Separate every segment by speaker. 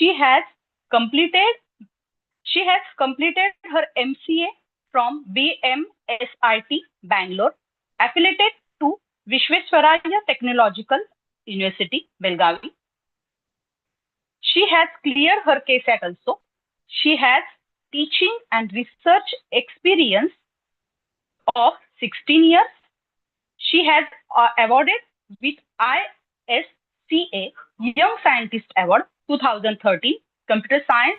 Speaker 1: She has completed her MCA from BMSIT Bangalore, affiliated to Vishvesvaraya Technological University, Belgavi. She has cleared her KSAT also. She has teaching and research experience of 16 years. She has awarded with ISCA Young Scientist Award 2013, Computer Science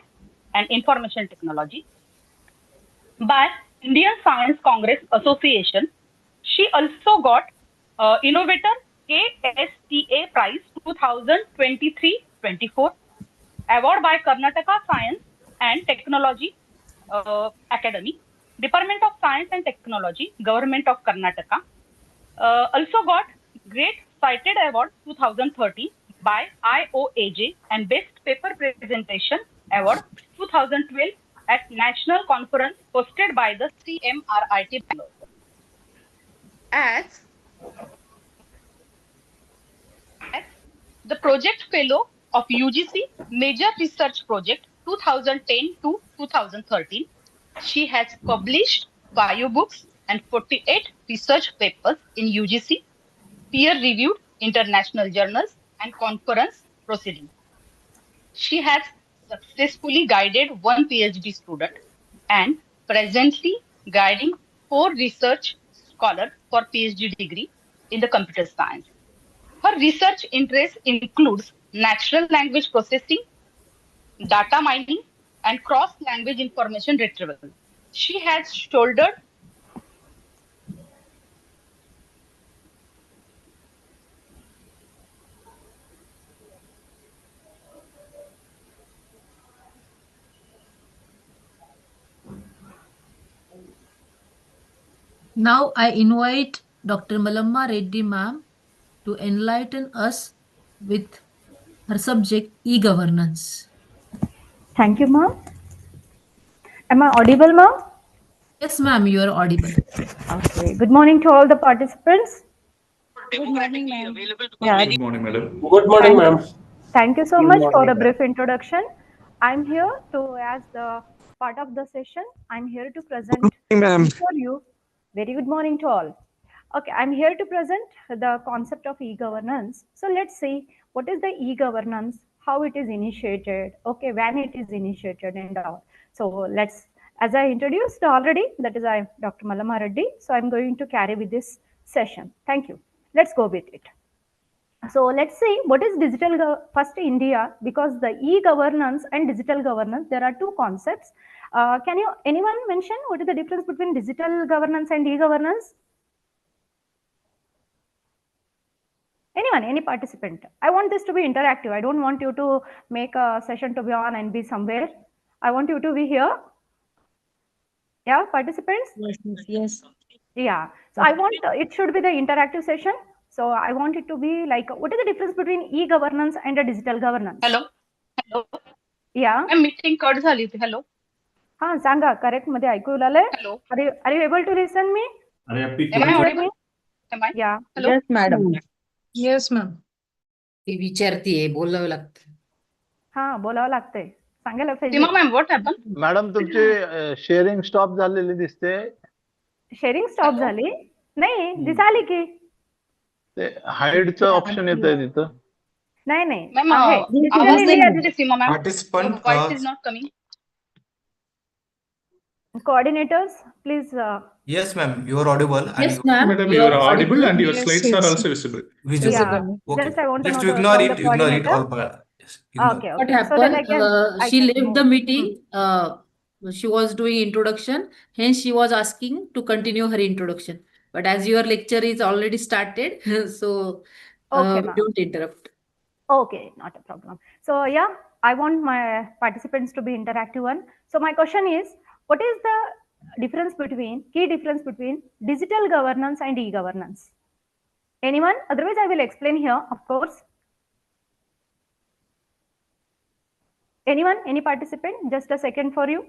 Speaker 1: and Information Technology by Indian Science Congress Association. She also got Innovator KSTA Prize 2023-24, award by Karnataka Science and Technology Academy, Department of Science and Technology, Government of Karnataka. Also got Great Cited Award 2013 by IOAJ and Best Paper Presentation Award 2012 at National Conference hosted by the CMRIT Bangalore. As the Project Fellow of UGC Major Research Project 2010 to 2013, she has published 5 books and 48 research papers in UGC, peer-reviewed international journals and conference proceedings. She has successfully guided 1 PhD student and presently guiding 4 research scholars for PhD degree in the computer science. Her research interest includes natural language processing, data mining, and cross-language information retrieval. She has shouldered
Speaker 2: Now I invite Dr. Mallamma Reddy ma'am to enlighten us with her subject E-Governance.
Speaker 3: Thank you, ma'am. Am I audible, ma'am?
Speaker 2: Yes, ma'am, you are audible.
Speaker 3: Okay. Good morning to all the participants.
Speaker 1: Good morning, ma'am.
Speaker 3: Yeah.
Speaker 4: Good morning, madam.
Speaker 5: Good morning, ma'am.
Speaker 3: Thank you so much for the brief introduction. I'm here to, as the part of the session, I'm here to present for you. Very good morning to all. Okay, I'm here to present the concept of e-governance. So let's see what is the e-governance, how it is initiated, okay, when it is initiated and all. So let's, as I introduced already, that is I, Dr. Mallamma Reddy. So I'm going to carry with this session. Thank you. Let's go with it. So let's see what is digital first India, because the e-governance and digital governance, there are 2 concepts. Can you anyone mention what is the difference between digital governance and e-governance? Anyone, any participant? I want this to be interactive. I don't want you to make a session to be on and be somewhere. I want you to be here. Yeah, participants?
Speaker 2: Yes.
Speaker 3: Yeah. So I want it should be the interactive session. So I want it to be like, what is the difference between e-governance and a digital governance?
Speaker 1: Hello. Hello.
Speaker 3: Yeah.
Speaker 1: I'm meeting cut झाली होती. Hello.
Speaker 3: हाँ सांगा correct मध्ये ऐकू आलंय.
Speaker 1: Hello.
Speaker 3: Are you able to listen me?
Speaker 1: Am I audible? Am I?
Speaker 3: Yeah.
Speaker 1: Hello.
Speaker 6: Yes, madam.
Speaker 2: Yes, ma'am. ती विचारतीये, बोलावं लागतं.
Speaker 3: हा बोलावं लागतंय. सांगायला पाहिजे.
Speaker 1: Seema ma'am, what happened?
Speaker 6: Madam तुमची शेअरिंग स्टॉप झालेली दिसते.
Speaker 3: शेअरिंग स्टॉप झाली? नाही दिसाली की.
Speaker 6: ते हाईडचं ऑप्शन येतंय तिथं.
Speaker 3: नाही नाही.
Speaker 1: Ma'am,
Speaker 3: आहे.
Speaker 1: आवाज नाही येत आहे Seema ma'am.
Speaker 4: Participant,
Speaker 1: Voice is not coming.
Speaker 3: Coordinators, please.
Speaker 4: yes, ma'am, you are audible.
Speaker 2: Yes, ma'am.
Speaker 7: Madam, you are audible and your slides are also visible.
Speaker 4: Visible.
Speaker 3: Yeah.
Speaker 4: Okay.
Speaker 3: Just I want to
Speaker 4: Just
Speaker 3: know
Speaker 4: to ignore
Speaker 3: from
Speaker 4: it,
Speaker 3: the
Speaker 4: ignore it
Speaker 3: coordinator.
Speaker 4: all. Yes, ignore.
Speaker 3: Okay.
Speaker 2: What
Speaker 3: Okay. So that
Speaker 2: happened? She left the meeting. She was doing introduction. Hence, she was asking to continue her introduction. But as your lecture is already started, so
Speaker 3: Okay,
Speaker 2: we
Speaker 3: ma'am.
Speaker 2: don't interrupt.
Speaker 3: Okay, not a problem. So yeah, I want my participants to be interactive one. So my question is, what is the key difference between digital governance and e-governance? Anyone? Otherwise, I will explain here, of course. Anyone? Any participant? Just a second for you.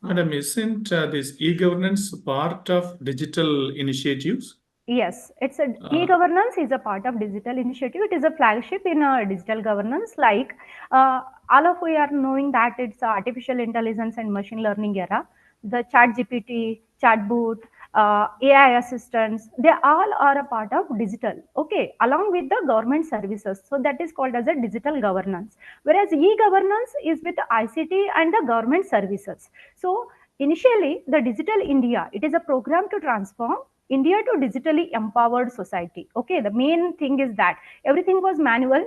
Speaker 7: Madam, isn't this e-governance part of digital initiatives?
Speaker 3: Yes, it's a e-governance is a part of digital initiative. It is a flagship in digital governance. Like all of we are knowing that it's artificial intelligence and machine learning era. The chat GPT, chatbot, AI assistants, they all are a part of digital. Okay, along with the government services. So that is called as a digital governance. Whereas e-governance is with ICT and the government services. So initially, the Digital India, it is a program to transform India to digitally empowered society. Okay, the main thing is that everything was manual.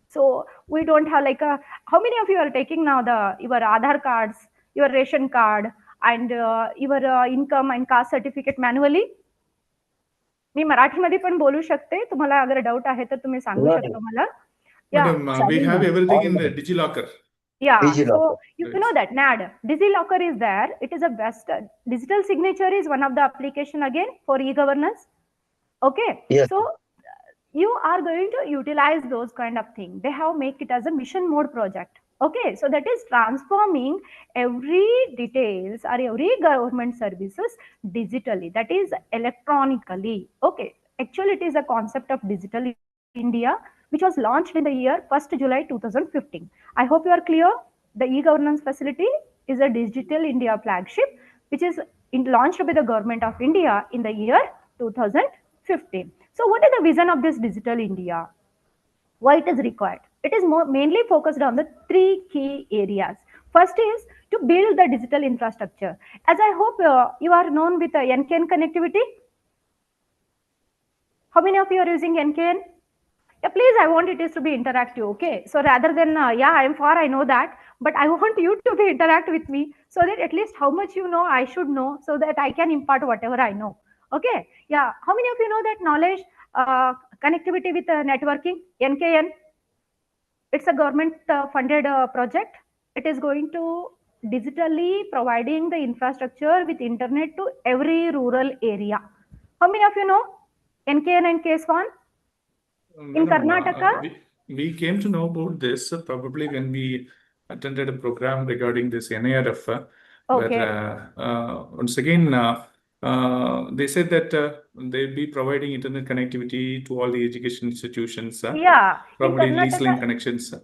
Speaker 3: So we don't have like a, how many of you are taking now your Aadhaar cards, your ration card, and your income and caste certificate manually? मी मराठीमध्ये पण बोलू शकते, तुम्हाला अगर doubt आहे तर तुम्ही सांगू शकता मला.
Speaker 7: Madam, we have everything in the DigiLocker.
Speaker 3: Yeah, so you know that NAD, DigiLocker is there. It is a best digital signature is one of the application again for e-governance. Okay, yes. So you are going to utilize those kind of things. They have make it as a mission mode project. Okay, so that is transforming every details or every government services digitally, that is electronically. Okay, actually it is a concept of digital India, which was launched in the year 1st July 2015. I hope you are clear. The e-governance facility is a digital India flagship, which is launched by the government of India in the year 2015. So what is the vision of this digital India? Why it is required? It is mainly focused on the three key areas. First is to build the digital infrastructure. As I hope you are known with the NKN connectivity. How many of you are using NKN? Yeah, please, I want it is to be interactive. Okay, so rather than yeah, I am far, I know that, but I want you to be interact with me so that at least how much you know, I should know, so that I can impart whatever I know. Okay, yeah, how many of you know that knowledge connectivity with networking, NKN? It's a government funded project. It is going to digitally providing the infrastructure with internet to every rural area. How many of you know NKN and KS1? In Karnataka?
Speaker 7: We came to know about this probably when we attended a program regarding this NIRF.
Speaker 3: Okay.
Speaker 7: Where, once again, they said that they'll be providing internet connectivity to all the education institutions.
Speaker 3: Yeah.
Speaker 7: Probably lease line connections.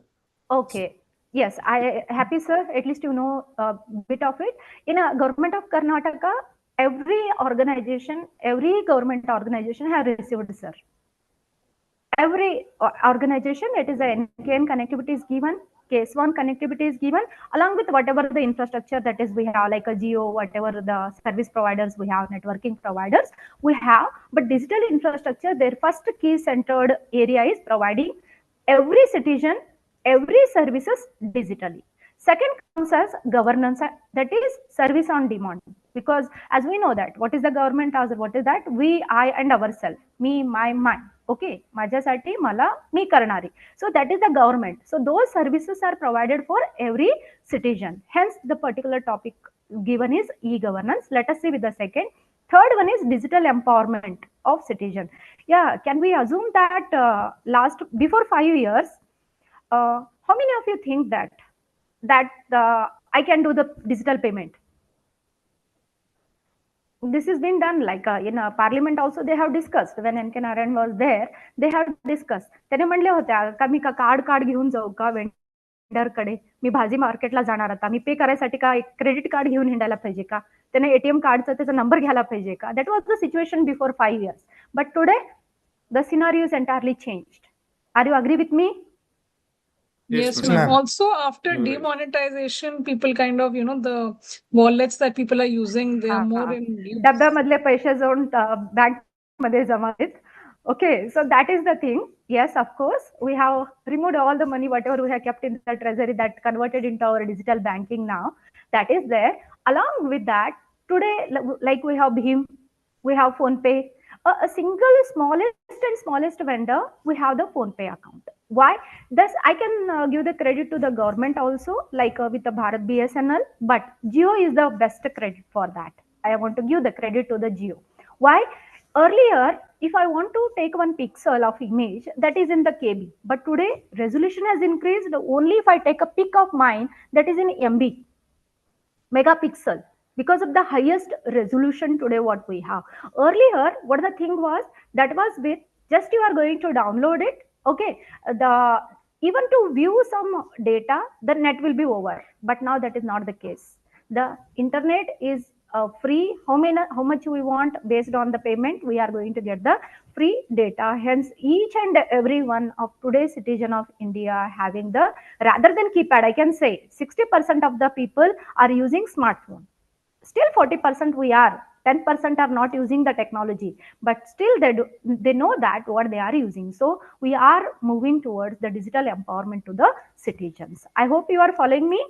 Speaker 3: Okay. Yes, I happy sir. At least you know a bit of it. In a government of Karnataka, every government organization has received, sir. Every organization, it is a NKN connectivity is given, KS1 connectivity is given, along with whatever the infrastructure that is we have, like a Geo, whatever the service providers we have, networking providers we have. But digital infrastructure, their first key centered area is providing every citizen, every services digitally. Second comes as governance, that is service on demand. Because as we know that, what is the government as what is that? We, I and ourselves, me, my, mine. Okay, माझ्यासाठी मला मी करणारी. So that is the government. So those services are provided for every citizen. Hence the particular topic given is e-governance. Let us see with the second. Third one is digital empowerment of citizen. Yeah, can we assume that before 5 years, how many of you think that I can do the digital payment? This has been done like in parliament also they have discussed. When NK Narayan was there, they have discussed. त्याने म्हणले होते का मी का card घेऊन जाऊ का vendor कडे, मी भाजी मार्केटला जाणार आता, मी पे करायसाठी का एक क्रेडिट कार्ड घेऊन हिंडायला पाहिजे का, त्याने एटीएम कार्डचा त्याचा नंबर घ्यायला पाहिजे का? That was the situation before 5 years. But today the scenario is entirely changed. Are you agree with me?
Speaker 5: Yes, ma'am. Also, after demonetization, people kind of, the wallets that people are using, they are more in use.
Speaker 3: डब्यामधले पैसे जाऊन bank मध्ये जमा आहेत. Okay, so that is the thing. Yes, of course, we have removed all the money, whatever we have kept in the treasury, that converted into our digital banking now. That is there. Along with that, today, like we have Bhim, we have PhonePe. A single smallest vendor, we have the PhonePe account. Why? Thus, I can give the credit to the government also, like with the Bharat BSNL, but Jio is the best credit for that. I want to give the credit to the Jio. Why? Earlier, if I want to take 1 pixel of image, that is in the KB. But today, resolution has increased only if I take a pic of mine, that is in MB, megapixel. because of the highest resolution today what we have. Earlier, what the thing was, that was with just you are going to download it, okay, the even to view some data, the net will be over. But now that is not the case. The internet is free. How much we want, based on the payment, we are going to get the free data. Hence, each and every one of today's citizen of India having the, rather than keypad, I can say 60% of the people are using smartphone. Still 40% we are, 10% are not using the technology, but still they know that what they are using. So we are moving towards the digital empowerment to the citizens. I hope you are following me.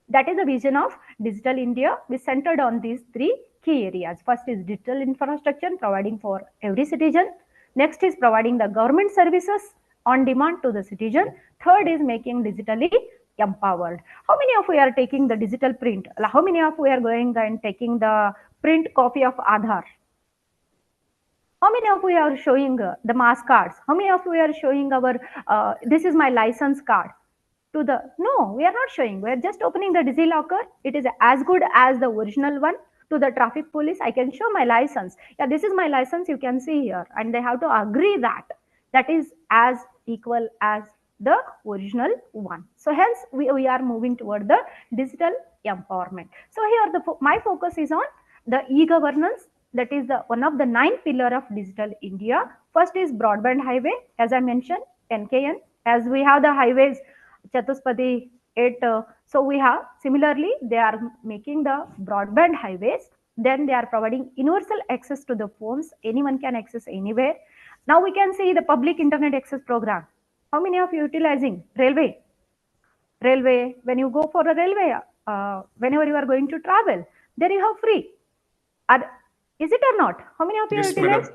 Speaker 3: That is the vision of Digital India. We centered on these three key areas. First is digital infrastructure, providing for every citizen. Next is providing the government services on demand to the citizen. Third is making digitally empowered. How many of you are taking the digital print? How many of you are going and taking the print copy of Aadhaar? How many of you are showing the mass cards? How many of you are showing our, this is my license card? To the, no, we are not showing. We are just opening the DigiLocker. It is as good as the original one. To the traffic police, I can show my license. Yeah, this is my license, you can see here. And they have to agree that that is as equal as the original one. So hence we are moving toward the digital empowerment. So here my focus is on the e-governance. That is the one of the 9 pillars of Digital India. First is broadband highway, as I mentioned, NKN. As we have the highways, Chatuspati, 8. So we have, similarly, they are making the broadband highways. Then they are providing universal access to the phones. Anyone can access anywhere. Now we can see the public internet access program. How many of you utilizing railway? Railway, when you go for a railway, whenever you are going to travel, there you have free. Is it or not? How many of you utilize?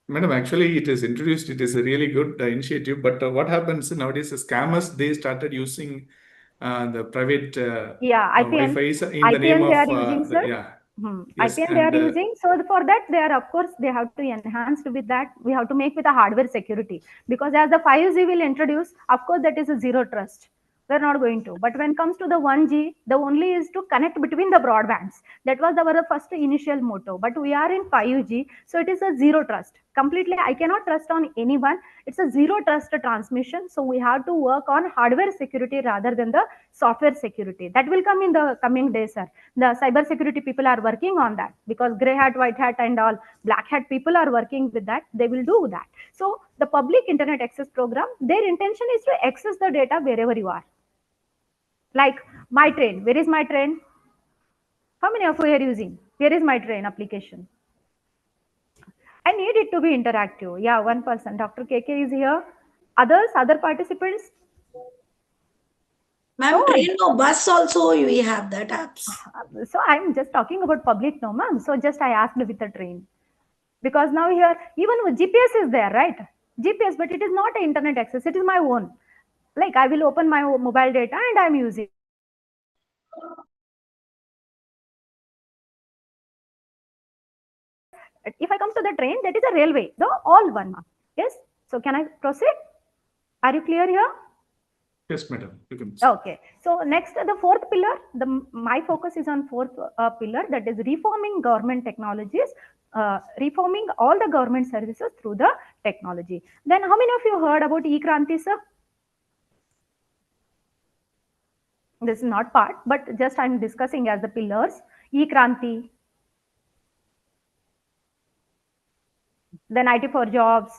Speaker 7: Madam, actually, it is introduced. It is a really good initiative. But what happens nowadays is scammers, they started using the private Wi-Fi in the name of
Speaker 3: they are using, sir.
Speaker 7: yeah. Yes,
Speaker 3: IPN they are using. So for that, they are, of course, they have to enhance with that. We have to make with a hardware security, because as the 5G will introduce, of course, that is a zero trust. We're not going to. But when it comes to the 1G, the only is to connect between the broadbands. That was our first initial motto. But we are in 5G, so it is a zero trust. Completely, I cannot trust on anyone. It's a zero trust transmission. So we have to work on hardware security rather than the software security. That will come in the coming days, sir. The cyber security people are working on that, because gray hat, white hat, and all black hat people are working with that. They will do that. So the public internet access program, their intention is to access the data wherever you are. Like my train, where is my train? How many of you are using? Where is my train application? I need it to be interactive. Yeah, 1%. Dr. KK is here. Others, other participants?
Speaker 8: Ma'am, train or bus also we have that apps.
Speaker 3: So I'm just talking about public, no ma'am. So just I asked with the train. Because now here, even with GPS is there, right? GPS, but it is not an internet access. It is my own. Like I will open my mobile data and I'm using. If I come to the train, that is a railway, the all one. Yes. So can I proceed? Are you clear here?
Speaker 7: Yes, madam. You can.
Speaker 3: Okay. So next, the fourth pillar. My focus is on fourth pillar, that is reforming government technologies, reforming all the government services through the technology. Then how many of you heard about E-Kranti, sir? This is not part, but just I'm discussing as the pillars. E-Kranti. Then IT for jobs,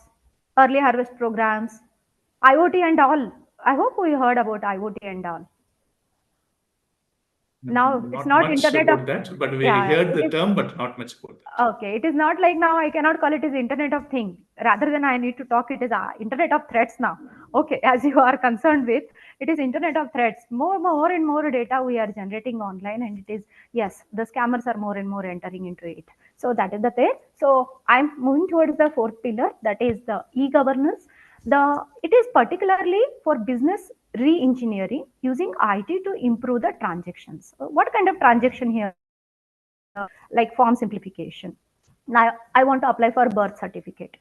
Speaker 3: early harvest programs, IoT and all. I hope we heard about IoT and all. Now it's not
Speaker 7: much
Speaker 3: internet
Speaker 7: about
Speaker 3: of
Speaker 7: that, but we heard the term, but not much about that.
Speaker 3: Okay, it is not like now I cannot call it as internet of thing. Rather than I need to talk, it is internet of threats now. Okay, as you are concerned with, it is internet of threats. More and more data we are generating online, and it is, yes, the scammers are more and more entering into it. So that is the thing. So I'm moving towards the fourth pillar, that is the e-governance. It is particularly for business re-engineering using IT to improve the transactions. What kind of transaction here? Like form simplification. Now I want to apply for birth certificate.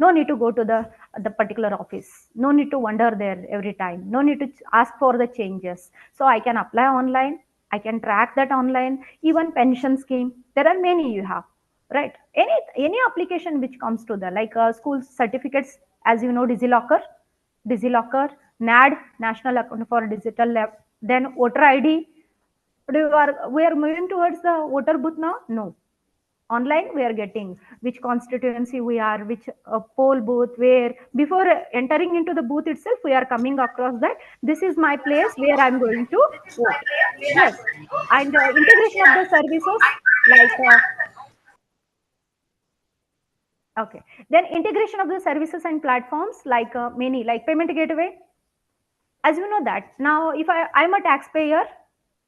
Speaker 3: No need to go to the particular office. No need to wander there every time. No need to ask for the changes. So I can apply online. I can track that online. Even pension scheme, there are many you have, right? Any application which comes to the like school certificates, as you know, DigiLocker, NAD, National Account for Digital Lab, then voter ID. We are moving towards the voter booth now. No, online we are getting which constituency we are, which poll booth, where before entering into the booth itself we are coming across that this is my place where I'm going to vote. Yes, and integration of the services like okay, then integration of the services and platforms like many like payment gateway. As you know that now if I'm a taxpayer,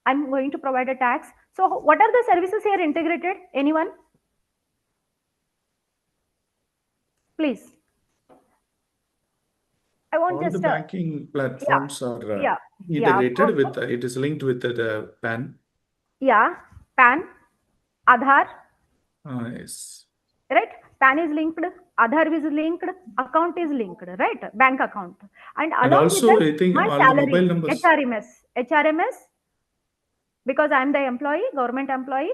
Speaker 3: I'm going to provide a tax. So what are the services here integrated? Anyone? Please. I want
Speaker 7: all
Speaker 3: just
Speaker 7: the banking platforms are integrated with it is linked with the PAN.
Speaker 3: Yeah, PAN, Aadhaar.
Speaker 7: Yes.
Speaker 3: Right? PAN is linked, Aadhaar is linked, account is linked, right? Bank account. And along
Speaker 7: also,
Speaker 3: with that,
Speaker 7: I think
Speaker 3: my
Speaker 7: all
Speaker 3: salary,
Speaker 7: the mobile numbers.
Speaker 3: HRMS, because I'm the employee, government employee.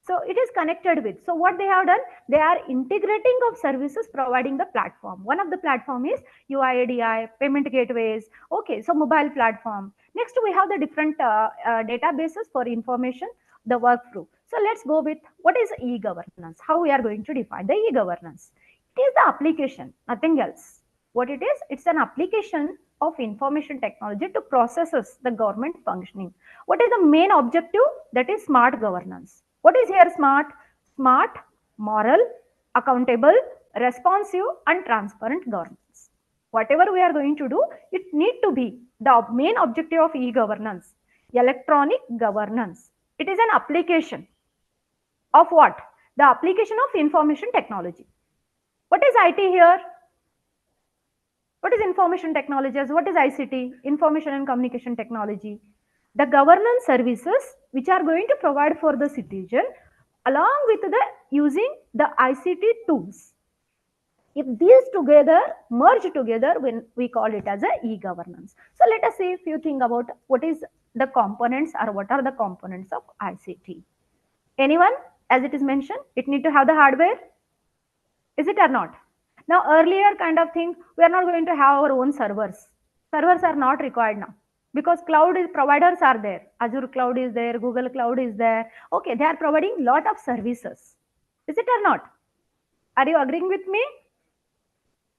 Speaker 3: So it is connected with. So what they have done, they are integrating of services providing the platform. One of the platform is UIDI, payment gateways. Okay, so mobile platform. Next, we have the different databases for information, the workflow. So let's go with what is e-governance, how we are going to define the e-governance. It is the application, nothing else. What it is, it's an application of information technology to processes the government functioning. What is the main objective? That is smart governance. What is here smart? Smart, moral, accountable, responsive, and transparent governance. Whatever we are going to do, it need to be the main objective of e-governance. Electronic governance. It is an application of what? The application of information technology. What is IT here? What is information technologies? What is ICT? Information and communication technology. The governance services which are going to provide for the citizen along with the using the ICT tools. If these together merge together, when we call it as a e-governance. So let us see a few things about what is the components or what are the components of ICT. Anyone? As it is mentioned, it need to have the hardware. Is it or not? Now earlier kind of thing, we are not going to have our own servers. Servers are not required now because cloud providers are there. Azure cloud is there, Google cloud is there. Okay, they are providing lot of services. Is it or not? Are you agreeing with me?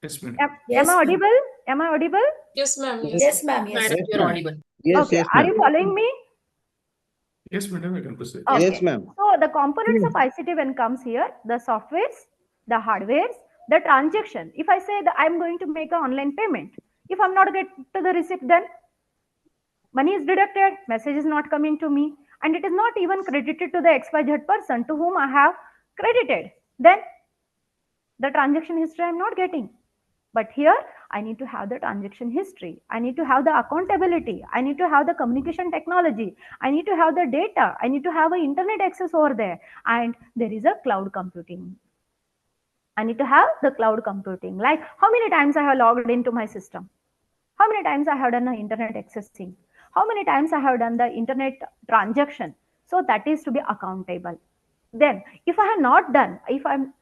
Speaker 7: Yes, ma'am.
Speaker 3: Am I audible? Am I audible?
Speaker 8: Yes, ma'am. Yes, ma'am. Yes,
Speaker 2: Madam, you're audible.
Speaker 9: Yes,
Speaker 3: okay,
Speaker 9: yes,
Speaker 3: are
Speaker 9: ma'am.
Speaker 3: you following me?
Speaker 7: Yes, madam, I can proceed.
Speaker 3: Okay.
Speaker 9: Yes, ma'am.
Speaker 3: So the components of ICT when comes here, the softwares, the hardwares, the transaction. If I say that I'm going to make an online payment, if I'm not get to the receipt, then money is deducted, message is not coming to me, and it is not even credited to the XYZ person to whom I have credited. Then the transaction history I'm not getting. But here I need to have the transaction history. I need to have the accountability. I need to have the communication technology. I need to have the data. I need to have an internet access over there. And there is a cloud computing. I need to have the cloud computing. Like how many times I have logged into my system? How many times I have done the internet accessing? How many times I have done the internet transaction? So that is to be accountable. Then if I have not done,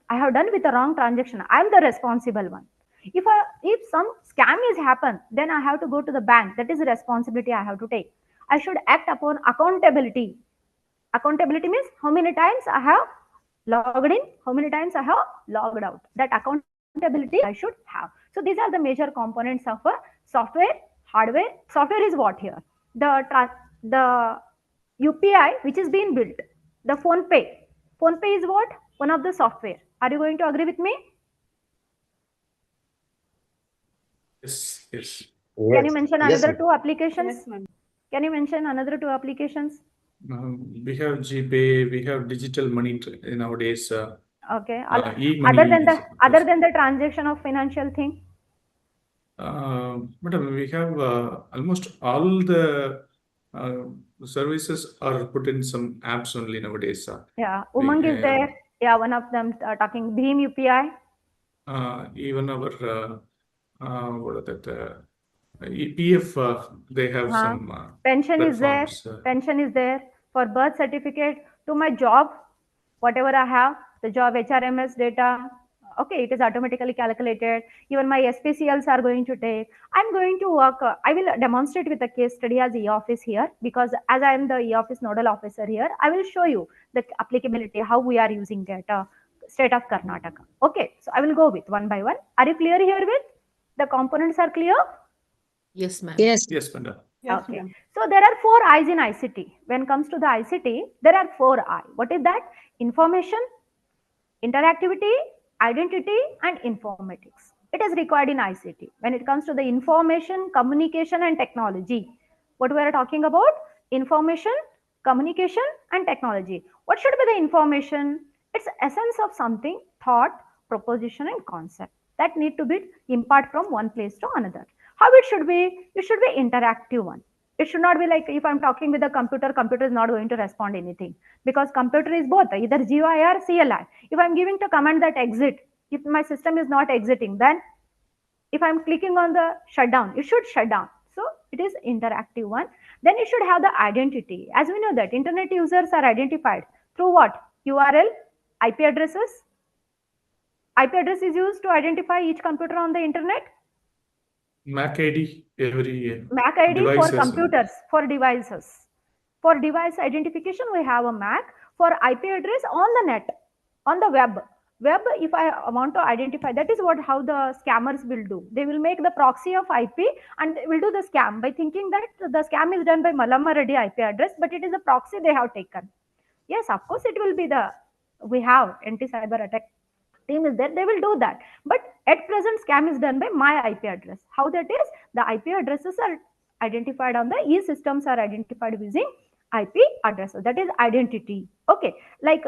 Speaker 3: I have done with the wrong transaction, I am the responsible one. If some scam is happened, then I have to go to the bank. That is the responsibility I have to take. I should act upon accountability. Accountability means how many times I have logged in, how many times I have logged out. That accountability I should have. So these are the major components of a software, hardware. Software is what here? The UPI which is being built. The phone pay is what? One of the software. Are you going to agree with me?
Speaker 7: Yes, yes.
Speaker 3: Can you mention
Speaker 9: Yes,
Speaker 3: another
Speaker 9: ma'am.
Speaker 3: two applications?
Speaker 10: Yes, ma'am.
Speaker 3: Can you mention another two applications?
Speaker 7: We have GPay, we have digital money nowadays.
Speaker 3: Okay.
Speaker 7: E-money
Speaker 3: Other than the transaction of financial thing.
Speaker 7: Madam, we have almost all the services are put in some apps only nowadays.
Speaker 3: Yeah, Umang is there. Yeah, one of them talking Bhim UPI.
Speaker 7: Even our what are that? PF, they have some
Speaker 3: pension is there.
Speaker 7: platforms.
Speaker 3: Pension is there for birth certificate to my job, whatever I have, the job HRMS data. Okay, it is automatically calculated. Even my SPCLs are going to take. I'm going to work. I will demonstrate with a case study as e-office here, because as I am the e-office nodal officer here, I will show you the applicability, how we are using data, state of Karnataka. Okay, so I will go with one by one. Are you clear here with? The components are clear?
Speaker 2: Yes, ma'am.
Speaker 8: Yes.
Speaker 7: Yes, Panda.
Speaker 3: Okay. So there are 4 I's in ICT. When it comes to the ICT, there are 4 I. What is that? Information, interactivity, identity, and informatics. It is required in ICT. When it comes to the information, communication, and technology, what we are talking about? Information, communication, and technology. What should be the information? It's essence of something, thought, proposition, and concept that need to be impart from one place to another. How it should be? It should be interactive one. It should not be like if I'm talking with a computer, computer is not going to respond anything, because computer is both either GUI or CLI. If I'm giving to command that exit, if my system is not exiting, then if I'm clicking on the shutdown, it should shut down. So it is interactive one. Then it should have the identity. As we know that internet users are identified through what? URL, IP addresses. IP address is used to identify each computer on the internet.
Speaker 7: MAC ID, every
Speaker 3: MAC ID for
Speaker 7: devices.
Speaker 3: computers, for devices. For device identification, we have a MAC. For IP address on the net, on the web. Web, if I want to identify, that is what how the scammers will do. They will make the proxy of IP and they will do the scam by thinking that the scam is done by Mallamma Reddy IP address, but it is a proxy they have taken. Yes, of course, it will be we have anti-cyber attack team is there, they will do that. But at present, scam is done by my IP address. How that is? The IP addresses are identified on the e-systems are identified using IP addresses. That is identity. Okay, like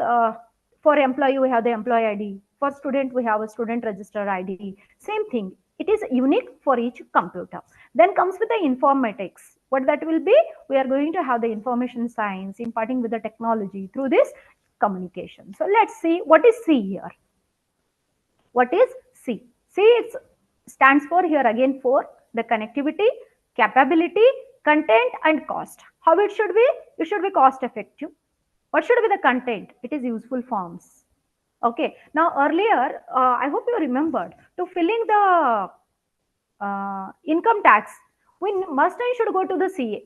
Speaker 3: for employee, we have the employee ID. For student, we have a student register ID. Same thing. It is unique for each computer. Then comes with the informatics. What that will be? We are going to have the information science imparting with the technology through this communication. So let's see what is C here. What is C? C stands for here again for the connectivity, capability, content, and cost. How it should be? It should be cost effective. What should be the content? It is useful forms. Okay. Now earlier, I hope you remembered, to filling the income tax, we must and should go to the CA.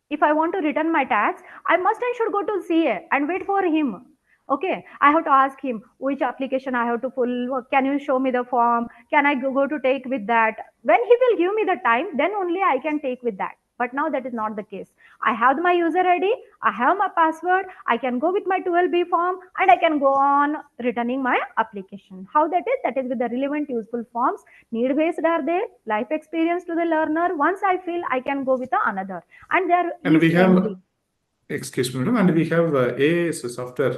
Speaker 3: If I want to return my tax, I must and should go to CA and wait for him. Okay, I have to ask him which application I have to pull. Can you show me the form? Can I go to take with that? When he will give me the time, then only I can take with that. But now that is not the case. I have my user ID, I have my password, I can go with my 12B form and I can go on returning my application. How that is? That is with the relevant useful forms. Need based are there, life experience to the learner. Once I feel, I can go with another. And there
Speaker 7: and we have, excuse me, madam, and we have AAS software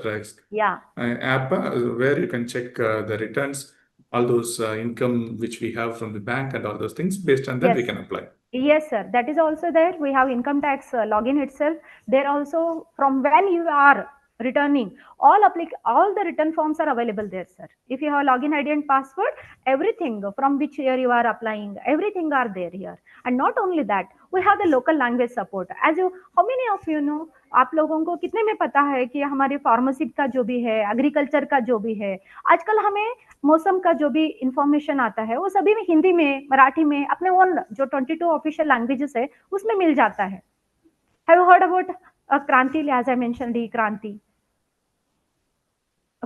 Speaker 7: app where you can check the returns, all those income which we have from the bank and all those things. Based on that, we can apply.
Speaker 3: Yes, sir. That is also there. We have income tax login itself. There also, from when you are returning, all the return forms are available there, sir. If you have login ID and password, everything from which year you are applying, everything are there here. And not only that, we have the local language support. As you, how many of you know, आप लोगों को कितने में पता है कि हमारे pharmacy का जो भी है, एग्रीकल्चर का जो भी है, आजकल हमें मौसम का जो भी इंफॉर्मेशन आता है वो सभी में हिंदी में, मराठी में, अपने ओन जो 22 ऑफिशियल लैंग्वेजेस है उसमें मिल जाता है. हैव यू हर्ड अबाउट क्रांति? एज आई मेंशनड दी क्रांति,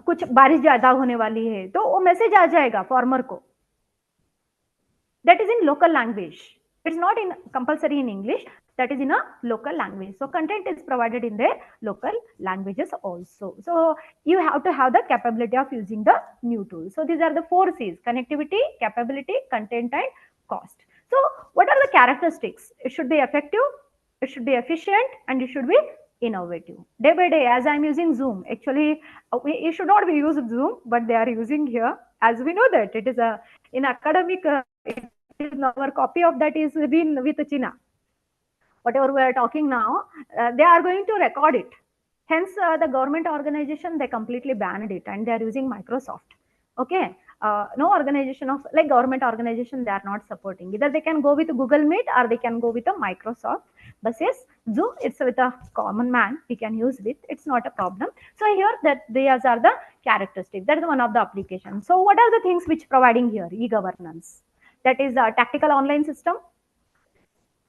Speaker 3: कुछ बारिश ज्यादा होने वाली है तो वो मैसेज आ जाएगा फार्मर को. That is in local language. It's not in compulsory in English, that is in a local language. So content is provided in their local languages also. So you have to have the capability of using the new tool. So these are the 4 C's: connectivity, capability, content, and cost. So what are the characteristics? It should be effective, it should be efficient, and it should be innovative. Day by day, as I'm using Zoom, actually it should not be used Zoom, but they are using here. As we know that it is a in academic our copy of that is been with China. Whatever we are talking now, they are going to record it. Hence, the government organization, they completely banned it and they are using Microsoft. Okay. no organization of like government organization, they are not supporting. Either they can go with Google Meet or they can go with a Microsoft. But yes, Zoom, it's with a common man, we can use with, it's not a problem. So here that these are the characteristics. That is one of the applications. So what are the things which providing here? E-governance. That is a tactical online system.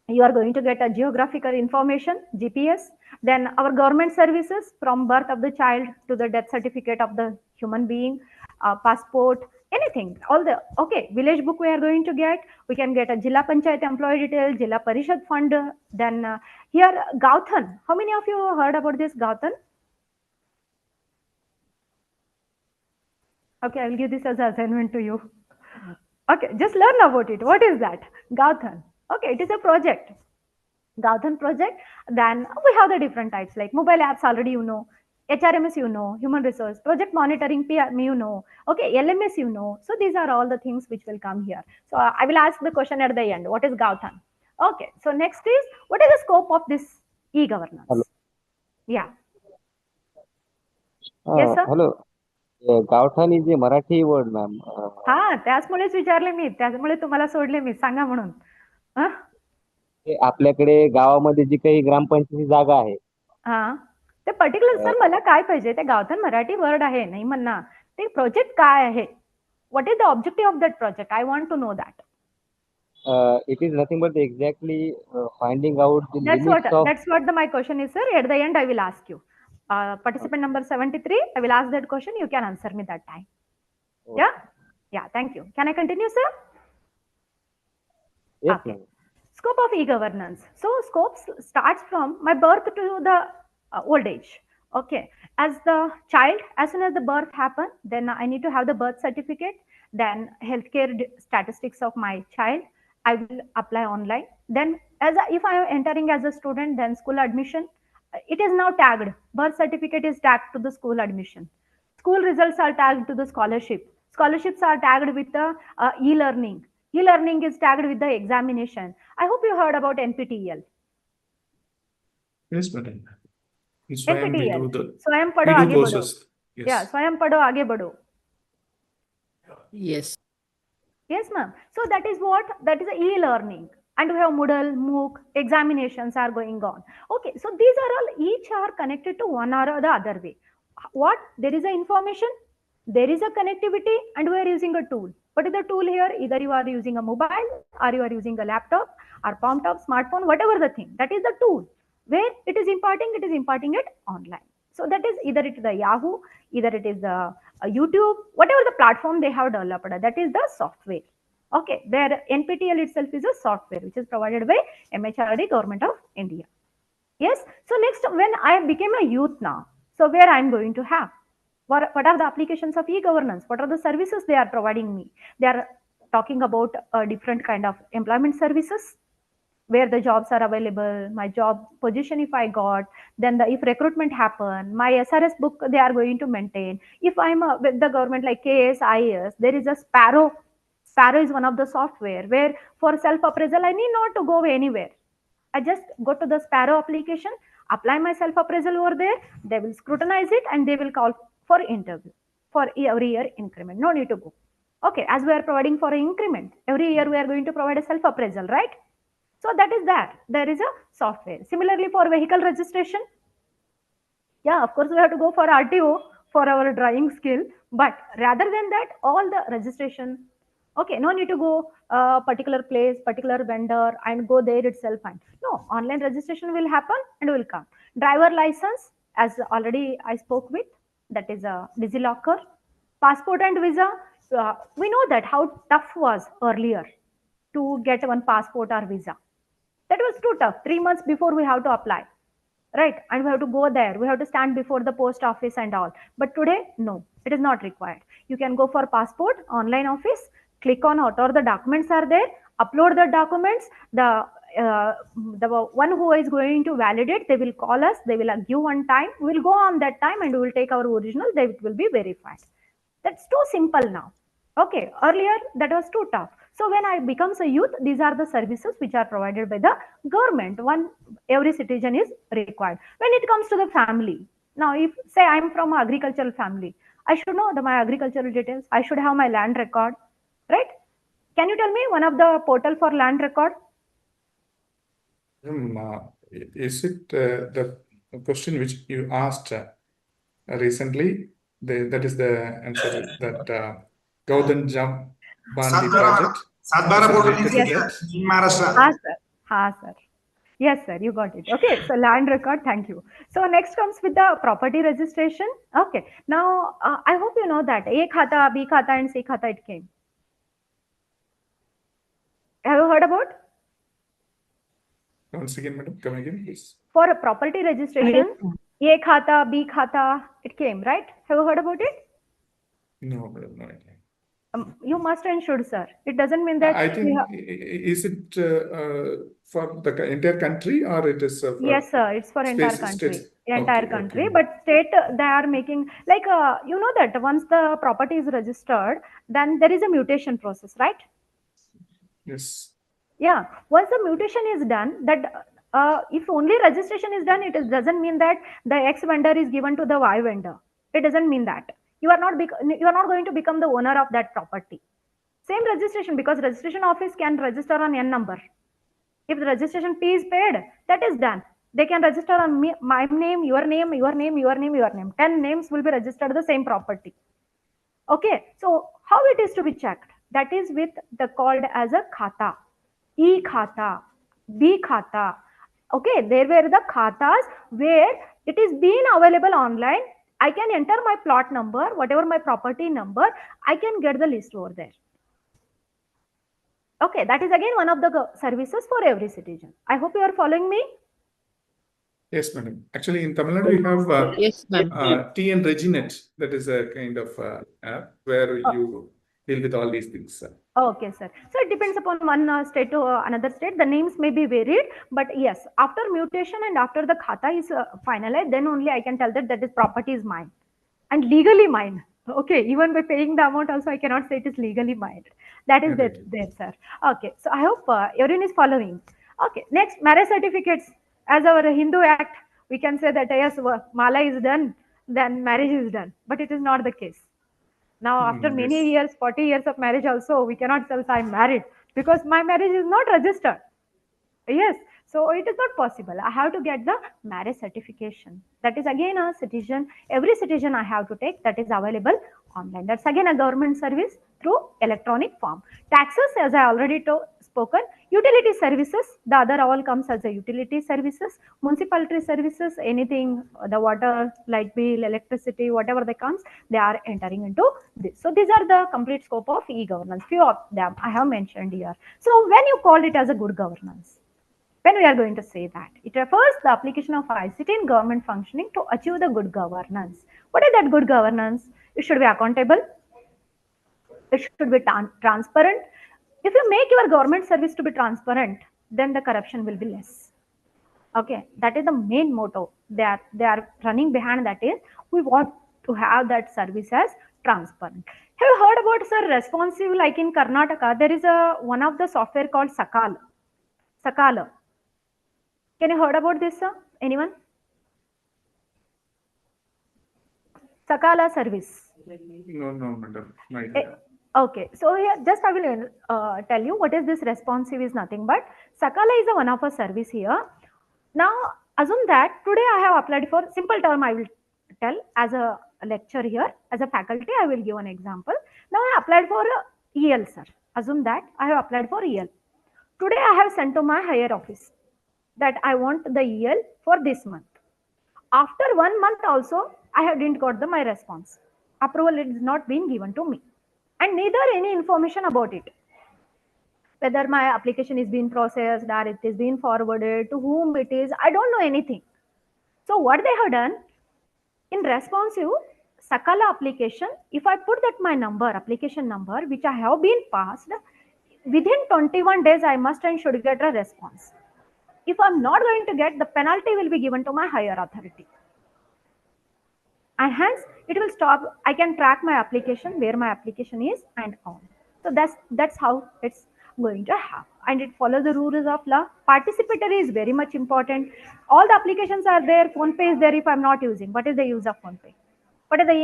Speaker 3: You are going to get a geographical information, GPS. Then our government services from birth of the child to the death certificate of the human being, passport, anything, all the, okay, village book we are going to get. We can get a Jilla Panchayat employee detail, Jilla Parishad fund. Then here Gauthan. How many of you heard about this Gauthan? Okay, I will give this as an assignment to you. Okay, just learn about it. What is that? Gauthan. Okay, it is a project. Gauthan project. Then we have the different types like mobile apps already you know, HRMS you know, human resource, project monitoring PM you know, okay, LMS you know. So these are all the things which will come here. So I will ask the question at the end. What is Gauthan? Okay, so next is what is the scope of this e-governance?
Speaker 9: Hello.
Speaker 3: Yeah. Yes, sir.
Speaker 9: Hello. Gaothan is a Marathi word ma'am.
Speaker 3: हा, त्याचमुळेच विचारले मी, त्यामुळे तुम्हाला सोडले मी, सांगा म्हणून.
Speaker 9: आपल्याकडे गावामध्ये जी काही ग्रामपंचायती जागा आहे,
Speaker 3: हा, ते पर्टिक्युलर सर मला काय पाहिजे, ते गावठाण मराठी वर्ड आहे नाही म्हणणार, ते प्रोजेक्ट काय आहे, what is the objective of that project, I want to know that.
Speaker 9: it is nothing but exactly finding out the limits of.
Speaker 3: That's what my question is, sir. At the end I will ask you. Participant number 73, I will ask that question, you can answer me that time. Okay. Yeah, thank you. Can I continue, sir?
Speaker 9: Yes,
Speaker 3: okay. Scope of e-governance. So scope starts from my birth to the old age. Okay, as the child, as soon as the birth happen, then I need to have the birth certificate, then healthcare statistics of my child, I will apply online. Then if I am entering as a student, then school admission, it is now tagged, birth certificate is tagged to the school admission, school results are tagged to the scholarship, scholarships are tagged with the e-learning, e-learning is tagged with the examination. I hope you heard about NPTEL.
Speaker 7: Yes, madam.
Speaker 3: NPTEL, Swayam Padho Aage Badho.
Speaker 7: Yes.
Speaker 3: Yeah, Swayam Padho Aage Badho.
Speaker 2: Yes.
Speaker 3: Yes, ma'am. So that is what? That is e-learning. And we have Moodle, MOOC, examinations are going on. Okay, so these are all, each are connected to one or the other way. What? There is a information, there is a connectivity, and we are using a tool. What is the tool here? Either you are using a mobile, or you are using a laptop, or palm top, smartphone, whatever the thing. That is the tool. Where it is imparting it online. So that is either it is the Yahoo, either it is the YouTube, whatever the platform they have developed, that is the software. Okay, their NPTEL itself is a software which is provided by MHRD, Government of India. Yes. So next, when I became a youth now, so where I am going to have, what are the applications of e-governance? What are the services they are providing me? They are talking about different kind of employment services, where the jobs are available, my job position if I got, then if recruitment happen, my SRS book they are going to maintain. If I'm with the government like KS, IAS, there is a Sparrow. Sparrow is one of the software where for self-appraisal, I need not to go anywhere. I just go to the Sparrow application, apply my self-appraisal over there, they will scrutinize it and they will call for interview for every year increment. No need to go. Okay, as we are providing for an increment, every year we are going to provide a self-appraisal, right? So that is that. There is a software. Similarly, for vehicle registration, yeah, of course, we have to go for RTO for our driving skill. But rather than that, all the registration, okay, no need to go particular place, particular vendor and go there itself. And no, online registration will happen and will come. Driver license, as already I spoke with, that is a DigiLocker. Passport and visa, we know that how tough was earlier to get one passport or visa. That was too tough. 3 months before we have to apply, right? And we have to go there. We have to stand before the post office and all. But today, no, it is not required. You can go for passport, online office, click on whatever the documents are there, upload the documents. The one who is going to validate, they will call us. They will give one time. We will go on that time and we will take our original. They will be verified. That's too simple now. Okay, earlier that was too tough. So when I becomes a youth, these are the services which are provided by the government. Every citizen is required. When it comes to the family, now if say I'm from an agricultural family, I should know my agricultural details. I should have my land record, right? Can you tell me one of the portal for land record?
Speaker 7: Is it the question which you asked recently? That is the answer that Gaudan Jam Bandi project.
Speaker 10: Satbara portal is
Speaker 3: yes.
Speaker 10: in Maharashtra.
Speaker 3: Ha, sir. Yes, sir, you got it. Okay, so land record, thank you. So next comes with the property registration. Okay, now I hope you know that A khata, B khata and C khata it came. Have you heard about?
Speaker 7: Once again, madam, come again, please.
Speaker 3: For a property registration, A khata, B khata, it came, right? Have you heard about it?
Speaker 7: No, madam, no idea.
Speaker 3: You must and should, sir. It doesn't mean that.
Speaker 7: I think, is it for the entire country or it is for
Speaker 3: yes, sir. It's for entire country.
Speaker 7: States?
Speaker 3: Entire country. Okay. But state, they are making, like, you know that once the property is registered, then there is a mutation process, right?
Speaker 7: Yes.
Speaker 3: Yeah. Once the mutation is done, that if only registration is done, doesn't mean that the X vendor is given to the Y vendor. It doesn't mean that. You are not going to become the owner of that property. Same registration, because registration office can register on N number. If the registration fee is paid, that is done. They can register on my name, your name, your name, your name, your name. 10 names will be registered the same property. Okay, so how it is to be checked? That is with the called as a khata, E khata, B khata. Okay, there were the khatas where it is being available online. I can enter my plot number, whatever my property number, I can get the list over there. Okay, that is again one of the services for every citizen. I hope you are following me.
Speaker 7: Yes, madam. Actually, in Tamil Nadu, we have
Speaker 2: yes,
Speaker 7: TN Reginet. That is a kind of app where you deal with all these things.
Speaker 3: Okay, sir. So it depends upon one state to another state. The names may be varied, but yes, after mutation and after the khata is finalized, then only I can tell that this property is mine and legally mine. Okay, even by paying the amount also, I cannot say it is legally mine. That is there, sir. Okay, so I hope everyone is following. Okay, next, marriage certificates. As our Hindu act, we can say that yes, mala is done, then marriage is done. But it is not the case. Now, after many years, 40 years of marriage also, we cannot say I'm married because my marriage is not registered. Yes, so it is not possible. I have to get the marriage certification. That is again a citizen, every citizen I have to take, that is available online. That's again a government service through electronic form. Taxes, as I already spoken, utility services, the other all comes as a utility services, municipality services, anything, the water, light bill, electricity, whatever they comes, they are entering into this. So these are the complete scope of e-governance. Few of them I have mentioned here. So when you call it as a good governance, when we are going to say that, it refers the application of ICT in government functioning to achieve the good governance. What is that good governance? It should be accountable. It should be transparent. If you make your government service to be transparent, then the corruption will be less. Okay, that is the main motto that they are running behind. That is, we want to have that service as transparent. Have you heard about, sir, responsive? Like in Karnataka, there is one of the software called Sakala. Can you heard about this, sir? Anyone? Sakala service.
Speaker 7: No, madam.
Speaker 3: Okay, so here just I will tell you what is this responsive is nothing but Sakala is a one of a service here. Now assume that today I have applied for simple term. I will tell as a lecture here, as a faculty I will give an example. Now I applied for EL, sir. Assume that I have applied for EL. Today I have sent to my higher office that I want the EL for this month. After 1 month also, I didn't got my response. Approval is not being given to me. And neither any information about it. Whether my application is being processed or it is being forwarded, to whom it is, I don't know anything. So what they have done, in responsive Sakala application, if I put that my number, application number, which I have been passed, within 21 days, I must and should get a response. If I'm not going to get, the penalty will be given to my higher authority. And hence, it will stop. I can track my application, where my application is and on. So that's how it's going to happen. And it follows the rules of law. Participatory is very much important. All the applications are there. PhonePe is there if I'm not using. What is the use of PhonePe? What is the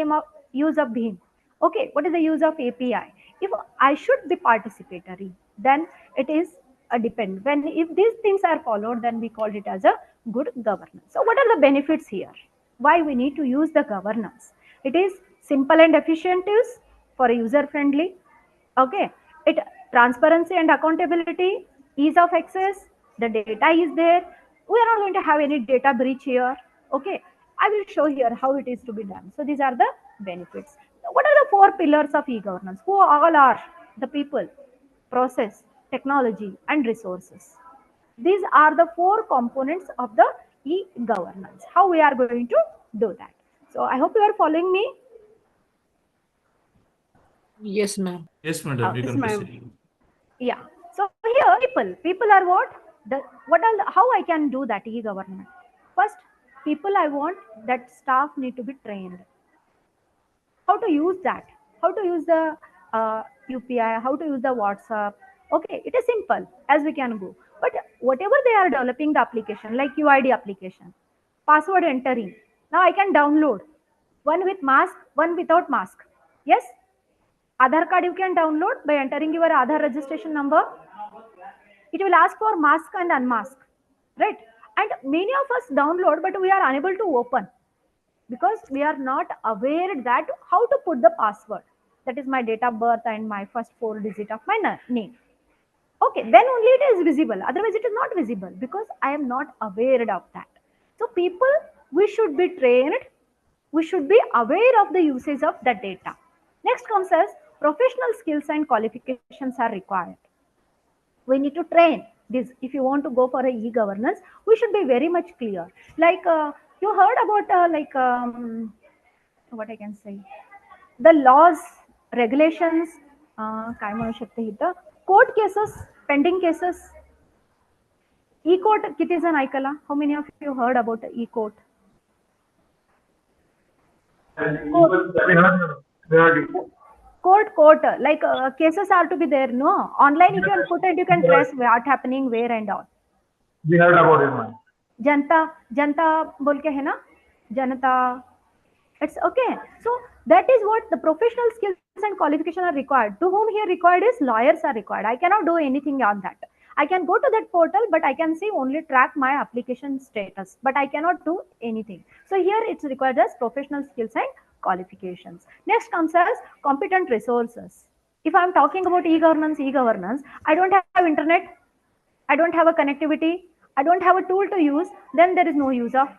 Speaker 3: use of Bhim. Okay, what is the use of API? If I should be participatory, then it is a depend. When if these things are followed, then we call it as a good governance. So what are the benefits here? Why we need to use the governance? It is simple and efficient use for user friendly. Okay, it transparency and accountability, ease of access, the data is there. We are not going to have any data breach here. Okay, I will show here how it is to be done. So these are the benefits. What are the 4 pillars of e-governance? Who all are the people, process, technology, and resources? These are the 4 components of the e-governance. How we are going to do that? So I hope you are following me.
Speaker 5: Yes, ma'am.
Speaker 4: Yes, madam. You can proceed.
Speaker 3: Yeah. So here people are what? How I can do that e-government? First, people I want that staff need to be trained. How to use that? How to use the UPI? How to use the WhatsApp? Okay, it is simple as we can go. But whatever they are developing the application, like UID application, password entering. Now I can download one with mask, one without mask. Yes. Aadhaar card you can download by entering your Aadhaar registration number. It will ask for mask and unmask, right? And many of us download, but we are unable to open because we are not aware that how to put the password. That is my date of birth and my first 4 digits of my name. Okay, then only it is visible. Otherwise, it is not visible because I am not aware of that. So people, we should be trained. We should be aware of the usage of the data. Next comes as professional skills and qualifications are required. We need to train this. If you want to go for a e-governance, we should be very much clear. Like you heard about what I can say, the laws, regulations, काय म्हणू शकते इथं, court cases, pending cases. E-court किती जण ऐकला? How many of you heard about the e-court? Court, like cases are to be there, no? Online you can put it, you can trace what happening where and all.
Speaker 10: We heard about it, man.
Speaker 3: Janta बोल के है ना? Janata. It's okay. So that is what the professional skills and qualification are required. To whom here required is lawyers are required. I cannot do anything on that. I can go to that portal, but I can see only track my application status, but I cannot do anything. So here it's required as professional skills and qualifications. Next comes as competent resources. If I'm talking about e-governance, I don't have internet, I don't have a connectivity, I don't have a tool to use, then there is no use of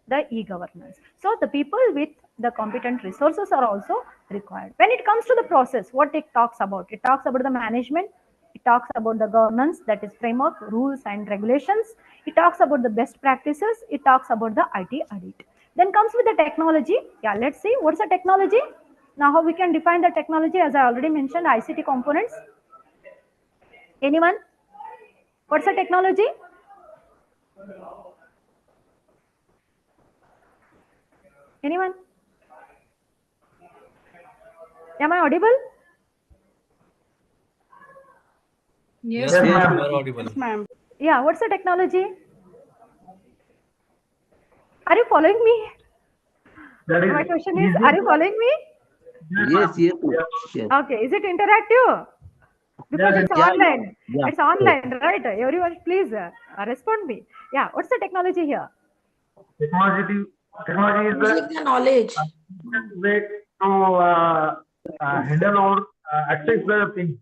Speaker 3: the e-governance. So the people with the competent resources are also required. When it comes to the process, what it talks about the management, it talks about the governance, that is framework, rules and regulations. It talks about the best practices. It talks about the IT audit. Then comes with the technology. Yeah, let's see what's the technology. Now how we can define the technology, as I already mentioned, ICT components. Anyone? What's the technology? Anyone? Am I audible?
Speaker 5: Yes,
Speaker 4: Yes,
Speaker 5: ma'am.
Speaker 4: you are audible.
Speaker 5: Yes, ma'am.
Speaker 3: Yeah, what's the technology? Are you following me? My question is, are you following me?
Speaker 10: Yes.
Speaker 3: Okay, is it interactive? Because it's online.
Speaker 10: Yeah.
Speaker 3: It's online, right? Everyone, please respond me. Yeah, what's the technology here?
Speaker 10: Technology is
Speaker 8: Using the knowledge.
Speaker 10: way to handle or access the thing.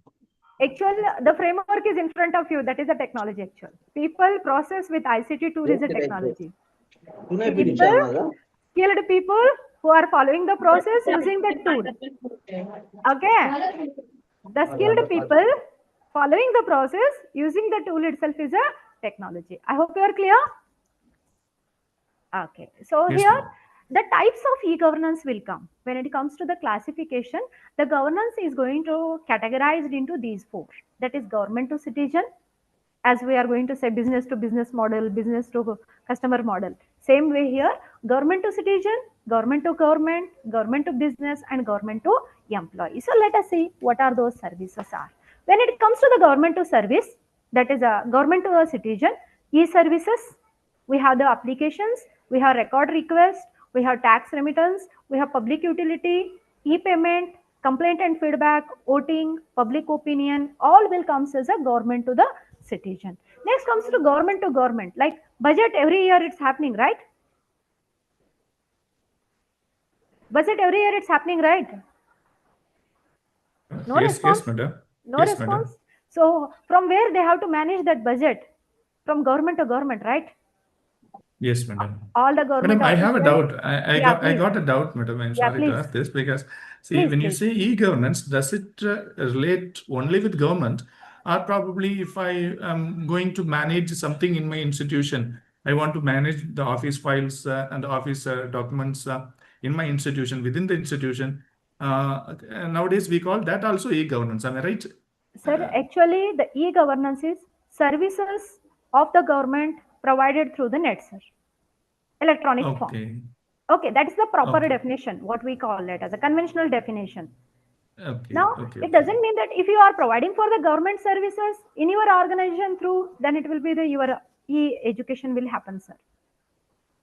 Speaker 3: Actually, the framework is in front of you. That is the technology actual. People process with ICT tool is a technology. People, skilled people who are following the process using the tool. Okay. The skilled people following the process using the tool itself is a technology. I hope you are clear. Okay. So
Speaker 4: Yes,
Speaker 3: here
Speaker 4: ma'am.
Speaker 3: the types of e-governance will come. When it comes to the classification, the governance is going to categorized into these 4. That is government to citizen, as we are going to say business to business model, business to customer model. Same way here, government to citizen, government to government, government to business, and government to employee. So let us see what are those services are. When it comes to the government to service, that is a government to a citizen, e-services, we have the applications, we have record request, we have tax remittance, we have public utility, e-payment, complaint and feedback, voting, public opinion, all will comes as a government to the citizen. Next comes to government, like budget every year it's happening, right? Budget every year it's happening, right? No response?
Speaker 7: Yes, madam.
Speaker 3: No
Speaker 7: Yes,
Speaker 3: response?
Speaker 7: madam.
Speaker 3: So from where they have to manage that budget? From government to government, right?
Speaker 7: Yes, madam.
Speaker 3: All the government
Speaker 7: Madam, I have a
Speaker 3: officials.
Speaker 7: doubt. I
Speaker 3: Yeah,
Speaker 7: got I
Speaker 3: please.
Speaker 7: got a doubt, madam. I'm
Speaker 3: Yeah,
Speaker 7: sorry to
Speaker 3: please.
Speaker 7: ask this because see,
Speaker 3: Please,
Speaker 7: when you
Speaker 3: please.
Speaker 7: say e-governance, does it relate only with government, or probably if I am going to manage something in my institution, I want to manage the office files and office documents in my institution, within the institution. Nowadays, we call that also e-governance. Am I right?
Speaker 3: Sir, actually, the e-governance is services of the government provided through the net, sir. Electronic form. Okay, that is the proper definition, what we call it as a conventional definition. Now, it doesn't mean that if you are providing for the government services in your organization through, then it will be your e-education will happen, sir.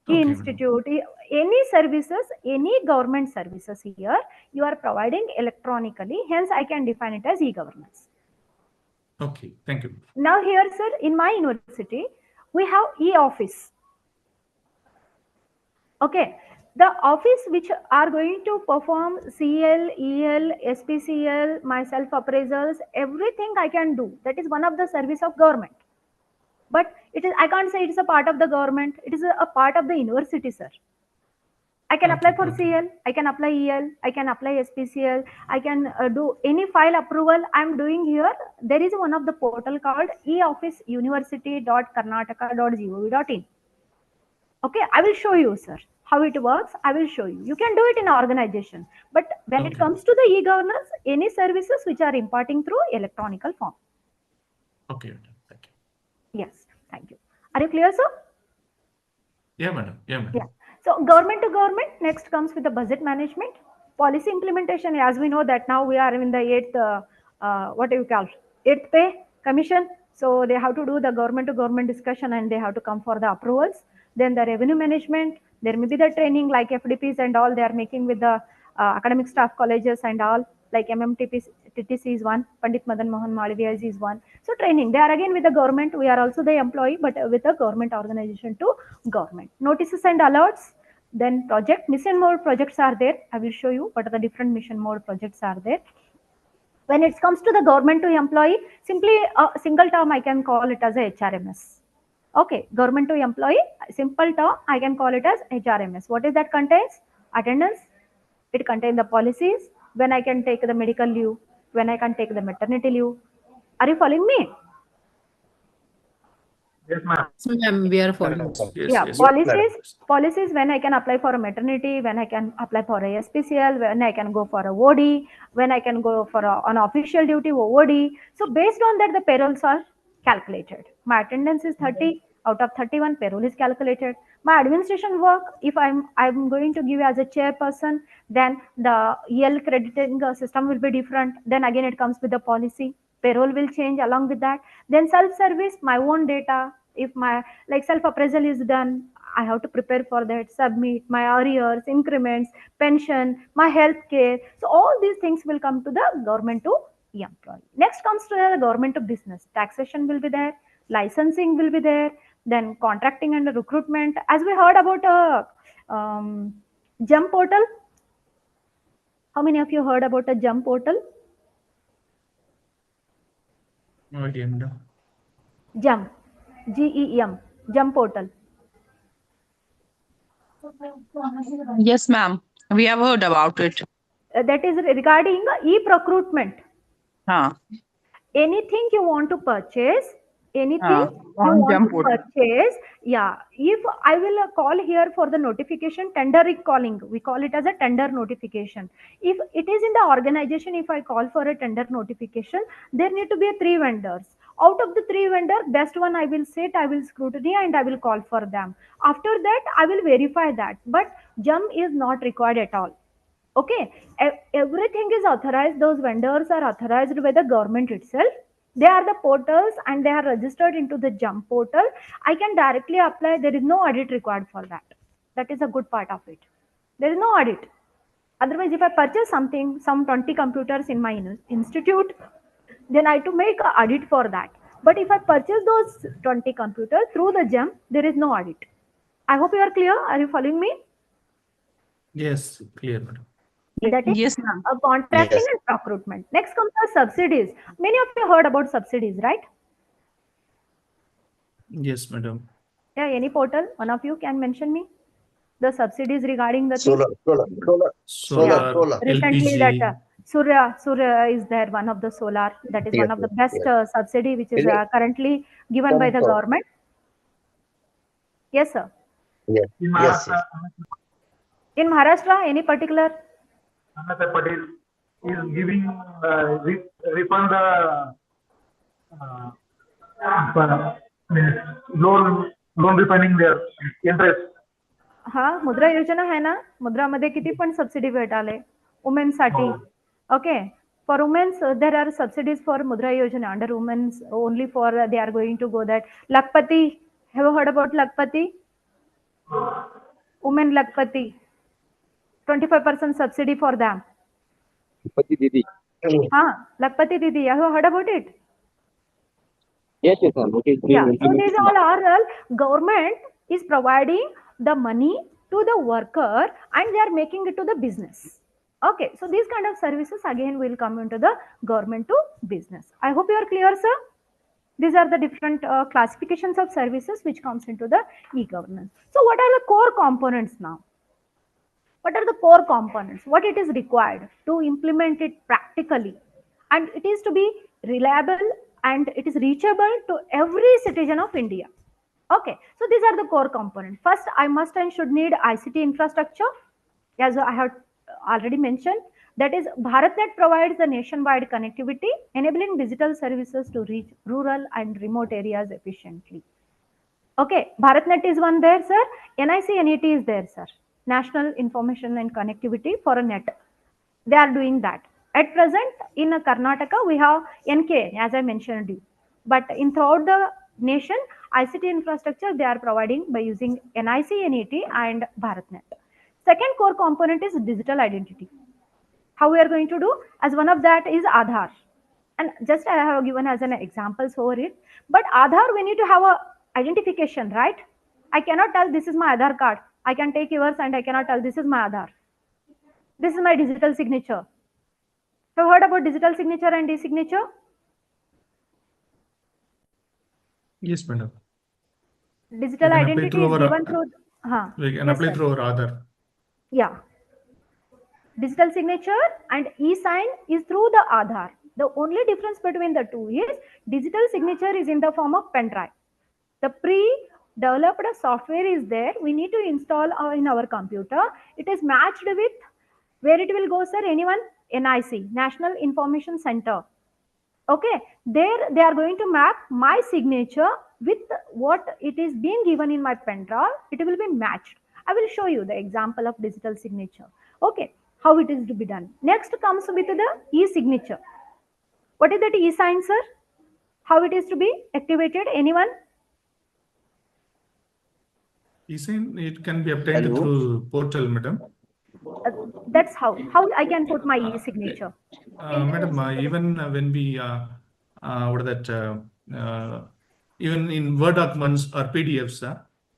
Speaker 3: E-institute, any services, any government services here, you are providing electronically. Hence, I can define it as e-governance.
Speaker 7: Okay, thank you.
Speaker 3: Now here, sir, in my university, we have e-office. Okay, the office which are going to perform CL, EL, SPCL, my self-appraisals, everything I can do. That is one of the service of government. But it is, I can't say it is a part of the government. It is a part of the university, sir. I can apply for CL, I can apply EL, I can apply SPCL, I can do any file approval I'm doing here. There is one of the portal called eofficeuniversity.karnataka.gov.in. Okay, I will show you, sir, how it works. I will show you. You can do it in organization. But when it comes to the e-governance, any services which are imparting through electronical form.
Speaker 7: Okay, thank you.
Speaker 3: Yes, thank you. Are you clear, sir?
Speaker 7: Yeah, madam. Yeah, madam.
Speaker 3: Yeah. So government to government, next comes with the budget management, policy implementation. As we know that now we are in the 8th, what do you call, 8th pay commission. So they have to do the government to government discussion and they have to come for the approvals. Then the revenue management, there may be the training like FDPs and all they are making with the academic staff colleges and all, like TTC is one, Pandit Madan Mohan Malviya is one. So training, they are again with the government. We are also the employee, but with a government organization to government. Notices and alerts, then project, mission mode projects are there. I will show you what are the different mission mode projects are there. When it comes to the government to employee, simply a single term I can call it as a HRMS. Okay, government to employee, simple term I can call it as HRMS. What is that contains? Attendance. It contains the policies, when I can take the medical leave, when I can take the maternity leave. Are you following me?
Speaker 10: Yes, ma'am.
Speaker 2: We are following.
Speaker 3: Yeah, policies when I can apply for a maternity, when I can apply for a SPCL, when I can go for a OD, when I can go for an official duty OD. So based on that, the payrolls are calculated. My attendance is 30 out of 31, payroll is calculated. My administration work, if I'm going to give as a chairperson, then the EL crediting system will be different. Then again it comes with the policy. Payroll will change along with that. Then self-service, my own data. If my like self-appraisal is done, I have to prepare for that, submit my arrears, increments, pension, my health care. So all these things will come to the government to employee. Next comes to the government to business. Taxation will be there, licensing will be there, then contracting and recruitment. As we heard about a JUM portal. How many of you heard about a JUM portal?
Speaker 7: No idea, madam.
Speaker 3: JUM, GEM, JUM portal.
Speaker 11: Yes, ma'am. We have heard about it.
Speaker 3: That is regarding e-procurement. Anything you want to purchase, anything you want to purchase, yeah. If I will call here for the notification, tender recalling, we call it as a tender notification. If it is in the organization, if I call for a tender notification, there need to be 3 vendors. Out of the 3 vendors, best one I will sit, I will scrutiny and I will call for them. After that, I will verify that. But JUM is not required at all. Okay, everything is authorized. Those vendors are authorized by the government itself. They are the portals and they are registered into the JUM portal. I can directly apply. There is no audit required for that. That is a good part of it. There is no audit. Otherwise, if I purchase something, some 20 computers in my institute, then I have to make an audit for that. But if I purchase those 20 computers through the GEM, there is no audit. I hope you are clear. Are you following me?
Speaker 7: Yes, clear, madam.
Speaker 3: That is
Speaker 11: Yes, ma'am.
Speaker 3: contracting and procurement. Next comes the subsidies. Many of you heard about subsidies, right?
Speaker 7: Yes, madam.
Speaker 3: Yeah, any portal? One of you can mention me the subsidies regarding the
Speaker 12: Solar,
Speaker 3: recently
Speaker 7: LPG.
Speaker 3: that Surve is there, one of the solar, that is one of the best subsidy which is currently given by the government. Yes, sir.
Speaker 10: In Maharashtra,
Speaker 3: In Maharashtra, any particular?
Speaker 10: Mr. Patel is giving refund loan refunding their interest.
Speaker 3: हाँ, मुद्रा योजना है ना, मुद्रा मध्ये किती पण subsidy भेटाले women's साठी. Okay, for women's there are subsidies for mudra yojana under women's only for they are going to go that Lakpati. Have you heard about Lakpati? Women Lakpati, 25% subsidy for them.
Speaker 9: Lakpati Didi.
Speaker 3: Lakpati Didi. Have you heard about it?
Speaker 9: Yes, ma'am.
Speaker 3: Yeah. So these all are government is providing the money to the worker and they are making it to the business. Okay. So these kind of services again will come into the government to business. I hope you are clear, sir. These are the different classifications of services which comes into the e-governance. So what are the core components now? What are the core components? What it is required to implement it practically? And it is to be reliable and it is reachable to every citizen of India. Okay, so these are the core components. First, I must and should need ICT infrastructure. As I have already mentioned, that is BharatNet provides the nationwide connectivity, enabling digital services to reach rural and remote areas efficiently. Okay, BharatNet is one there, sir. NIC-NET is there, sir. National Information and Connectivity for a net. They are doing that. At present, in Karnataka, we have NK, as I mentioned you. But in throughout the nation, ICT infrastructure they are providing by using NIC-NET and BharatNet. Second core component is digital identity. How we are going to do? As one of that is Aadhaar. And just I have given as an examples over it. But Aadhaar, we need to have a identification, right? I cannot tell this is my Aadhaar card. I can take yours and I cannot tell this is my Aadhaar. This is my digital signature. Have you heard about digital signature and e-signature?
Speaker 7: Yes, madam.
Speaker 3: Digital identity is given through.
Speaker 7: We can apply through our Aadhaar.
Speaker 3: Yeah. Digital signature and e-sign is through the Aadhaar. The only difference between the two is digital signature is in the form of pen drive. The pre-developed software is there. We need to install in our computer. It is matched with where it will go, sir? Anyone? NIC, National Information Center. Okay, there they are going to map my signature with what it is being given in my pen drive. It will be matched. I will show you the example of digital signature. Okay, how it is to be done. Next comes with the e-signature. What is that e-sign, sir? How it is to be activated? Anyone?
Speaker 7: E-sign, it can be obtained through portal, madam.
Speaker 3: That's how I can put my e-signature.
Speaker 7: Madam, even when we even in Word documents or PDFs,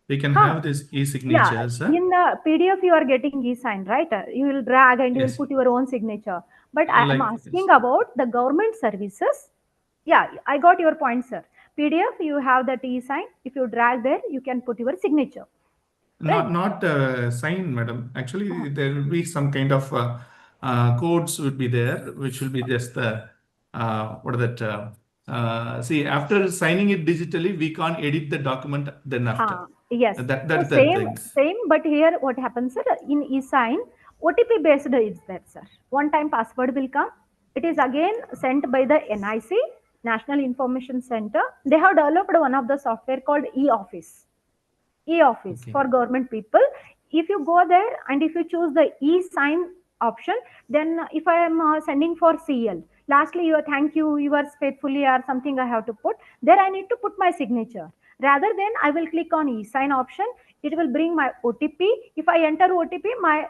Speaker 7: we can have this e-signatures.
Speaker 3: Yeah, in the PDF you are getting e-sign, right? You will drag and you will put your own signature. But I am asking about the government services. Yeah, I got your point, sir. PDF, you have that e-sign. If you drag there, you can put your signature.
Speaker 7: Not sign, madam. Actually, there will be some kind of codes would be there, which will be just the see, after signing it digitally, we can't edit the document then after.
Speaker 3: Yes.
Speaker 7: That's
Speaker 3: so same, but here what happens, sir? In e-sign, OTP based is there, sir. One time password will come. It is again sent by the NIC, National Information Center. They have developed one of the software called e-office. E-office for government people. If you go there and if you choose the e-sign option, then if I am sending for CL, lastly your thank you, yours faithfully or something I have to put, there I need to put my signature. Rather than I will click on e-sign option, it will bring my OTP. If I enter OTP, my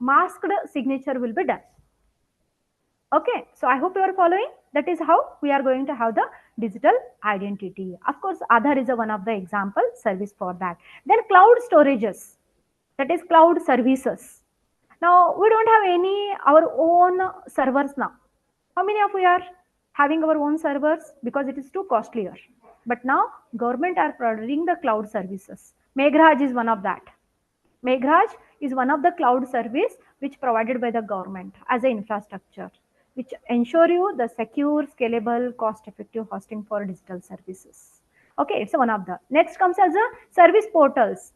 Speaker 3: masked signature will be done. Okay, so I hope you are following. That is how we are going to have the digital identity. Of course, Aadhaar is one of the example service for that. Then cloud storages, that is cloud services. Now we don't have any our own servers now. How many of you are having our own servers? Because it is too costlier. But now government are providing the cloud services. Meghraj is one of that. Meghraj is one of the cloud service which provided by the government as an infrastructure, which ensure you the secure, scalable, cost-effective hosting for digital services. Okay, it's one of the. Next comes as a service portals.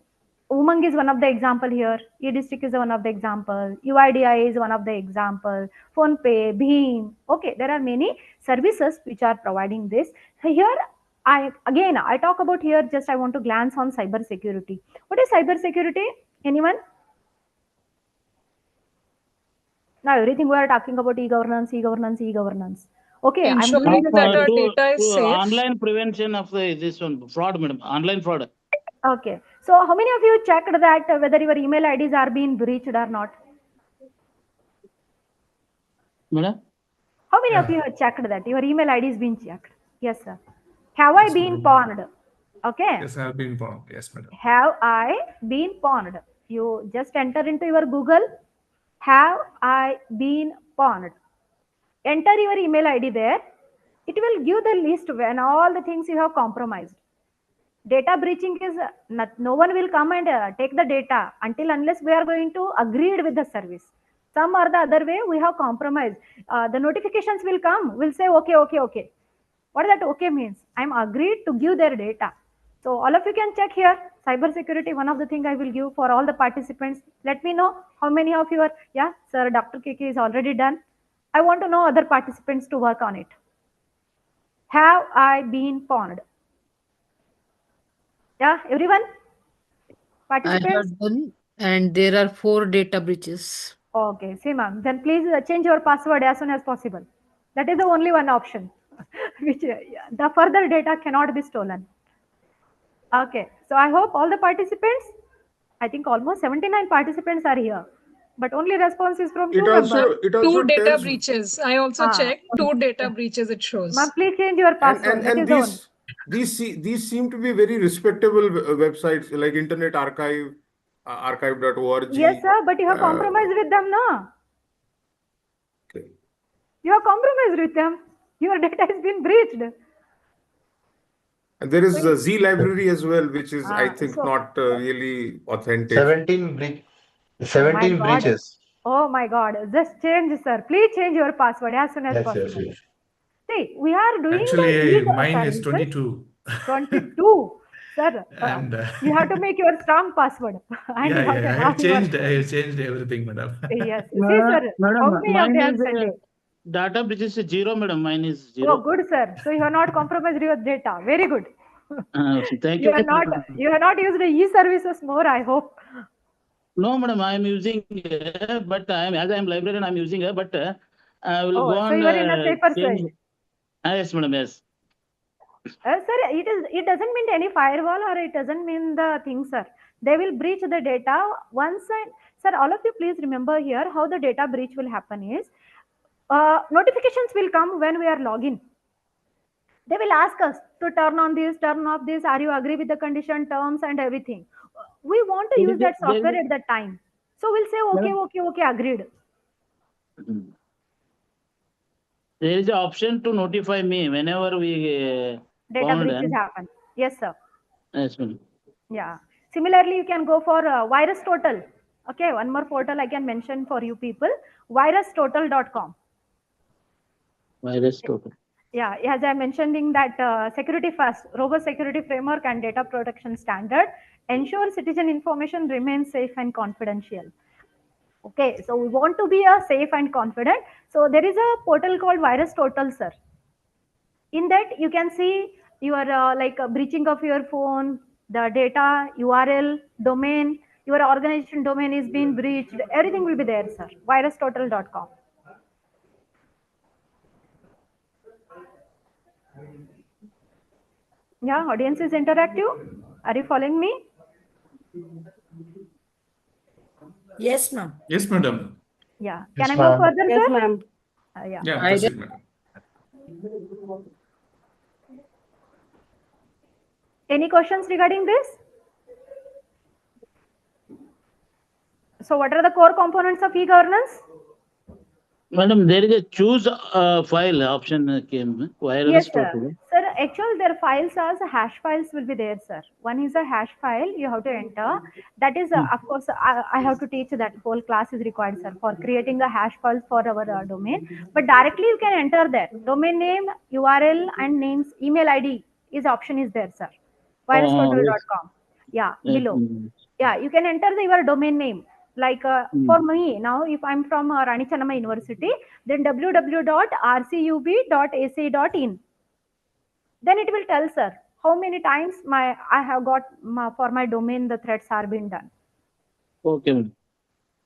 Speaker 3: Umang is one of the example here. E-District is one of the example. UIDI is one of the example. PhonePe, Bheem. Okay, there are many services which are providing this. So here, I talk about here. Just I want to glance on cyber security. What is cyber security? Anyone? Now everything we are talking about e-governance, e-governance, e-governance. Okay, I'm
Speaker 5: ensuring that our data is safe.
Speaker 12: Online prevention of this one fraud, madam. Online fraud.
Speaker 3: Okay, so how many of you checked that whether your email IDs are being breached or not?
Speaker 12: Madam?
Speaker 3: How many of you have checked that your email ID is being checked? Yes, sir. Have I been pawned? Okay.
Speaker 7: Yes, I have been pawned. Yes, madam.
Speaker 3: Have I been pawned? You just enter into your Google. Have I been pawned? Enter your email ID there. It will give the list when all the things you have compromised. Data breaching is no one will come and take the data unless we are going to agree with the service. Some or the other way we have compromised. The notifications will come. We'll say okay, okay, okay. What that okay means? I'm agreed to give their data. So all of you can check here. Cyber security, one of the things I will give for all the participants. Let me know how many of you are. Yeah, sir, Dr. KK is already done. I want to know other participants to work on it. Have I been pawned? Yeah, everyone? Participants?
Speaker 2: I have done, and there are 4 data breaches.
Speaker 3: Okay, see ma'am. Then please change your password as soon as possible. That is the only one option. Which the further data cannot be stolen. Okay, so I hope all the participants, I think almost 79 participants are here, but only response is from 2 members.
Speaker 5: Two data breaches. I also checked 2 data breaches. It shows.
Speaker 3: Ma'am, please change your password.
Speaker 7: And these seem to be very respectable websites like Internet Archive, archive.org.
Speaker 3: Yes, sir, but you have compromised with them, no?
Speaker 7: Okay.
Speaker 3: You have compromised with them. Your data has been breached.
Speaker 7: And there is a Z library as well, which is, I think, not really authentic.
Speaker 13: 17 breaches.
Speaker 3: Oh my God. Just change, sir. Please change your password as soon as possible.
Speaker 13: Yes.
Speaker 3: See, we are doing
Speaker 7: Actually, mine is 22.
Speaker 3: 22. Sir,
Speaker 7: and
Speaker 3: you have to make your strong password.
Speaker 7: And I have changed everything, madam.
Speaker 3: Yes. See, sir, how many of them sent it?
Speaker 12: Data breach is 0, madam. Mine is 0.
Speaker 3: Oh, good, sir. So you have not compromised your data. Very good.
Speaker 12: Thank you.
Speaker 3: You have not used the e-services more, I hope.
Speaker 12: No, madam. I am using, but as I am librarian, I am using it, but I will go on.
Speaker 3: So you are in a safer side.
Speaker 12: Yes, madam. Yes.
Speaker 3: Sir, it doesn't mean any firewall or it doesn't mean the thing, sir. They will breach the data once. Sir, all of you please remember here how the data breach will happen is notifications will come when we are login. They will ask us to turn on this, turn off this. Are you agree with the condition, terms, and everything? We want to use that software at that time. So we'll say okay, agreed.
Speaker 12: There is an option to notify me whenever we
Speaker 3: data breaches happen. Yes, sir.
Speaker 12: Yes, ma'am.
Speaker 3: Yeah. Similarly, you can go for virus total. Okay, one more portal I can mention for you people. virustotal.com.
Speaker 12: Virus total.
Speaker 3: Yeah, as I mentioned in that security first, robust security framework and data protection standard ensure citizen information remains safe and confidential. Okay, so we want to be safe and confident. So there is a portal called Virus Total, sir. In that you can see your breaching of your phone, the data, URL, domain, your organization domain is being breached. Everything will be there, sir. virustotal.com. Yeah, audience is interactive. Are you following me?
Speaker 8: Yes, ma'am.
Speaker 7: Yes, madam.
Speaker 3: Yeah.
Speaker 13: Yes,
Speaker 3: Can I move
Speaker 13: ma'am.
Speaker 3: further,
Speaker 14: Yes,
Speaker 3: sir?
Speaker 14: ma'am.
Speaker 3: Yeah.
Speaker 7: Yeah,
Speaker 14: I
Speaker 7: proceed, madam.
Speaker 3: Any questions regarding this? So what are the core components of e-governance?
Speaker 12: Madam, there is a choose file option came.
Speaker 3: Yes,
Speaker 12: Wireless
Speaker 3: sir.
Speaker 12: total.
Speaker 3: Sir, actually their files as hash files will be there, sir. One is a hash file you have to enter. That is, of course, I have to teach that whole class is required, sir, for creating a hash file for our domain. But directly you can enter there. Domain name, URL, and names, email ID is option is there, sir.
Speaker 12: Yes.
Speaker 3: Virustotal.com. Yeah,
Speaker 12: Yes.
Speaker 3: below. Yeah, you can enter your domain name. Like for me now, if I'm from Rani Channamma University, then www.rcub.ac.in. Then it will tell, sir, how many times I have got for my domain the threads are being done.
Speaker 12: Okay, madam.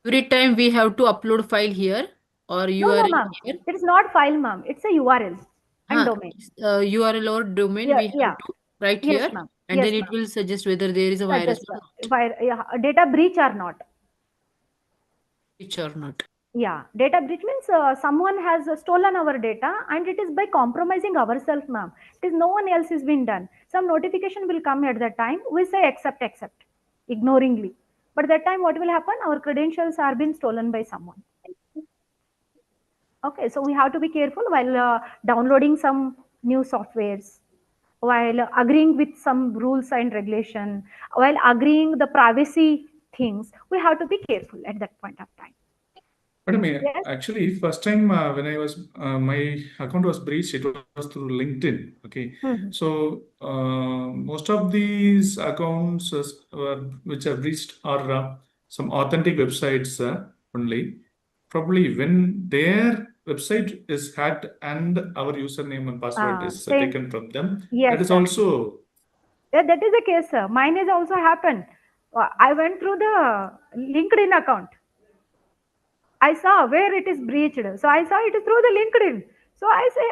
Speaker 2: Every time we have to upload file here or
Speaker 3: No, no,
Speaker 2: URL
Speaker 3: ma'am.
Speaker 2: here.
Speaker 3: It's not file, ma'am. It's a URL and domain.
Speaker 2: URL or domain
Speaker 3: Yeah,
Speaker 2: we have
Speaker 3: yeah.
Speaker 2: to write
Speaker 3: Yes,
Speaker 2: here,
Speaker 3: ma'am.
Speaker 2: and
Speaker 3: Yes,
Speaker 2: then it
Speaker 3: ma'am.
Speaker 2: will suggest whether there is a virus
Speaker 3: Suggest
Speaker 2: or not.
Speaker 3: data breach or not.
Speaker 2: Which or not.
Speaker 3: Yeah, data breach means someone has stolen our data, and it is by compromising ourselves, ma'am. It is no one else has been done. Some notification will come at that time. We say accept, ignoringly. But that time, what will happen? Our credentials are being stolen by someone. Okay, so we have to be careful while downloading some new softwares, while agreeing with some rules and regulation, while agreeing the privacy things. We have to be careful at that point of time.
Speaker 7: Madam,
Speaker 3: Yes.
Speaker 7: actually, first time when I was my account was breached, it was through LinkedIn. Okay, so most of these accounts which are breached are some authentic websites only. Probably when their website is hacked and our username and password is taken from them,
Speaker 3: Yes,
Speaker 7: that is
Speaker 3: sir.
Speaker 7: also.
Speaker 3: Yeah, that is the case, sir. Mine has also happened. I went through the LinkedIn account. I saw where it is breached. So I saw it through the LinkedIn. So I say,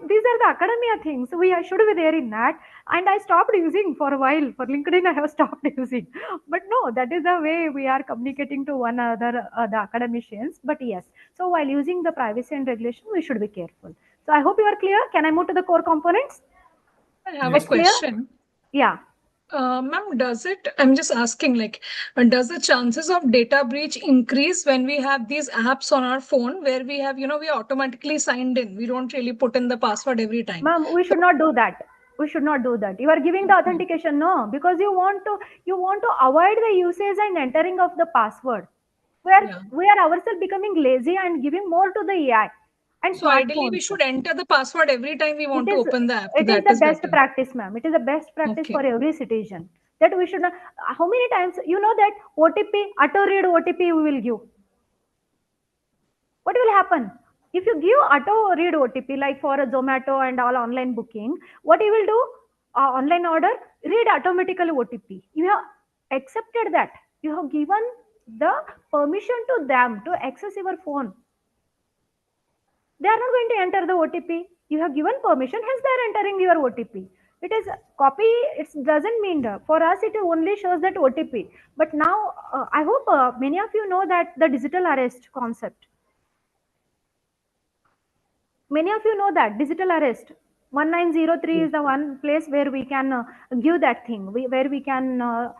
Speaker 3: these are the academia things. We should be there in that. And I stopped using for a while. For LinkedIn, I have stopped using. But no, that is the way we are communicating to one another, the academicians. But yes, so while using the privacy and regulation, we should be careful. So I hope you are clear. Can I move to the core components?
Speaker 5: I have a question.
Speaker 3: Yeah.
Speaker 5: Ma'am, I'm just asking, like, does the chances of data breach increase when we have these apps on our phone where we have, we automatically signed in? We don't really put in the password every time.
Speaker 3: Ma'am, we should not do that. We should not do that. You are giving the authentication, no, because you want to avoid the usage and entering of the password. We are ourselves becoming lazy and giving more to the AI and
Speaker 5: so ideally, we
Speaker 3: smartphones.
Speaker 5: should enter the password every time we want to open the app.
Speaker 3: It is
Speaker 5: That
Speaker 3: the
Speaker 5: is
Speaker 3: best
Speaker 5: better.
Speaker 3: practice, ma'am. It is the best practice for every citizen. That we should not. How many times you know that OTP, auto read OTP we will give? What will happen? If you give auto read OTP, like for a Zomato and all online booking, what you will do? Online order, read automatically OTP. You have accepted that. You have given the permission to them to access your phone. They are not going to enter the OTP. You have given permission, hence they are entering your OTP. It is copy, it doesn't mean for us it only shows that OTP. But now I hope many of you know that the digital arrest concept. Many of you know that digital arrest 1903 is the one place where we can give that thing, where we can tell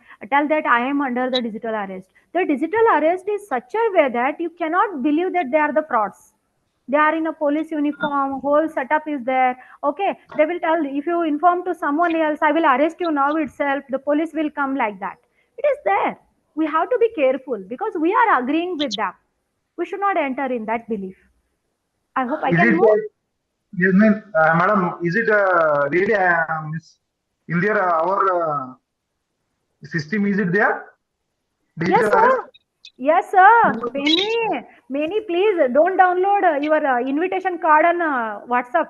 Speaker 3: that I am under the digital arrest. The digital arrest is such a way that you cannot believe that they are the frauds. They are in a police uniform, whole setup is there. Okay, they will tell, if you inform to someone else, I will arrest you now itself, the police will come, like that. It is there. We have to be careful because we are agreeing with them. We should not enter in that belief. I hope I can move.
Speaker 10: Yes, madam, is it really in there our system, is it there?
Speaker 3: Yes, sir. Yes, sir. Many, please don't download your invitation card on WhatsApp.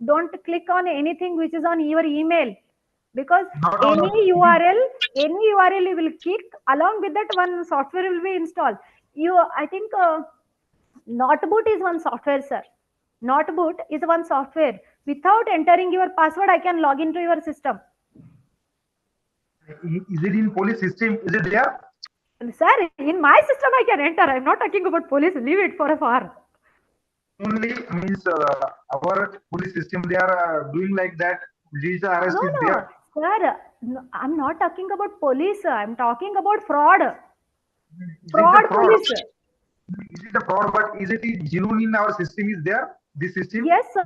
Speaker 3: Don't click on anything which is on your email, because any URL you will click, along with that one software will be installed. I think Noteboot is one software, sir. Noteboot is one software. Without entering your password, I can log into your system.
Speaker 10: Is it in police system? Is it there?
Speaker 3: Sir, in my system I can enter. I'm not talking about police. Leave it for a far.
Speaker 10: Only means our police system, they are doing like that. This arrest
Speaker 3: No,
Speaker 10: is
Speaker 3: no,
Speaker 10: there.
Speaker 3: sir. No, I'm not talking about police. I'm talking about fraud.
Speaker 10: Is it
Speaker 3: Fraud
Speaker 10: a fraud?
Speaker 3: police.
Speaker 10: Is it a fraud? But is it genuine in our system? Is there this system?
Speaker 3: Yes, sir.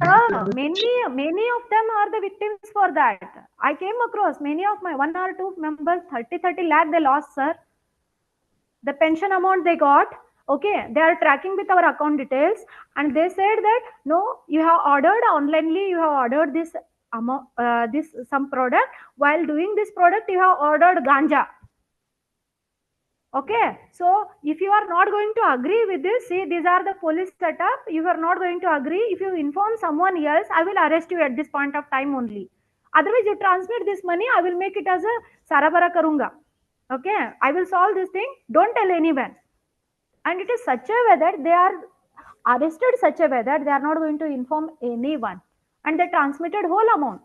Speaker 3: Many of them are the victims for that. I came across many of my 1 or 2 members, 30 lakh they lost, sir. The pension amount they got, okay, they are tracking with our account details, and they said that no, you have ordered onlinely, you have ordered this amount, this some product. While doing this product, you have ordered ganja. Okay, so if you are not going to agree with this, see, these are the police setup. If you are not going to agree, if you inform someone else, I will arrest you at this point of time only. Otherwise, you transmit this money, I will make it as a sarabara karunga. Okay, I will solve this thing. Don't tell anyone. And it is such a way that they are arrested such a way that they are not going to inform anyone. And they transmitted whole amount.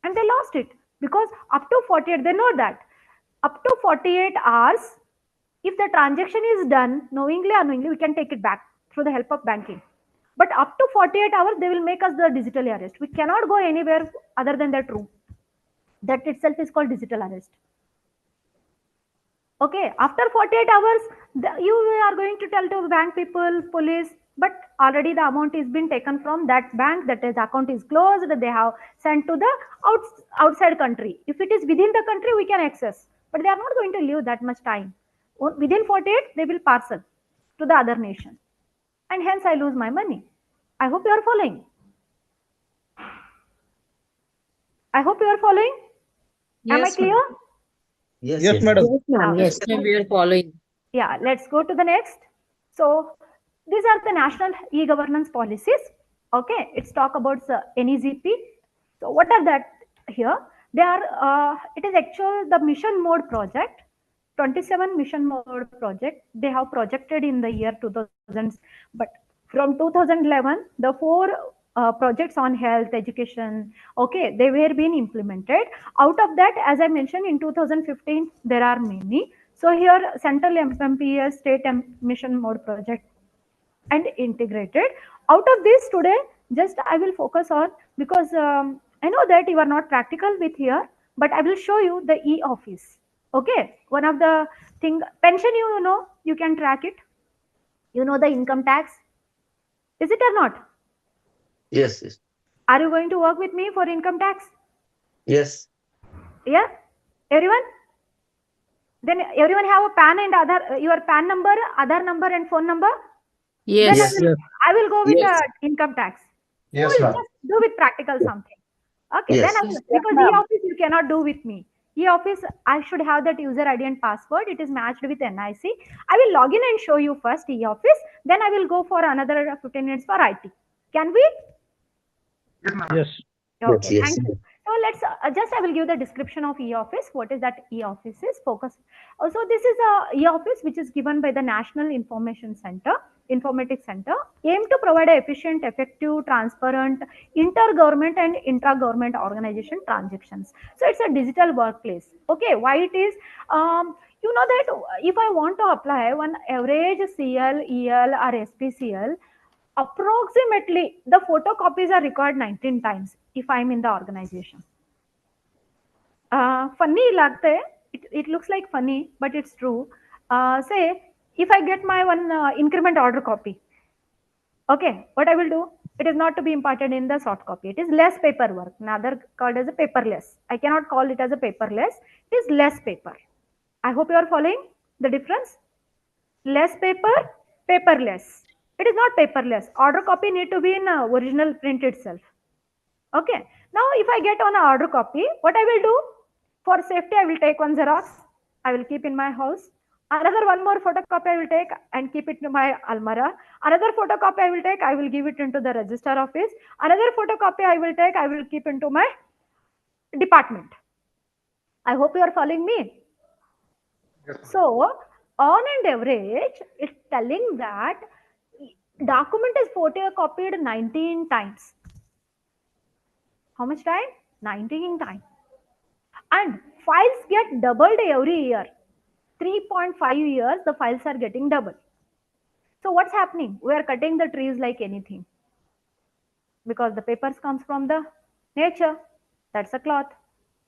Speaker 3: And they lost it. Because up to 48, they know that. Up to 48 hours, if the transaction is done knowingly or unknowingly, we can take it back through the help of banking. But up to 48 hours, they will make us the digital arrest. We cannot go anywhere other than that room. That itself is called digital arrest. Okay, after 48 hours, you are going to tell to bank people, police, but already the amount is been taken from that bank, that is account is closed, they have sent to the outside country. If it is within the country, we can access, but they are not going to leave that much time. Within 48, they will parcel to the other nation, and hence I lose my money. I hope you are following. I hope you are following. Am I clear?
Speaker 6: Yes, madam.
Speaker 2: Yes, ma'am. Yes, ma'am. We are following.
Speaker 3: Yeah, let's go to the next. So these are the national e-governance policies. Okay, it's talk about the NEZP. So what are that here? They are, it is actual the mission mode project, 27 mission mode project. They have projected in the year 2000, but from 2011, the 4 projects on health, education, okay, they were being implemented. Out of that, as I mentioned, in 2015, there are many. So here, central MMPS, state mission mode project, and integrated. Out of this today, just I will focus on, because I know that you are not practical with here, but I will show you the e-office. Okay, one of the thing, pension, you know, you can track it. You know the income tax. Is it or not?
Speaker 14: Yes, yes.
Speaker 3: Are you going to work with me for income tax?
Speaker 14: Yes.
Speaker 3: Yeah, everyone? Then everyone have a PAN and other, your PAN number, Aadhaar number and phone number?
Speaker 2: Yes.
Speaker 3: Then I will go with the income tax.
Speaker 13: Yes,
Speaker 3: Cool,
Speaker 13: ma'am.
Speaker 3: just do with practical something. Okay,
Speaker 14: Yes.
Speaker 3: then I will, because e-office you cannot do with me. E-office, I should have that user ID and password. It is matched with NIC. I will log in and show you first e-office. Then I will go for another 15 minutes for IT. Can we?
Speaker 6: Yes.
Speaker 3: Okay,
Speaker 14: Yes.
Speaker 3: thank you. So let's just I will give the description of e-office. What is that e-office is? Focus. Also, this is a e-office which is given by the National Information Center, Informatics Center, aim to provide a efficient, effective, transparent, inter-government and intra-government organization transactions. So it's a digital workplace. Okay, why it is? You know that if I want to apply one average CL, EL or SPCL, approximately the photocopies are required 19 times if I'm in the organization. Funny lagte, it looks like funny, but it's true. Say, if I get my one increment order copy, okay, what I will do? It is not to be imparted in the soft copy. It is less paperwork, another called as a paperless. I cannot call it as a paperless. It is less paper. I hope you are following the difference. Less paper, paperless. It is not paperless. Order copy need to be in original print itself. Okay. Now, if I get on an order copy, what I will do? For safety, I will take one Xerox. I will keep in my house. Another one more photocopy I will take and keep it in my almara. Another photocopy I will take, I will give it into the register office. Another photocopy I will take, I will keep into my department. I hope you are following me. So, on an average, it's telling that document is photocopied 19 times. How much time? 19 times. And files get doubled every year. 3.5 years, the files are getting double. So what's happening? We are cutting the trees like anything because the papers comes from the nature. That's a cloth.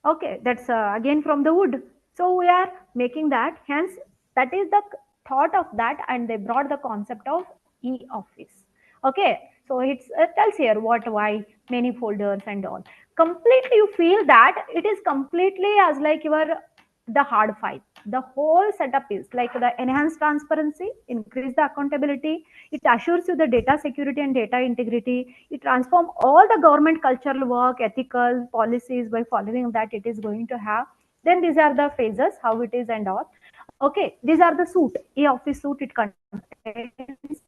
Speaker 3: Okay, that's again from the wood. So we are making that. Hence, that is the thought of that, and they brought the concept of e-office. Okay, so it tells here what, why, many folders and all. Completely, you feel that it is completely as like your the hard file. The whole setup is like the enhanced transparency, increase the accountability. It assures you the data security and data integrity. It transforms all the government cultural work, ethical policies by following that it is going to have. Then these are the phases, how it is and all. Okay, these are the suite, e-office suite. It contains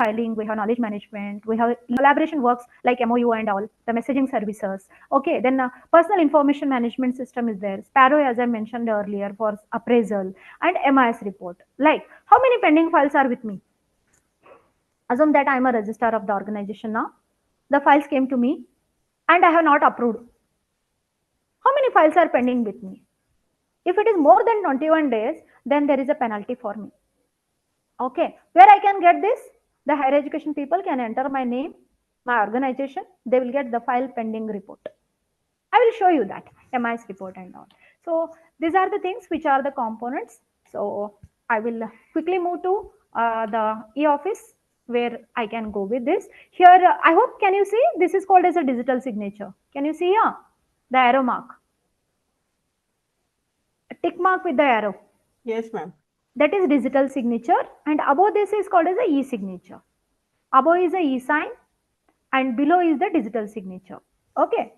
Speaker 3: filing, we have knowledge management, we have collaboration works like MOU and all, the messaging services. Okay, then personal information management system is there. Sparrow, as I mentioned earlier, for appraisal, and MIS report. Like, how many pending files are with me? Assume that I am a registrar of the organization now. The files came to me and I have not approved. How many files are pending with me? If it is more than 21 days, then there is a penalty for me. Okay, where I can get this? The higher education people can enter my name, my organization, they will get the file pending report. I will show you that, MIS report and all. So these are the things which are the components. So I will quickly move to the e-office where I can go with this. Here, I hope, can you see? This is called as a digital signature. Can you see here? The arrow mark. A tick mark with the arrow.
Speaker 15: Yes, ma'am.
Speaker 3: That is digital signature, and above this is called as a e-signature. Above is a e-sign and below is the digital signature. Okay.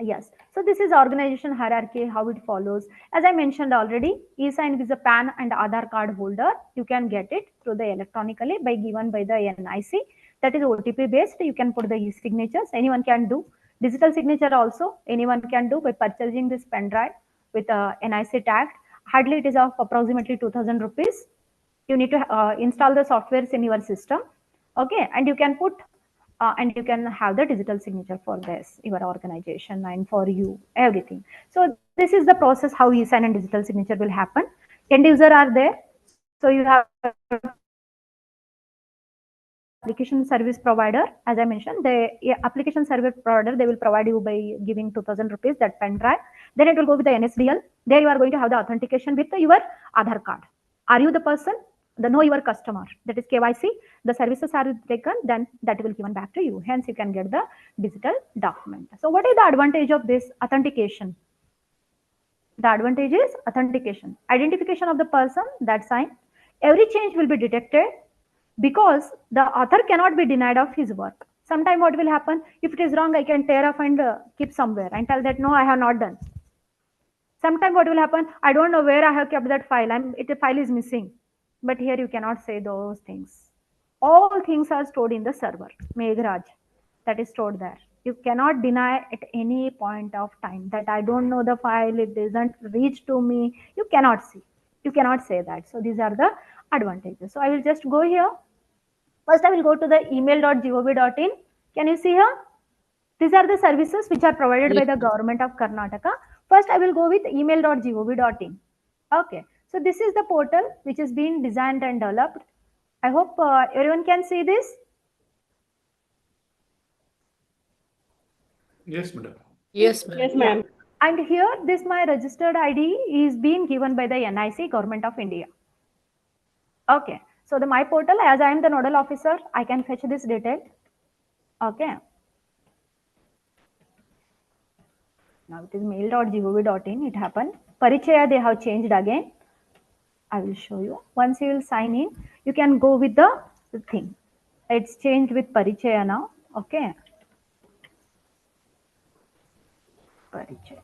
Speaker 3: Yes. So this is organization hierarchy, how it follows. As I mentioned already, e-sign is a PAN and Aadhaar card holder. You can get it through the electronically by given by the NIC. That is OTP based. You can put the e-signatures. Anyone can do. Digital signature also anyone can do by purchasing this pen drive with a NIC tag. Hardly it is of approximately 2000 rupees. You need to install the softwares in your system. Okay, and you can put and you can have the digital signature for this, your organization and for you, everything. So this is the process how e-sign and digital signature will happen. End user are there. So you have application service provider. As I mentioned, the application service provider, they will provide you by giving 2000 rupees, that pen drive. Then it will go with the NSDL. There you are going to have the authentication with your Aadhaar card. Are you the person? The know your customer, that is KYC. The services are taken, then that will given back to you. Hence, you can get the digital document. So what is the advantage of this authentication? The advantage is authentication, identification of the person that signed. Every change will be detected because the author cannot be denied of his work. Sometime what will happen? If it is wrong, I can tear off and keep somewhere and tell that no, I have not done. Sometime what will happen? I don't know where I have kept that file. The file is missing. But here you cannot say those things. All things are stored in the server, Meghraj, that is stored there. You cannot deny at any point of time that I don't know the file, it doesn't reach to me. You cannot see. You cannot say that. So these are the advantages. So I will just go here. First, I will go to the email.gov.in. Can you see here? These are the services which are provided by the government of Karnataka. First, I will go with email.gov.in. Okay. So this is the portal which is being designed and developed. I hope everyone can see this.
Speaker 7: Yes, madam.
Speaker 2: Yes, ma'am.
Speaker 15: Yes, ma'am.
Speaker 3: And here, this my registered ID is being given by the NIC, Government of India. Okay. So the my portal, as I am the nodal officer, I can fetch this detail. Okay. Now it is mail.gov.in. It happened. Parichaya they have changed again. I will show you. Once you will sign in, you can go with the thing. It's changed with Parichaya now. Okay. Parichaya.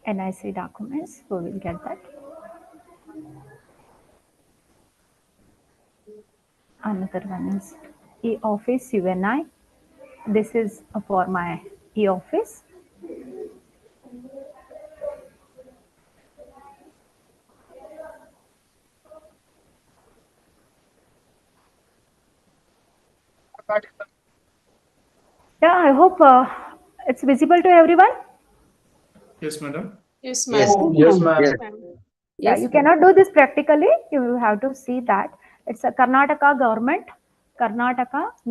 Speaker 3: NIC documents. We will get that. Another one is e-office UNI. This is for my e-office. Yeah, I hope it's visible to everyone.
Speaker 7: Yes, madam.
Speaker 11: Yes,
Speaker 14: Yes.
Speaker 11: ma'am.
Speaker 6: Yes, ma'am.
Speaker 14: Yes.
Speaker 3: Yeah, you cannot do this practically. You have to see that it's a Karnataka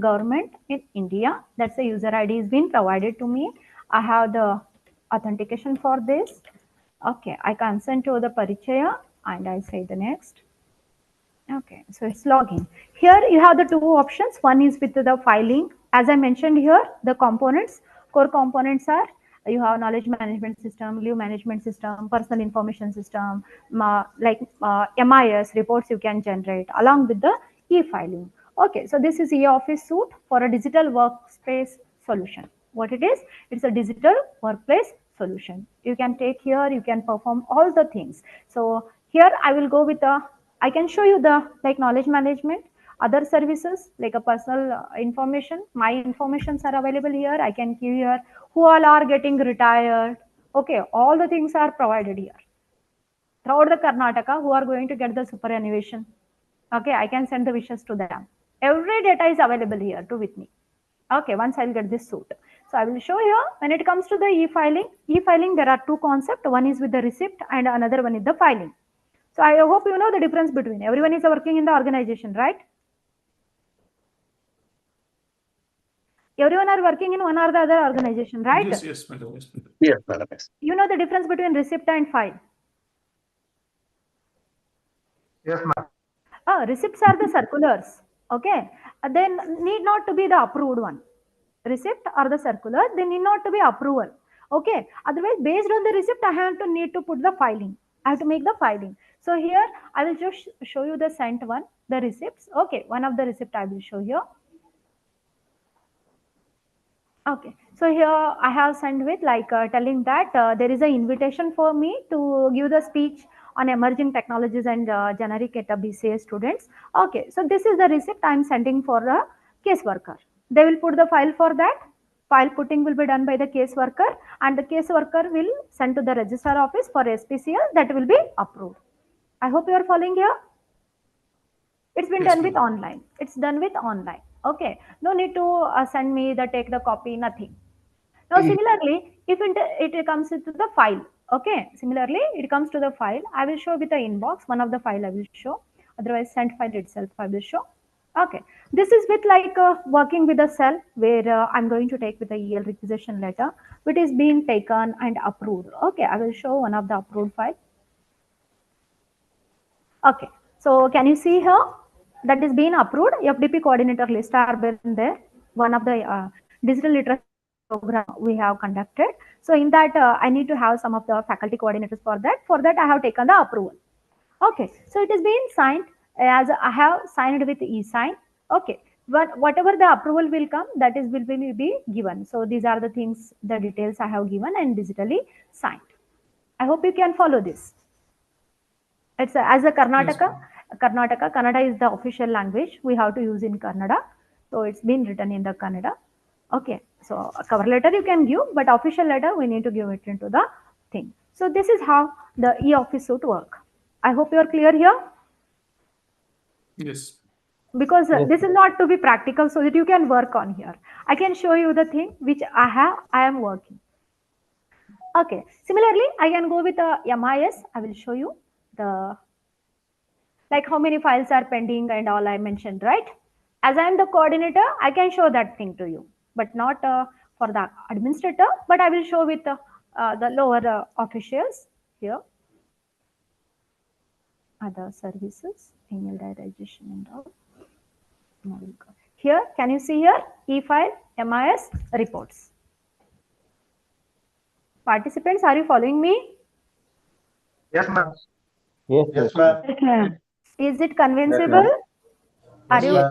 Speaker 3: government in India. That's the user ID is been provided to me. I have the authentication for this. Okay, I consent to the Parichaya and I say the next. Okay, so it's login. Here you have the two options. One is with the filing. As I mentioned here, the components, core components are you have knowledge management system, leave management system, personal information system, MIS reports you can generate along with the e-filing. Okay, so this is e-office suite for a digital workspace solution. What it is? It's a digital workplace solution. You can take here, you can perform all the things. So here I will go with the I can show you the like knowledge management, other services like a personal information. My informations are available here. I can give here who all are getting retired. Okay, all the things are provided here. Throughout the Karnataka, who are going to get the superannuation. Okay, I can send the wishes to them. Every data is available here to with me. Okay, once I'll get this suit. So I will show you when it comes to the e-filing. E-filing, there are two concepts. One is with the receipt and another one is the filing. So I hope you know the difference between everyone is working in the organization, right? Everyone are working in one or the other organization, right?
Speaker 7: Yes, yes, madam. Yes, madam.
Speaker 14: Yes, madam.
Speaker 3: You know the difference between receipt and file.
Speaker 10: Yes, ma'am.
Speaker 3: Receipts are the circulars. Okay, they need not to be the approved one. Receipt or the circular, they need not to be approval. Okay, otherwise based on the receipt, I have to need to put the filing. I have to make the filing. So here I will just show you the sent one, the receipts. Okay, one of the receipt I will show you. Okay, so here I have sent with telling that there is an invitation for me to give the speech on emerging technologies and generic at BCA students. Okay, so this is the receipt I am sending for the caseworker. They will put the file for that. File putting will be done by the caseworker and the caseworker will send to the registrar office for SPCL that will be approved. I hope you are following here. It's been done with online. It's done with online. Okay, no need to send me the take the copy, nothing. Now similarly, if it comes to the file, okay, similarly it comes to the file, I will show with the inbox, one of the file I will show, otherwise sent file itself I will show. Okay, this is with working with a cell where I'm going to take with the EL requisition letter, which is being taken and approved. Okay, I will show one of the approved file. Okay, so can you see here that is being approved? FDP coordinator list are been there. One of the digital literacy program we have conducted. So in that I need to have some of the faculty coordinators for that. For that I have taken the approval. Okay, so it is being signed as I have signed with e-sign. Okay, but whatever the approval will come, that is will be given. So these are the things, the details I have given and digitally signed. I hope you can follow this. It's as a Karnataka, Kannada is the official language we have to use in Kannada. So it's been written in the Kannada. Okay, so a cover letter you can give, but official letter we need to give it into the thing. So this is how the e-office suite work. I hope you are clear here.
Speaker 7: Yes.
Speaker 3: Because this is not to be practical, so that you can work on here. I can show you the thing which I am working. Okay, similarly, I can go with the MIS. I will show you the like how many files are pending and all I mentioned, right? As I am the coordinator, I can show that thing to you, but not for the administrator, but I will show with the lower officials here. Other services, email diarization and all. Here, can you see here, e-file, MIS, reports. Participants, are you following me?
Speaker 10: Yes, ma'am.
Speaker 9: Yes, ma'am.
Speaker 3: Is it convincible? Are you?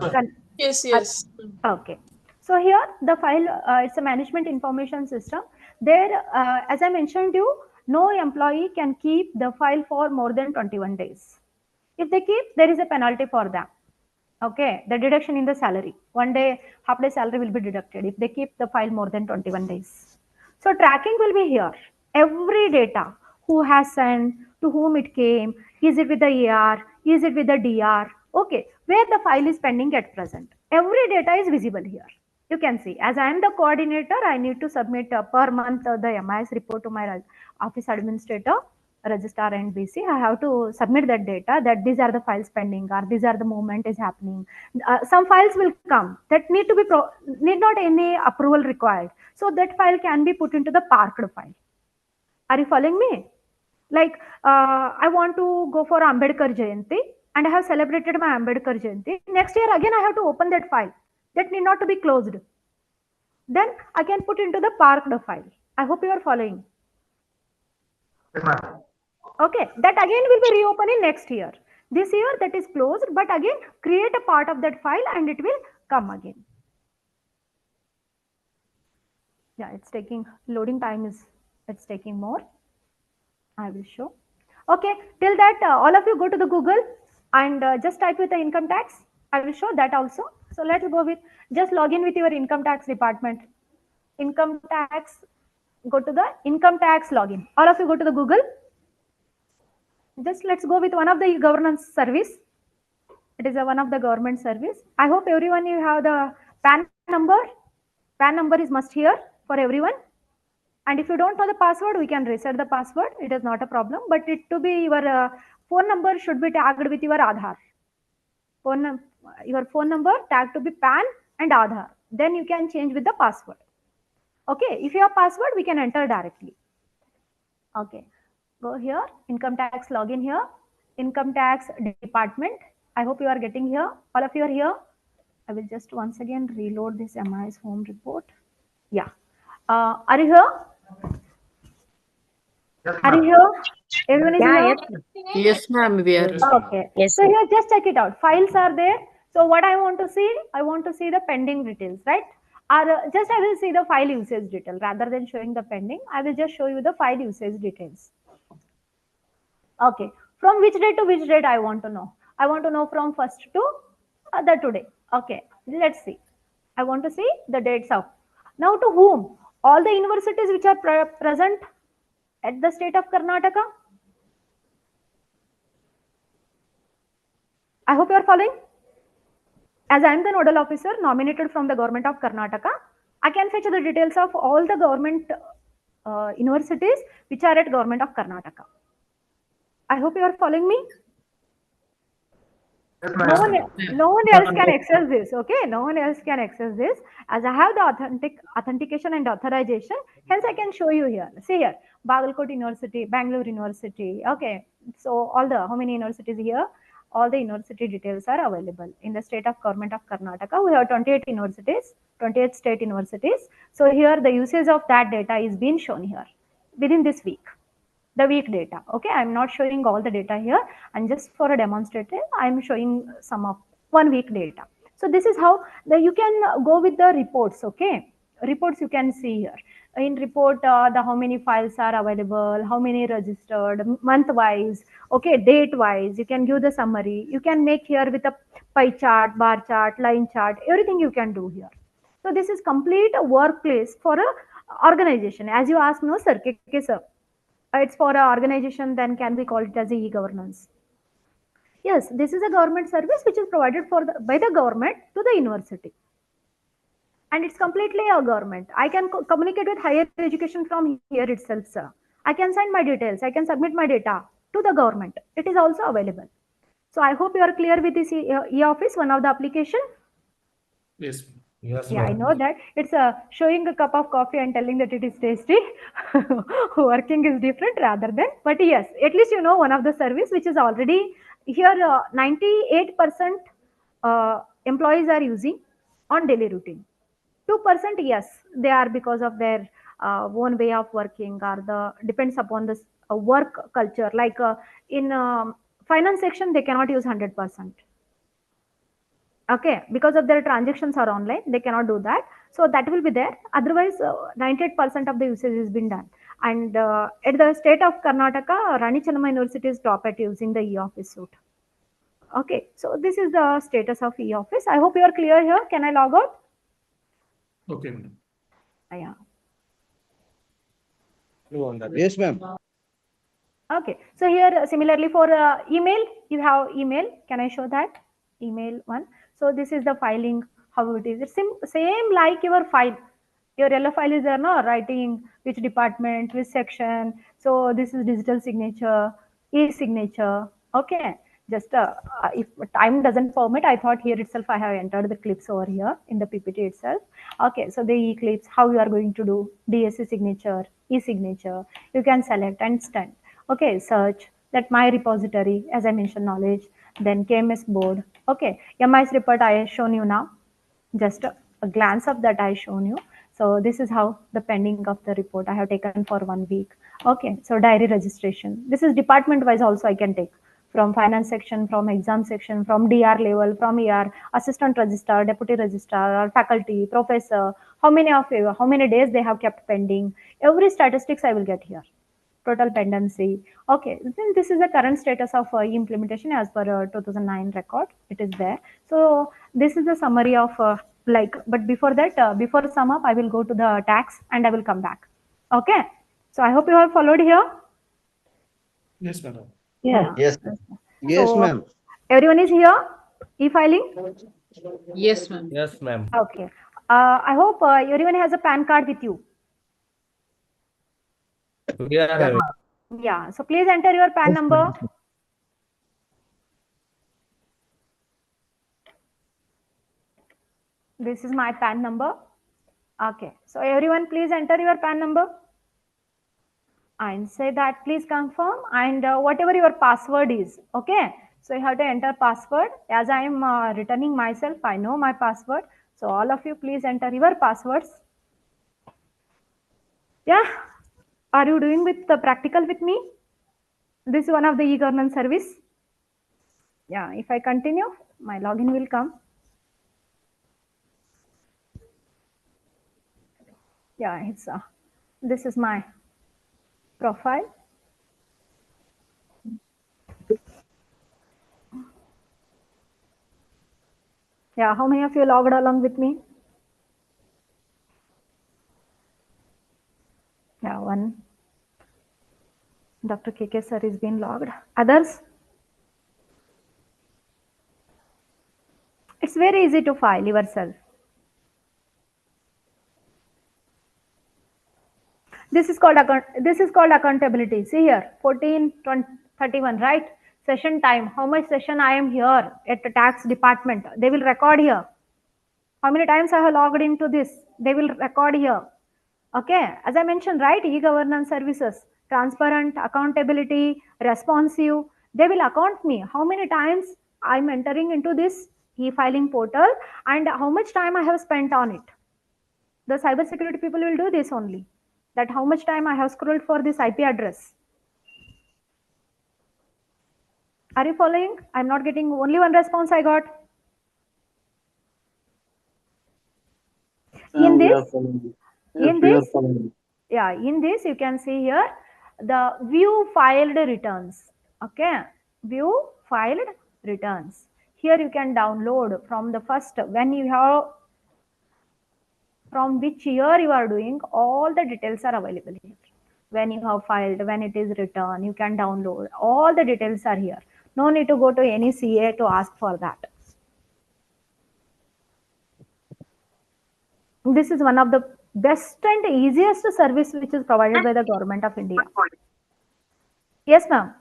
Speaker 11: Yes.
Speaker 3: Okay. So here the file, it's a management information system. There, as I mentioned you, no employee can keep the file for more than 21 days. If they keep, there is a penalty for them. Okay, the deduction in the salary. 1 day, half day salary will be deducted if they keep the file more than 21 days. So tracking will be here. Every data, who has sent, to whom it came, is it with the AR, is it with the DR, okay, where the file is pending at present. every data is visible here. You can see, as I am the coordinator, I need to submit per month the MIS report to my office administrator, registrar and BC. I have to submit that data, that these are the files pending, or these are the movement is happening. Some files will come that need to be need not any approval required. So that file can be put into the parked file. Are you following me? Like I want to go for Ambedkar Jayanti and I have celebrated my Ambedkar Jayanti. Next year again I have to open that file. That need not to be closed. Then I can put into the parked file. I hope you are following. Okay, that again will be reopening next year. This year that is closed, but again create a part of that file and it will come again. Yeah, it's taking loading time is it's taking more. I will show. Okay, till that all of you go to the Google and just type with the income tax. I will show that also. So let's go with, just log in with your income tax department. Income tax, go to the income tax login. All of you go to the Google. Just let's go with one of the e-governance service. It is one of the government service. I hope everyone you have the PAN number. PAN number is must here for everyone. And if you don't know the password, we can reset the password. It is not a problem, but it to be your phone number should be tagged with your Aadhaar. Your phone number tagged to be PAN and Aadhaar. Then you can change with the password. Okay, if you have password, we can enter directly. Okay, go here, income tax login here, income tax department. I hope you are getting here. All of you are here. I will just once again reload this MIS home report. Yeah. Are you here? Are you here? Everyone is here?
Speaker 2: Yes, ma'am, we are.
Speaker 3: Okay. Yes, so here, just check it out. Files are there. So what I want to see? I want to see the pending details, right? Or just I will see the file usage detail rather than showing the pending. I will just show you the file usage details. Okay. From which date to which date I want to know? I want to know from first to the today. Okay. Let's see. I want to see the dates of. Now to whom? All the universities which are present at the state of Karnataka. I hope you are following. As I am the nodal officer nominated from the government of Karnataka, I can fetch the details of all the government universities which are at government of Karnataka. I hope you are following me. No one else can access this. Okay, no one else can access this. As I have the authentication and authorization, hence I can show you here. See here, Bagalkot University, Bangalore University. Okay, so all the how many universities here? All the university details are available in the state of government of Karnataka. We have 28 universities, 28 state universities. So here the usage of that data is being shown here within this week. The week data. Okay, I'm not showing all the data here, and just for a demonstrative, I'm showing some of 1 week data. So this is how you can go with the reports. Okay, reports you can see here. In report, the how many files are available, how many registered, month wise, okay, date wise. You can give the summary. You can make here with a pie chart, bar chart, line chart, everything you can do here. So this is complete a workplace for a organization. As you ask, no sir, sir. It's for an organization, then can we call it as a e-governance? Yes, this is a government service which is provided by the government to the university. And it's completely a government. I can communicate with higher education from here itself, sir. I can send my details. I can submit my data to the government. It is also available. So I hope you are clear with this e-office, one of the application.
Speaker 7: Yes.
Speaker 13: Yes,
Speaker 3: yeah, I know that. It's showing a cup of coffee and telling that it is tasty. Working is different rather than, but yes, at least you know one of the service which is already here. 98% employees are using on daily routine. 2%, yes, they are because of their own way of working or the depends upon the work culture. Like in finance section, they cannot use 100%. Okay, because of their transactions are online, they cannot do that. So that will be there. Otherwise, 98% of the usage has been done. And at the state of Karnataka, Rani Chennamma University is top at using the e-office suite. Okay, so this is the status of e-office. I hope you are clear here. Can I log out?
Speaker 7: Okay, madam.
Speaker 3: Yeah.
Speaker 15: Yes, ma'am.
Speaker 3: Okay, so here similarly for email, you have email. Can I show that? Email one. So this is the filing how it is. It's same like your file. Your yellow file is there, no? Writing which department, which section. So this is digital signature, e-signature. Okay. Just if time doesn't permit, I thought here itself I have entered the clips over here in the PPT itself. Okay. So the e-clips, how you are going to do DSC signature, e-signature. You can select and send. Okay. Search that my repository, as I mentioned, knowledge. Then KMS board. Okay. MIS report I have shown you now. Just a glance of that I shown you. So this is how the pending of the report I have taken for 1 week. Okay, so diary registration. This is department wise also I can take from finance section, from exam section, from DR level, from ER, assistant registrar, deputy registrar, faculty, professor, how many days they have kept pending. Every statistics I will get here. Total pendency. Okay, then this is the current status of implementation as per 2009 record. It is there. So this is the summary of but before that, before sum up, I will go to the tax and I will come back. Okay. So I hope you have followed here.
Speaker 7: Yes, madam.
Speaker 3: Yeah.
Speaker 14: Yes. Yes,
Speaker 3: So
Speaker 14: ma'am.
Speaker 3: everyone is here. E-filing.
Speaker 2: Yes, ma'am.
Speaker 13: Yes, ma'am.
Speaker 3: Okay. I hope everyone has a PAN card with you.
Speaker 13: We are having.
Speaker 3: Yeah. So please enter your PAN number. This is my PAN number. Okay. So everyone please enter your PAN number. And say that please confirm and whatever your password is. Okay. So you have to enter password. As I am returning myself, I know my password. So all of you please enter your passwords. Yeah. Are you doing with the practical with me? This is one of the e-governance service. Yeah. If I continue, my login will come. Yeah. It's this is my profile. Yeah. How many of you logged along with me? Yeah. One. Dr. KK sir is being logged. Others? It's very easy to file yourself. This is called accountability. See here, 14, 20, 31, right? Session time. How much session I am here at the tax department? They will record here. How many times I have logged into this? They will record here. Okay. As I mentioned, right? E-governance services, transparent, accountability, responsive. They will account me. How many times I'm entering into this e-filing portal and how much time I have spent on it. The cybersecurity people will do this only. That how much time I have scrolled for this IP address. Are you following? I'm not getting only one response I got. In this, in this you can see here the view filed returns. Okay, view filed returns. Here you can download from the first when you have from which year you are doing, all the details are available here. When you have filed, when it is returned, you can download. All the details are here. No need to go to any CA to ask for that. This is one of the best and easiest service which is provided by the Government of India. Yes, ma'am.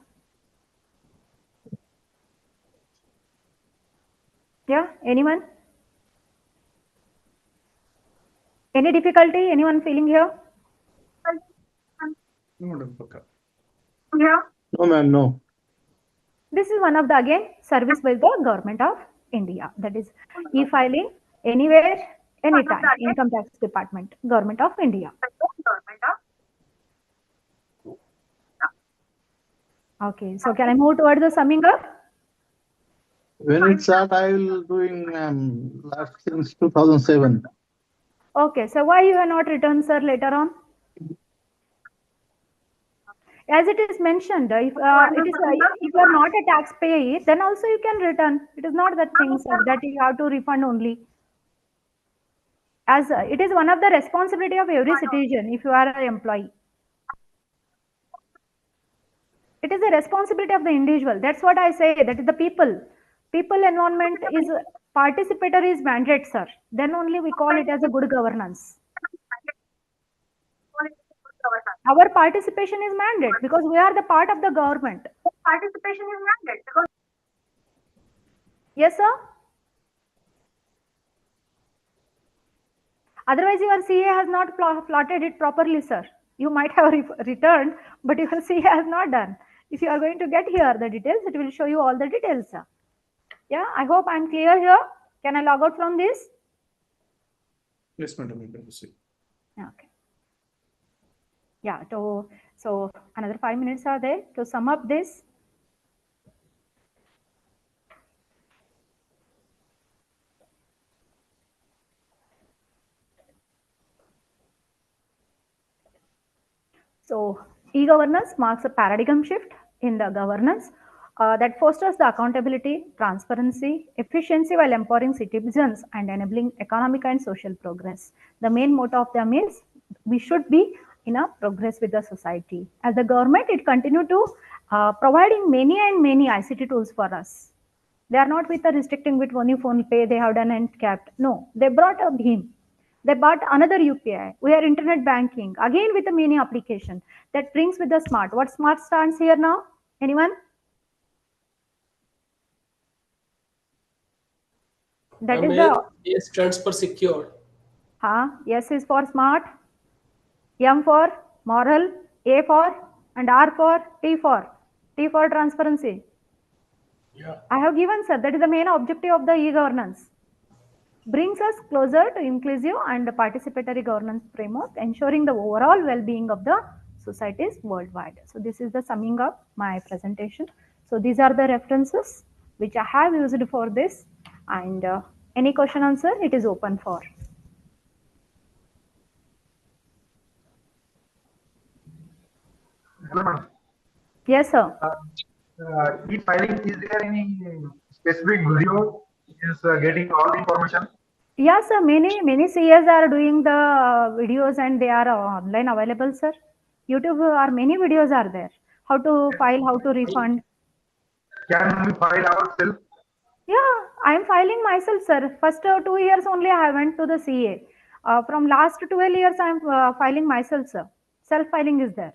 Speaker 3: Yeah, anyone? Any difficulty? Anyone feeling here?
Speaker 6: Yeah.
Speaker 12: No, ma'am, no.
Speaker 3: This is one of the again service by the Government of India. That is e-filing anywhere, anytime. Income Tax Department, Government of India. Okay, so can I move towards the summing up?
Speaker 12: When it start, I will doing last since 2007.
Speaker 3: Okay, so why you have not returned, sir, later on? As it is mentioned, if you are not a taxpayer, then also you can return. It is not that thing, sir, that you have to refund only. As it is one of the responsibility of every citizen if you are an employee. It is a responsibility of the individual. That's what I say. That is the people. People environment is Participatory is mandate, sir. Then only we call it as a good governance. Our participation is mandate because we are the part of the government. Participation is mandate because. Yes, sir. Otherwise, your CA has not plotted it properly, sir. You might have returned, but your CA has not done. If you are going to get here the details, it will show you all the details, sir. Yeah, I hope I'm clear here. Can I log out from this?
Speaker 7: Yes, madam.
Speaker 3: Okay. Yeah, so another 5 minutes are there to sum up this. So e-governance marks a paradigm shift in the governance that fosters the accountability, transparency, efficiency while empowering citizens and enabling economic and social progress. The main motto of them is we should be in a progress with the society. As the government, it continue to providing many and many ICT tools for us. They are not with the restricting with only phone pay they have done and kept. No, they brought a BHIM. They bought another UPI. We are internet banking again with a mini application that brings with the smart. What smart stands here now? Anyone? That is the
Speaker 15: S stands for secure.
Speaker 3: S is for smart, M for moral, A for and R for T for transparency.
Speaker 15: Yeah.
Speaker 3: I have given, sir. That is the main objective of the e-governance. Brings us closer to inclusive and participatory governance framework, ensuring the overall well-being of the societies worldwide. So this is the summing up my presentation. So these are the references which I have used for this, and any question answer it is open for. Yes, sir.
Speaker 10: E-filing, is there any specific video is getting all the information?
Speaker 3: Yes, sir. Many CAs are doing the videos and they are online available, sir. YouTube or many videos are there. How to file, how to refund.
Speaker 10: Can we file ourselves?
Speaker 3: Yeah, I am filing myself, sir. First 2 years only I went to the CA. From last 12 years I am filing myself, sir. Self-filing is there.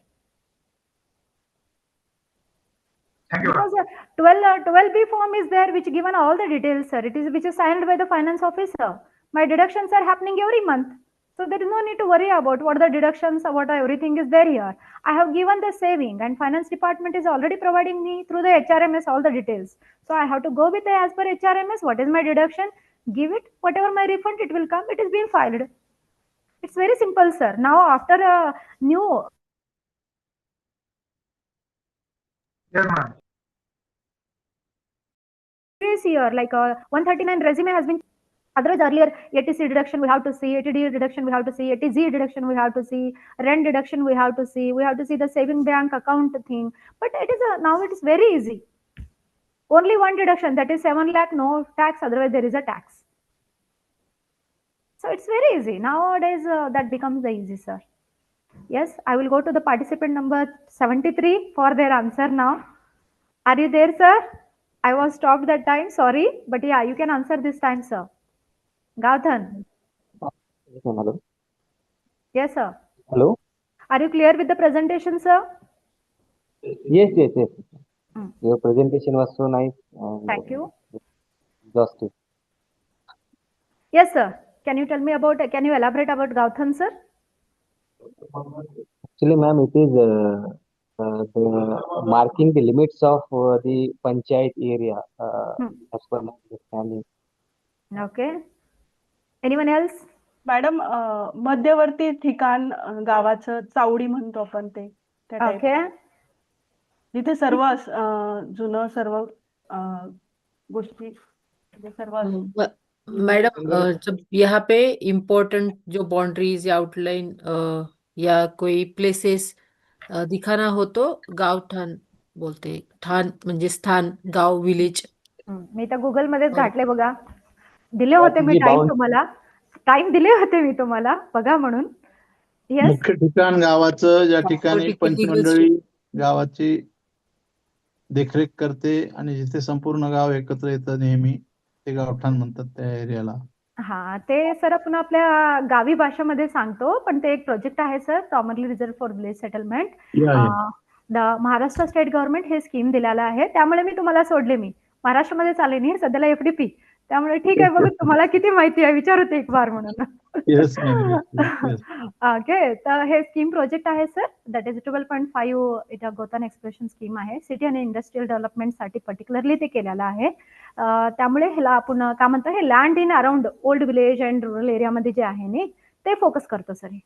Speaker 3: Because 12B form is there which given all the details, sir. It is which is signed by the finance officer. My deductions are happening every month. So there is no need to worry about what the deductions or what everything is there here. I have given the saving and finance department is already providing me through the HRMS all the details. So I have to go with the as per HRMS, what is my deduction, give it, whatever my refund it will come, it is being filed. It's very simple, sir. Now after a new...
Speaker 10: Yes, ma'am.
Speaker 3: Year, like 139 resume has been. Otherwise, earlier ATC deduction we have to see, ATD deduction we have to see, ATZ deduction we have to see, rent deduction we have to see the saving bank account thing. But it is now it is very easy. Only one deduction, that is 7 lakh, no tax. Otherwise, there is a tax. So it's very easy nowadays. That becomes the easy, sir. Yes, I will go to the participant number 73 for their answer now. Are you there, sir? I was stopped that time. Sorry, but yeah, you can answer this time, sir. Gauthan.
Speaker 9: Hello.
Speaker 3: Yes, sir.
Speaker 9: Hello.
Speaker 3: Are you clear with the presentation, sir?
Speaker 9: Yes. Your presentation was so nice.
Speaker 3: Thank you.
Speaker 9: Exhaustive.
Speaker 3: Yes, sir. Can you tell me about, can you elaborate about Gauthan, sir?
Speaker 9: Actually, ma'am, it is the marking the limits of the panchayat area as per my understanding.
Speaker 3: Okay. Anyone else?
Speaker 16: Madam मध्यवर्ती ठिकाण गावाचं चावडी म्हणतो आपण ते
Speaker 3: okay.
Speaker 16: जिथे सर्व जुनं सर्व गोष्टी सर्व
Speaker 2: madam जब यहाँ पे इम्पोर्टेंट जो बाउंड्रीज या आउटलाइन या कोई प्लेसेस दिखाना हो तो गाव ठाण बोलते. ठाण म्हणजे स्थान, गाव, विलेज.
Speaker 3: मी तर गुगल मध्येच घातले बघा. दिले होते मी टाइम दिले होते मी तुम्हाला बघा म्हणून.
Speaker 12: मुख्य ठिकाण गावाचं ज्या ठिकाणी पंचमंडळी गावाची देखरेख करते आणि जिथे संपूर्ण गाव एकत्र येतं नेहमी ते गावठाण म्हणतात त्या एरियाला.
Speaker 3: हा ते सर आपण आपल्या गावी भाषेमध्ये सांगतो, पण ते एक प्रोजेक्ट आहे sir, commonly reserve for village settlement. Maharashtra state government हे स्कीम दिलेलं आहे, त्यामुळे मी तुम्हाला सोडले. मी महाराष्ट्रामध्ये चालेल नाही सध्याला FDP, त्यामुळे ठीक आहे. बघू तुम्हाला किती माहिती आहे, विचारू ते एक बार म्हणून. ओके, तर हे स्कीम प्रोजेक्ट आहे सर, दॅट इज 12.5 इटा गोतान एक्सप्रेशन स्कीम आहे. सिटी आणि इंडस्ट्रियल डेव्हलपमेंटसाठी पर्टिक्युलरली ते केलेलं आहे. त्यामुळे ह्याला आपण काय म्हणतो, हे land in around old village and rural एरियामध्ये जे आहे ना, ते फोकस करतो सर. हे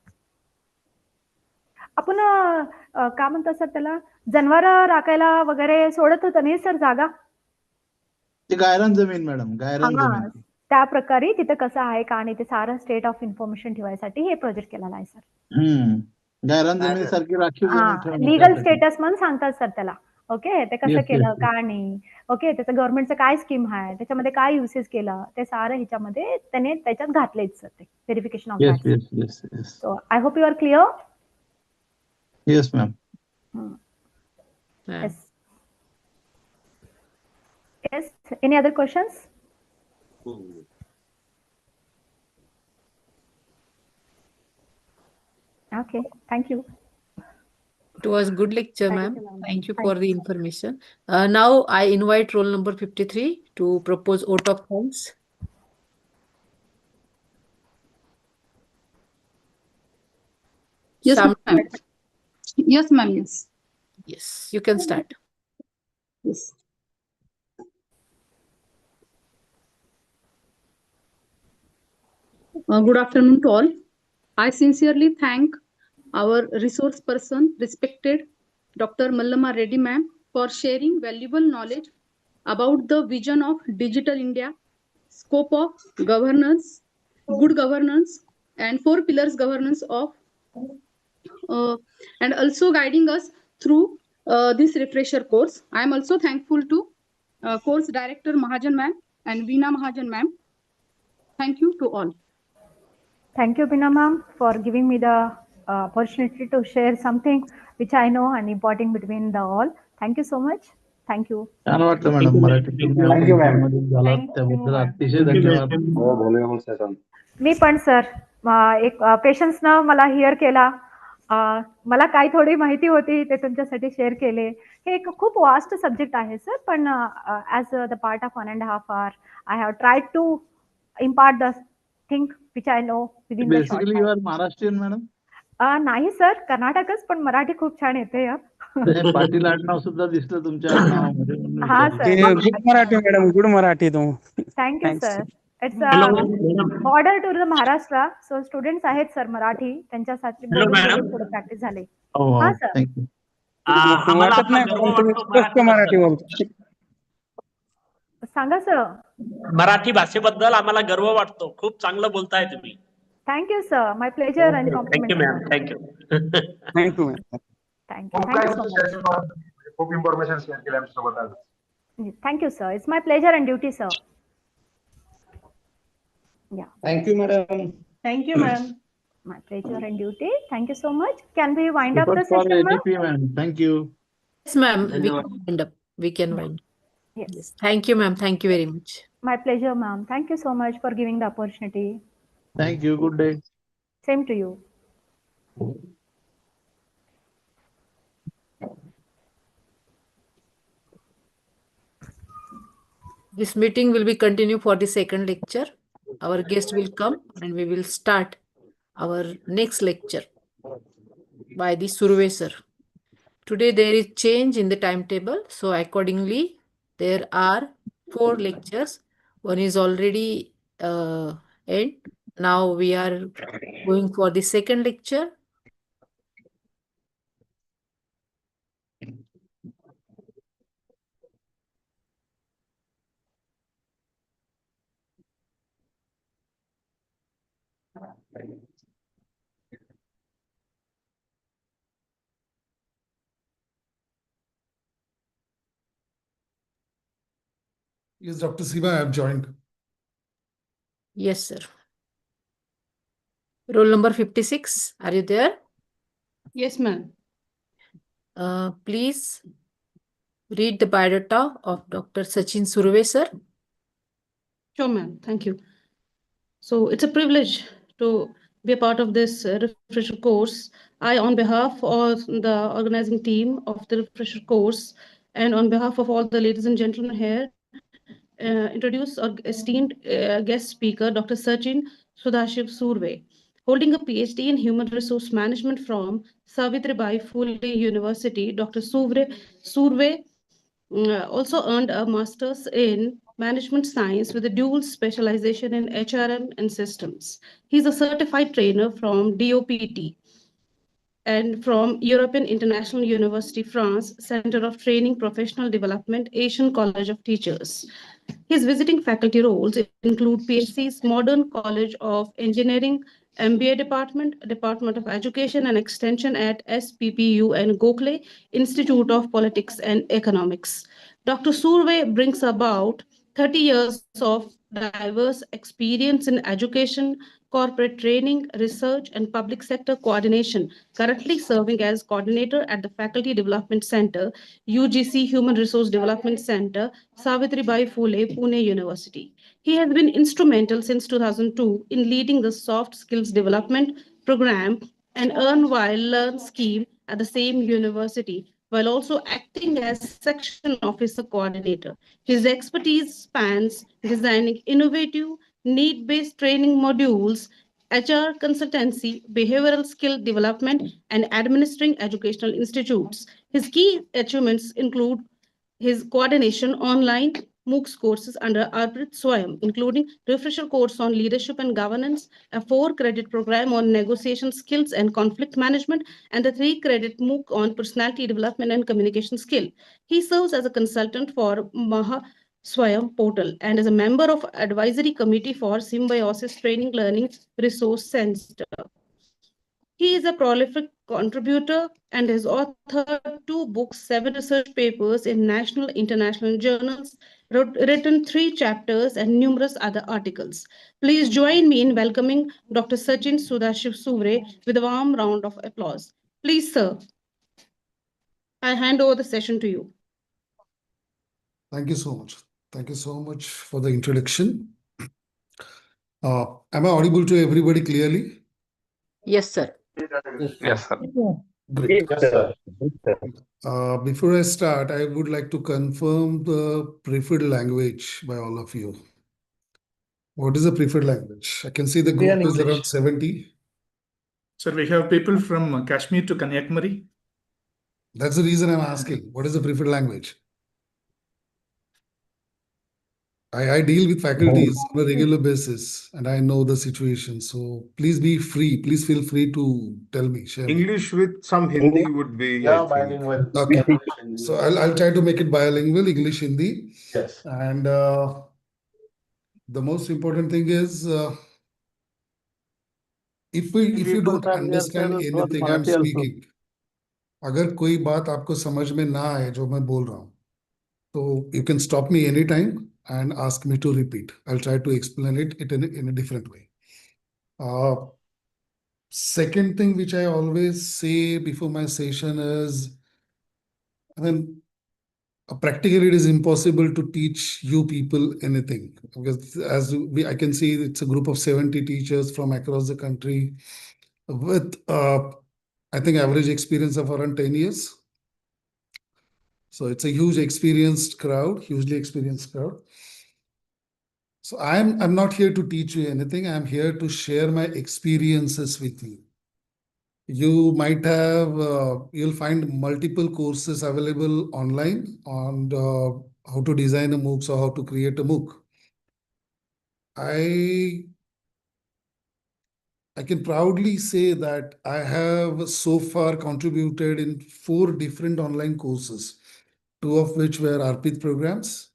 Speaker 3: आपण काय म्हणतो सर, त्याला जनावर राखायला वगैरे सोडत होतं नाही सर जागा.
Speaker 12: ते गायरान जमीन मॅडम, गायरान जमीन.
Speaker 3: त्या प्रकारे तिथं कसं आहे का, आणि ते सारं स्टेट ऑफ इन्फॉर्मेशन ठेवायसाठी हे प्रोजेक्ट केलेला आहे सर.
Speaker 12: गायरान जमिनीसारखी राखीव जमीन ठेवणं.
Speaker 3: लिगल स्टेटस म्हणून सांगतात सर त्याला. ओके, ते कसं केलं का नाही, ओके, त्याचं गव्हर्नमेंटचं काय स्कीम आहे, त्याच्यामध्ये काय युसेस केलं, ते सारं ह्याच्यामध्ये त्याने त्याच्यात घातलेच सर. ते verification of that. So I hope you are clear.
Speaker 12: Yes ma'am.
Speaker 3: Yes. Yes. Any other questions? Okay. Thank you.
Speaker 2: It was good lecture, ma'am. Thank you for the information. Now I invite roll number 53 to propose vote of thanks.
Speaker 11: Yes, ma'am. Yes, ma'am. Yes.
Speaker 2: Yes, you can start.
Speaker 11: Yes. Good afternoon to all. I sincerely thank our resource person, respected Dr. Mallamma Reddy ma'am, for sharing valuable knowledge about the vision of Digital India, scope of governance, good governance, and 4 pillars governance of, and also guiding us through this refresher course. I am also thankful to course director Mahajan ma'am and Veena Mahajan ma'am. Thank you to all.
Speaker 3: Thank you, Veena ma'am, for giving me the opportunity to share something which I know and important between the all. Thank you so much. Thank you.
Speaker 12: छान वाटलं madam, Marathi झाला त्याबद्दल अतिशय धन्यवाद.
Speaker 3: मी पण sir एक पेशन्सनं मला here केला. मला काही थोडी माहिती होती ते तुमच्यासाठी शेअर केले. हे एक खूप वास्ट सब्जेक्ट आहे सर, पण as the part of 1.5 hour I have tried to impart the thing which I know within the short
Speaker 12: basically you are Maharashtrian madam.
Speaker 3: नाही सर, कर्नाटकच, पण मराठी खूप छान येते यार.
Speaker 12: पाटील आडनाव सुद्धा दिसलं तुमच्या आडनावामध्ये.
Speaker 3: हा sir,
Speaker 17: good Marathi madam, good Marathi.
Speaker 3: Thank you sir. It's border to the Maharashtra, so students आहेत सर मराठी, त्यांच्यासाठी थोडं प्रॅक्टिस झाले. हा सर.
Speaker 17: वाटत नाही तुम्ही स्पष्ट मराठी बोलतो.
Speaker 3: सांगा सर.
Speaker 18: मराठी भाषेबद्दल आम्हाला गर्व वाटतो. खूप चांगलं बोलताय तुम्ही.
Speaker 3: Thank you sir, my pleasure and compliment.
Speaker 18: Thank you ma'am. Thank you.
Speaker 17: Thank you ma'am.
Speaker 3: Thank you.
Speaker 10: खूप इन्फॉर्मेशन शेअर केली आमच्यासोबत आज.
Speaker 3: Thank you, sir. It's my pleasure and duty, sir. Yeah.
Speaker 17: Thank you, madam.
Speaker 16: Thank you, ma'am.
Speaker 3: My pleasure and duty. Thank you so much. Can we wind up the session, ma'am?
Speaker 12: Thank you.
Speaker 2: Yes, ma'am. We can wind up. We can wind.
Speaker 3: Yes.
Speaker 2: Thank you, ma'am. Thank you very much.
Speaker 3: My pleasure, ma'am. Thank you so much for giving the opportunity.
Speaker 12: Thank you. Good day.
Speaker 3: Same to you.
Speaker 2: This meeting will be continued for the second lecture. Our guest will come and we will start our next lecture by the Surve sir. Today there is change in the timetable, so accordingly there are 4 lectures. One is already end. Now we are going for the second lecture.
Speaker 19: Yes, Dr. Siva, I have joined.
Speaker 2: Yes, sir. Roll number 56, are you there?
Speaker 11: Yes, ma'am.
Speaker 2: Please read the biodata of Dr. Sachin Surve, sir.
Speaker 11: Sure, ma'am. Thank you. So it's a privilege to be a part of this refresher course. I, on behalf of the organizing team of the refresher course, and on behalf of all the ladies and gentlemen here, introduce our esteemed guest speaker, Dr. Sachin Sudhashiv Surve, holding a PhD in Human Resource Management from Savitribai Phule University. Dr. Surve also earned a master's in management science with a dual specialization in HRM and systems. He's a certified trainer from DOPT and from European International University, France, Center of Training Professional Development, Asian College of Teachers. His visiting faculty roles include PSC's Modern College of Engineering, MBA Department, Department of Education and Extension at SPPU and Gokhale Institute of Politics and Economics. Dr. Surve brings about 30 years of diverse experience in education, corporate training, research, and public sector coordination, currently serving as coordinator at the Faculty Development Center, UGC Human Resource Development Center, Savitribai Phule, Pune University. He has been instrumental since 2002 in leading the soft skills development program and Earn While Learn scheme at the same university, while also acting as section officer coordinator. His expertise spans designing innovative, need-based training modules, HR consultancy, behavioral skill development, and administering educational institutes. His key achievements include his coordination online MOOCs courses under Arpit Swayam, including refresher course on leadership and governance, a 4-credit program on negotiation skills and conflict management, and a 3-credit MOOC on personality development and communication skill. He serves as a consultant for Maha Swayam portal and is a member of advisory committee for Symbiosis Training Learning Resource Center. He is a prolific contributor and has authored 2 books, 7 research papers in national international journals, written 3 chapters and numerous other articles. Please join me in welcoming Dr. Sachin Sudhashiv Surve with a warm round of applause. Please, sir, I hand over the session to you.
Speaker 19: Thank you so much. Thank you so much for the introduction. Am I audible to everybody clearly?
Speaker 11: Yes, sir.
Speaker 6: Yes, sir.
Speaker 19: Great.
Speaker 14: Yes, sir.
Speaker 19: Before I start, I would like to confirm the preferred language by all of you. What is the preferred language? I can see the group is around 70.
Speaker 7: Sir, we have people from Kashmir to Kanyakumari.
Speaker 19: That's the reason I'm asking. What is the preferred language? I deal with faculties on a regular basis and I know the situation. So please be free. Please feel free to tell me. Share me.
Speaker 13: English with some Hindi would be, I think.
Speaker 14: Bilingual.
Speaker 19: Okay. So I'll try to make it bilingual, English, Hindi.
Speaker 14: Yes.
Speaker 19: And the most important thing is if you don't understand anything I'm speaking, अगर कोई बात आपको समझ में ना आए जो मैं बोल रहा हूँ, तो you can stop me anytime and ask me to repeat. I'll try to explain it in a different way. Second thing which I always say before my session is, I mean, practically it is impossible to teach you people anything because I can see it's a group of 70 teachers from across the country with I think average experience of around 10 years. So it's a hugely experienced crowd. So I'm not here to teach you anything. I'm here to share my experiences with you. You might have, you'll find multiple courses available online on how to design a MOOC or how to create a MOOC. I can proudly say that I have so far contributed in 4 different online courses, 2 of which were Arpit programs,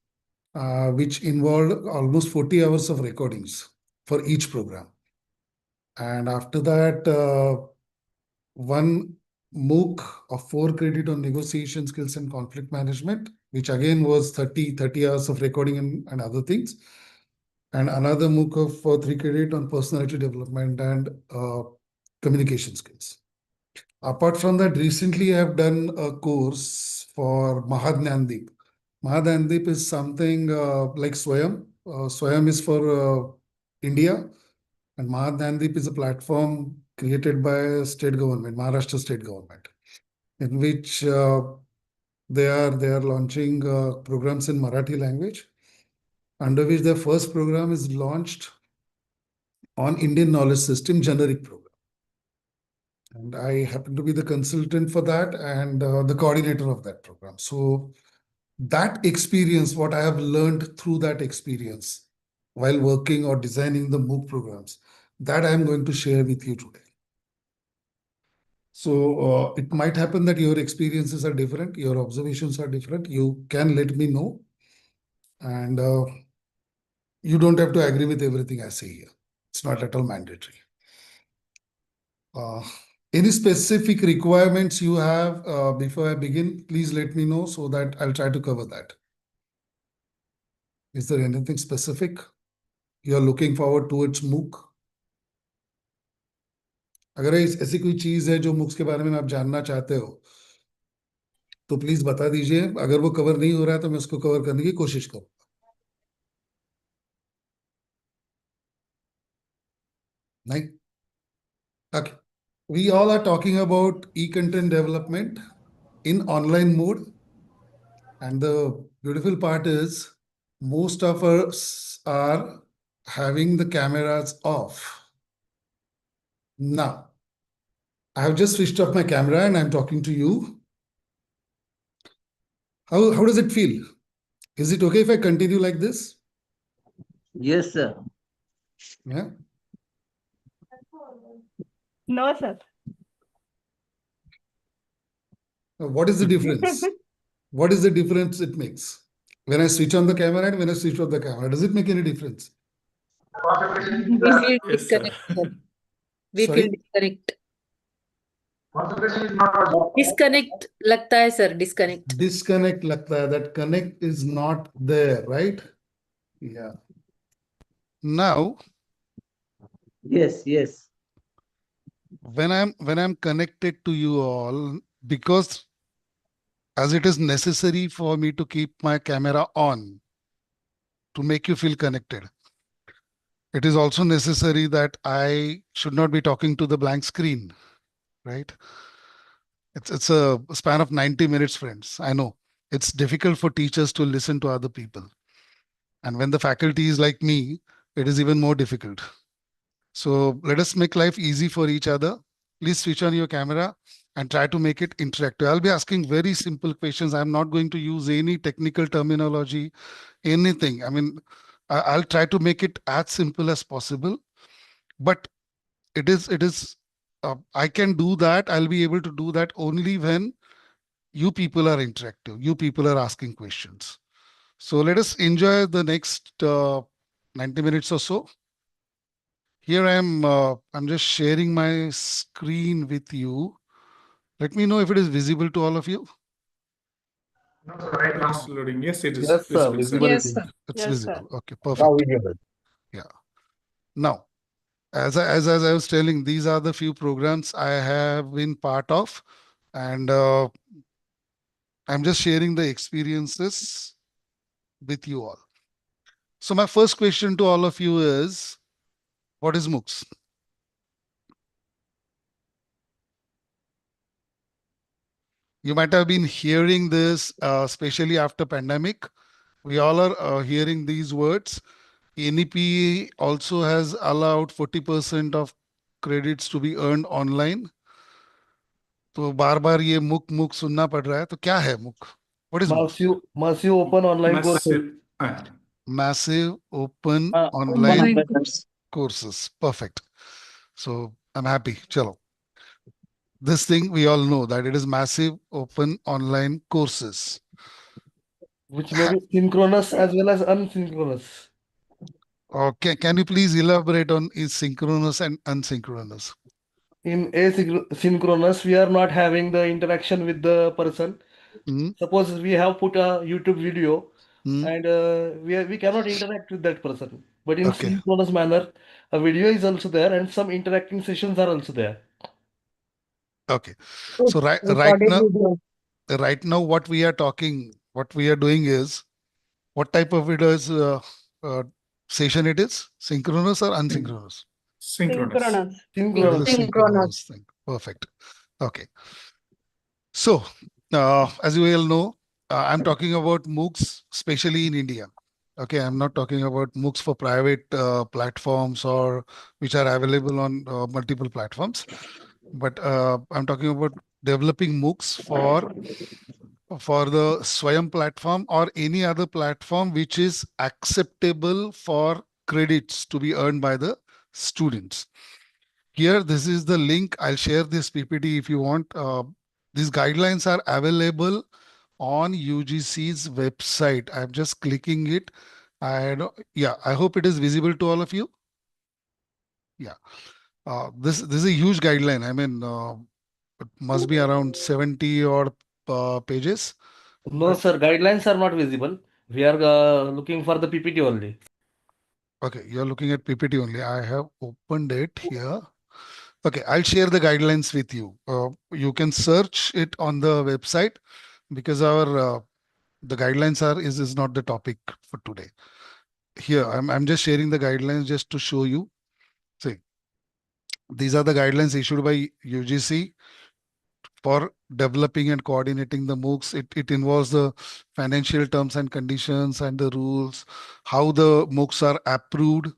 Speaker 19: which involved almost 40 hours of recordings for each program. And after that, 1 MOOC of 4 credit on negotiation skills and conflict management, which again was 30 hours of recording and other things. And another MOOC of 3 credit on personality development and communication skills. Apart from that, recently I have done a course for Mahadnyandeep. Mahadnyandeep is something like Swayam, Swayam is for India, and Mahadandeep is a platform created by state government, Maharashtra state government, in which they are launching programs in Marathi language, under which their first program is launched on Indian knowledge system generic program. And I happen to be the consultant for that and the coordinator of that program. So that experience, what I have learned through that experience while working or designing the MOOC programs, that I'm going to share with you today. So it might happen that your experiences are different, your observations are different. You can let me know, and you don't have to agree with everything I say here. It's not at all mandatory. Any specific requirements you have before I begin, please let me know so that I'll try to cover that. Is there anything specific you're looking forward towards MOOC? अगर ऐसी कोई चीज है जो MOOCs के बारे में आप जानना चाहते हो तो प्लीज बता दीजिए. अगर वो कवर नहीं हो रहा है तो मैं उसको कवर करने की कोशिश करूंगा. नहीं? Okay. We all are talking about e-content development in online mode. And the beautiful part is most of us are having the cameras off. Now, I have just switched off my camera and I'm talking to you. How does it feel? Is it okay if I continue like this?
Speaker 14: Yes, sir.
Speaker 19: Yeah.
Speaker 16: No, sir.
Speaker 19: What is the difference? What is the difference it makes? When I switch on the camera and when I switch off the camera, does it make any difference?
Speaker 2: We feel
Speaker 7: Yes, sir.
Speaker 2: disconnected. We
Speaker 19: Sorry?
Speaker 2: feel disconnect. Disconnect लगता है sir, disconnect.
Speaker 19: Disconnect लगता है. That connect is not there, right? Yeah. Now,
Speaker 14: Yes, yes.
Speaker 19: when I'm connected to you all, because as it is necessary for me to keep my camera on to make you feel connected, it is also necessary that I should not be talking to the blank screen, right? It's a span of 90 minutes, friends. I know it's difficult for teachers to listen to other people. And when the faculty is like me, it is even more difficult. So let us make life easy for each other. Please switch on your camera and try to make it interactive. I'll be asking very simple questions. I'm not going to use any technical terminology, anything. I mean, I'll try to make it as simple as possible. But it is I can do that. I'll be able to do that only when you people are interactive. You people are asking questions. So let us enjoy the next 90 minutes or so. Here I'm just sharing my screen with you. Let me know if it is visible to all of you.
Speaker 7: It's loading. Yes, it is
Speaker 14: Yes, sir.
Speaker 7: visible, sir.
Speaker 14: Visibility.
Speaker 5: Yes, sir.
Speaker 19: It's
Speaker 16: Yes,
Speaker 19: visible.
Speaker 16: sir.
Speaker 19: Okay,
Speaker 14: Now
Speaker 19: perfect.
Speaker 14: visible.
Speaker 19: Yeah. Now, as I was telling, these are the few programs I have been part of, and I'm just sharing the experiences with you all. So my first question to all of you is, what is MOOCs? You might have been hearing this, especially after pandemic. We all are hearing these words. NEP also has allowed 40% of credits to be earned online. तो बार बार ये मुक सुनना पड़ रहा है. तो क्या है मुक? What is MOOCs?
Speaker 14: Massive open online courses.
Speaker 19: Massive open
Speaker 5: Online
Speaker 19: online
Speaker 5: course.
Speaker 19: courses. Perfect. So I'm happy. Chalo. This thing we all know that it is massive open online courses.
Speaker 14: Which may be synchronous as well as unsynchronous.
Speaker 19: Okay, can you please elaborate on is synchronous and unsynchronous?
Speaker 14: In asynchronous, we are not having the interaction with the person. Suppose we have put a YouTube video and we cannot interact with that person. But in synchronous manner, a video is also there and some interacting sessions are also there.
Speaker 19: Okay. So right now what we are doing is, what type of videos session it is? Synchronous or asynchronous?
Speaker 16: Synchronous.
Speaker 11: Synchronous.
Speaker 19: Perfect. Okay. So, as you all know, I'm talking about MOOCs, especially in India. Okay, I'm not talking about MOOCs for private platforms or which are available on multiple platforms, but I'm talking about developing MOOCs for the Swayam platform or any other platform which is acceptable for credits to be earned by the students. Here, this is the link. I'll share this PPT if you want. These guidelines are available on UGC's website. I'm just clicking it. Yeah, I hope it is visible to all of you. Yeah. This is a huge guideline. I mean, it must be around 70 odd pages.
Speaker 14: No, sir, guidelines are not visible. We are looking for the PPT only.
Speaker 19: Okay, you're looking at PPT only. I have opened it here. Okay, I'll share the guidelines with you. You can search it on the website because the guidelines is not the topic for today. Here, I'm just sharing the guidelines just to show you. See, these are the guidelines issued by UGC for developing and coordinating the MOOCs. It involves the financial terms and conditions and the rules, how the MOOCs are approved,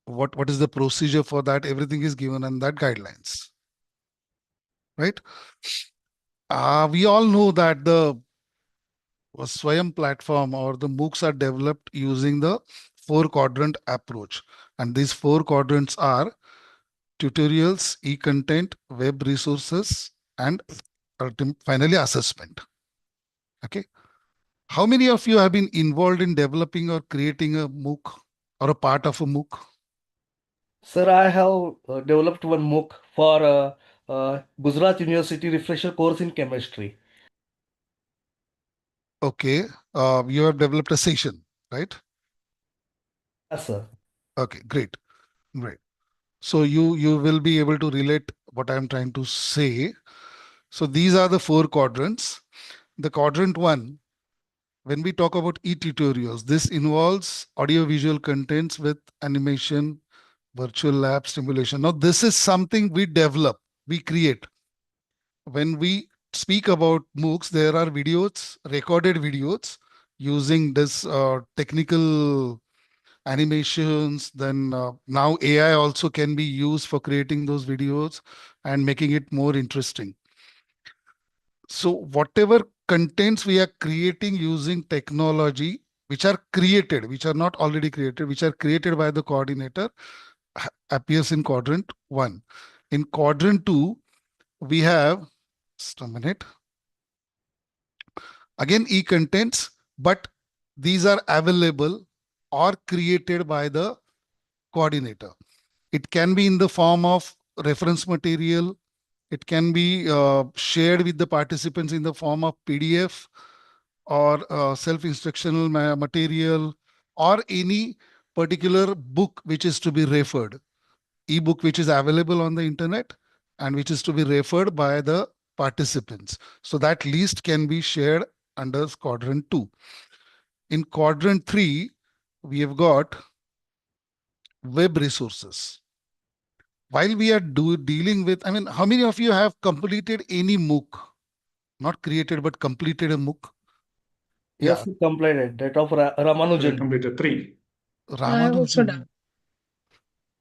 Speaker 19: what is the procedure for that. Everything is given in that guidelines, right? We all know that the Swayam platform or the MOOCs are developed using the 4-quadrant approach, and these 4 quadrants are tutorials, e-content, web resources, and finally assessment. Okay. How many of you have been involved in developing or creating a MOOC or a part of a MOOC?
Speaker 14: Sir, I have developed one MOOC for Gujarat University refresher course in chemistry.
Speaker 19: Okay. You have developed a session, right?
Speaker 14: Yes, sir.
Speaker 19: Okay, great. Great. So you will be able to relate what I'm trying to say. So these are the 4 quadrants. The quadrant 1, when we talk about e-tutorials, this involves audio-visual contents with animation, virtual lab simulation. Now, this is something we develop, we create. When we speak about MOOCs, there are videos, recorded videos using this technical animations. Then now AI also can be used for creating those videos and making it more interesting. So whatever contents we are creating using technology, which are created, which are not already created, which are created by the coordinator, appears in quadrant 1. In quadrant 2, we have, just a minute, again e-contents, but these are available or created by the coordinator. It can be in the form of reference material. It can be shared with the participants in the form of PDF or self-instructional material or any particular book which is to be referred, ebook which is available on the internet and which is to be referred by the participants. So that list can be shared under quadrant 2. In quadrant 3, we have got web resources. While we are dealing with, I mean, how many of you have completed any MOOC? Not created, but completed a MOOC?
Speaker 14: Yes, completed. That of Ramanujan.
Speaker 7: Completed 3.
Speaker 5: I have also
Speaker 19: Ramanujan.
Speaker 5: done.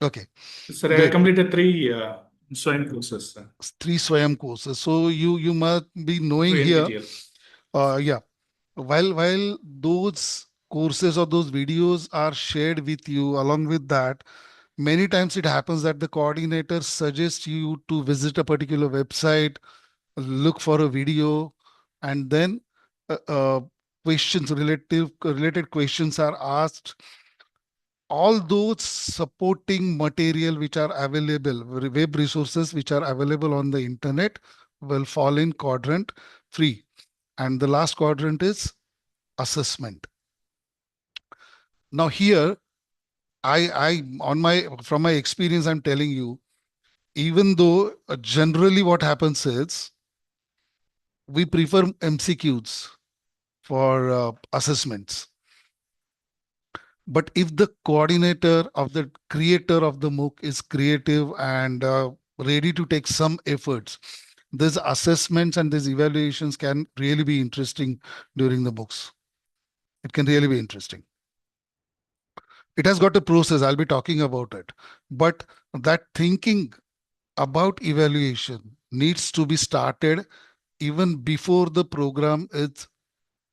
Speaker 19: Okay.
Speaker 7: Sir, I
Speaker 19: Great.
Speaker 7: completed 3 Swayam courses. Sir.
Speaker 19: 3 Swayam courses. So you must be knowing
Speaker 7: 3
Speaker 19: here.
Speaker 7: NPTEL.
Speaker 19: Yeah. While those courses or those videos are shared with you, along with that, many times it happens that the coordinator suggests you to visit a particular website, look for a video, and then questions, related questions are asked. All those supporting material which are available, web resources which are available on the internet, will fall in quadrant 3. And the last quadrant is assessment. Now here, from my experience, I'm telling you, even though generally what happens is we prefer MCQs for assessments. But if the coordinator of the creator of the MOOC is creative and ready to take some efforts, these assessments and these evaluations can really be interesting during the MOOCs. It can really be interesting. It has got a process, I'll be talking about it. But that thinking about evaluation needs to be started even before the program is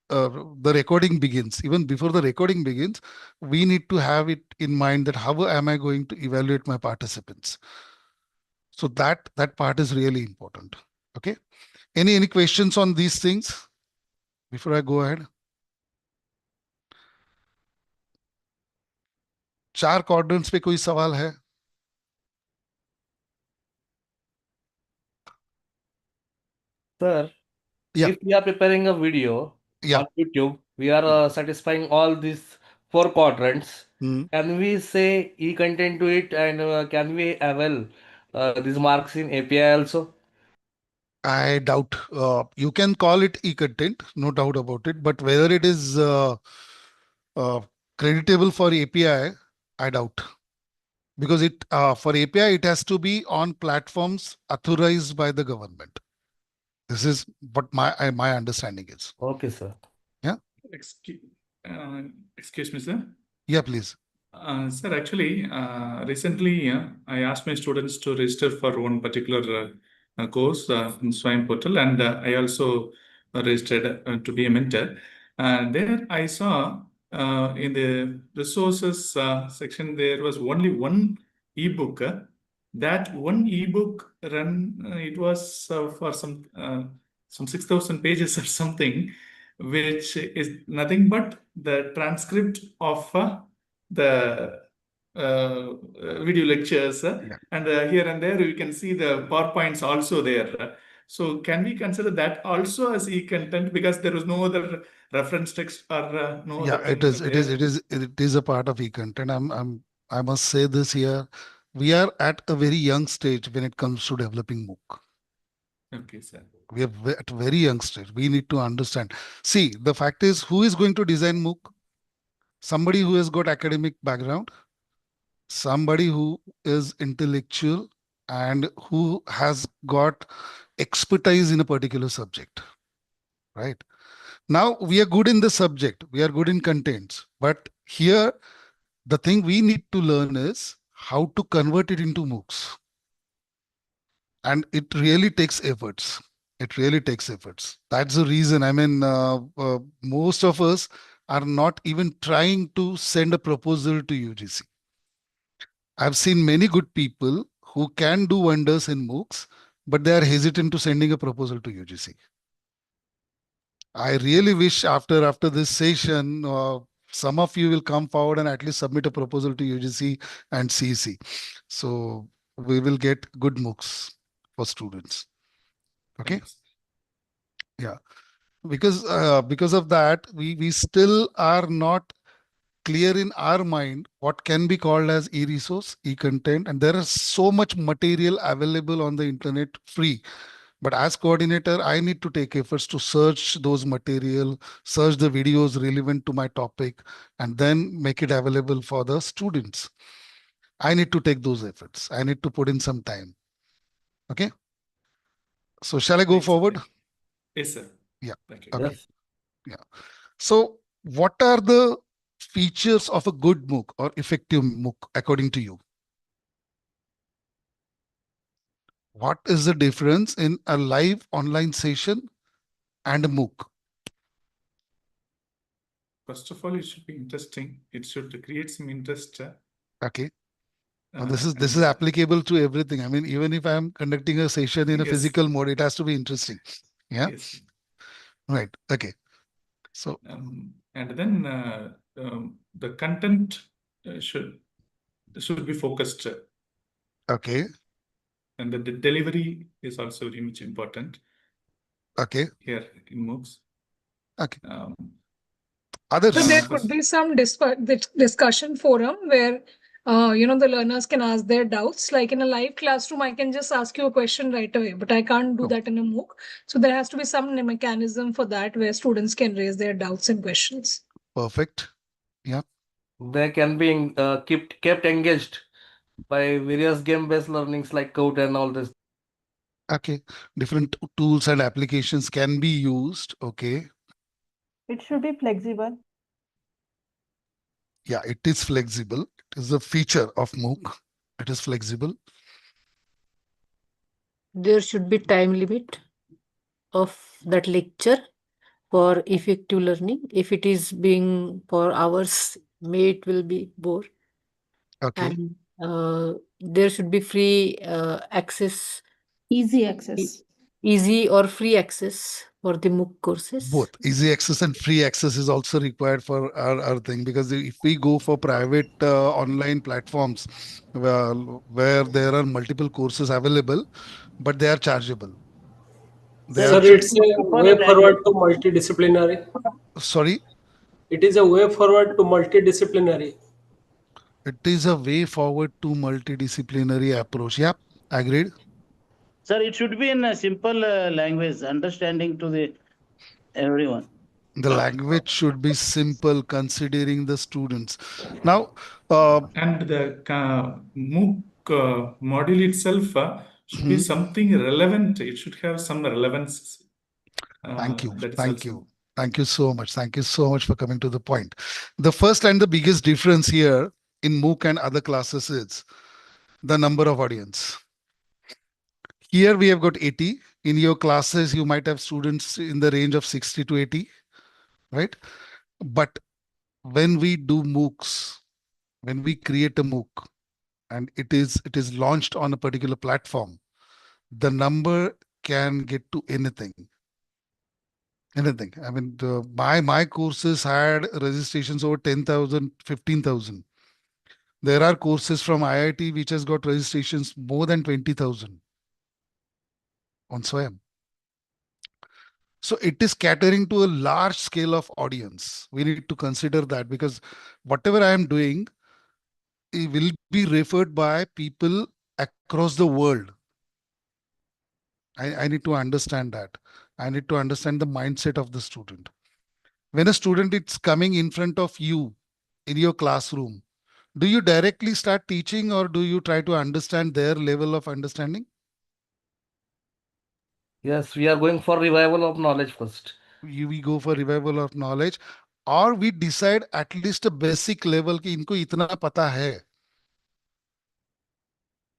Speaker 19: the recording begins. Even before the recording begins, we need to have it in mind that how am I going to evaluate my participants? So that part is really important. Okay. Any questions on these things before I go ahead? 4 quadrants पे कोई सवाल है?
Speaker 14: Sir,
Speaker 19: Yeah.
Speaker 14: if we are preparing a video
Speaker 19: Yeah.
Speaker 14: on YouTube, we are satisfying all these 4 quadrants. Can we say e-content to it, and can we avail these marks in API also?
Speaker 19: I doubt. You can call it e-content, no doubt about it. But whether it is creditable for API, I doubt. Because it for API, it has to be on platforms authorized by the government. This is what my understanding is.
Speaker 14: Okay, sir.
Speaker 19: Yeah.
Speaker 7: Excuse me, sir.
Speaker 19: Yeah, please.
Speaker 7: Sir, actually, recently I asked my students to register for one particular course in Swine portal, and I also registered to be a mentor. There I saw in the resources section there was only one ebook. That one ebook it was for some 6,000 pages or something, which is nothing but the transcript of the video lectures, and here and there you can see the PowerPoints also there. So can we consider that also as e-content, because there was no other reference text or no
Speaker 19: Yeah,
Speaker 7: other thing
Speaker 19: it is a part of e-content. I must say this here. We are at a very young stage when it comes to developing MOOC.
Speaker 7: Okay, sir.
Speaker 19: We are at a very young stage. We need to understand. See, the fact is, who is going to design MOOC? Somebody who has got academic background, somebody who is intellectual and who has got expertise in a particular subject, right? Now we are good in the subject, we are good in contents, but here the thing we need to learn is how to convert it into MOOCs. And it really takes efforts. It really takes efforts. That's the reason, I mean, most of us are not even trying to send a proposal to UGC. I've seen many good people who can do wonders in MOOCs, but they are hesitant to sending a proposal to UGC. I really wish after this session, some of you will come forward and at least submit a proposal to UGC and CEC. So we will get good MOOCs for students. Okay. Yeah. Because of that, we still are not clear in our mind what can be called as e-resource, e-content, and there is so much material available on the internet free. But as coordinator, I need to take efforts to search those material, search the videos relevant to my topic, and then make it available for the students. I need to take those efforts. I need to put in some time. Okay. So shall I go forward?
Speaker 7: Yes, sir.
Speaker 19: Yeah.
Speaker 7: Thank you.
Speaker 19: Okay.
Speaker 14: Yes.
Speaker 19: Yeah. So what are the features of a good MOOC or effective MOOC according to you? What is the difference in a live online session and a MOOC?
Speaker 7: First of all, it should be interesting. It should create some interest.
Speaker 19: Okay. Now this is applicable to everything. I mean, even if I'm conducting a session in a physical mode, it has to be interesting. Yeah.
Speaker 7: Yes.
Speaker 19: Right. Okay. So
Speaker 7: and then the content should be focused.
Speaker 19: Okay.
Speaker 7: And the delivery is also very much important.
Speaker 19: Okay.
Speaker 7: Here in MOOCs.
Speaker 19: Okay.
Speaker 5: So there could be some discussion forum where the learners can ask their doubts. Like in a live classroom, I can just ask you a question right away, but I can't do that in a MOOC. So there has to be some mechanism for that where students can raise their doubts and questions.
Speaker 19: Perfect. Yeah.
Speaker 14: They can be kept engaged by various game-based learnings like code and all this.
Speaker 19: Okay, different tools and applications can be used. Okay.
Speaker 16: It should be flexible.
Speaker 19: Yeah, it is flexible. It is a feature of MOOC. It is flexible.
Speaker 2: There should be time limit of that lecture for effective learning. If it is being for hours, may it will be bore.
Speaker 19: Okay.
Speaker 2: And there should be free access,
Speaker 11: Easy access.
Speaker 2: easy or free access for the MOOC courses.
Speaker 19: Both easy access and free access is also required for our thing, because if we go for private online platforms where there are multiple courses available, but they are chargeable.
Speaker 15: Sir, it's a way forward to multidisciplinary.
Speaker 19: Sorry?
Speaker 15: It is a way forward to multidisciplinary.
Speaker 19: It is a way forward to multidisciplinary approach. Yeah, agreed.
Speaker 12: Sir, it should be in a simple language, understanding to the everyone.
Speaker 19: The language should be simple, considering the students. Now,
Speaker 7: and the MOOC module itself should be something relevant. It should have some relevance.
Speaker 19: Thank you. Thank you. Thank you so much. Thank you so much for coming to the point. The first and the biggest difference here in MOOC and other classes is the number of audience. Here we have got 80. In your classes, you might have students in the range of 60 to 80, right? But when we do MOOCs, when we create a MOOC and it is launched on a particular platform, the number can get to anything. Anything. I mean, my courses had registrations over 10,000, 15,000. There are courses from IIT which has got registrations more than 20,000 on SWAYAM. So it is catering to a large scale of audience. We need to consider that, because whatever I am doing, it will be referred by people across the world. I need to understand that. I need to understand the mindset of the student. When a student is coming in front of you in your classroom, do you directly start teaching or do you try to understand their level of understanding?
Speaker 14: Yes, we are going for revival of knowledge first.
Speaker 19: We go for revival of knowledge, or we decide at least a basic level कि इनको इतना पता है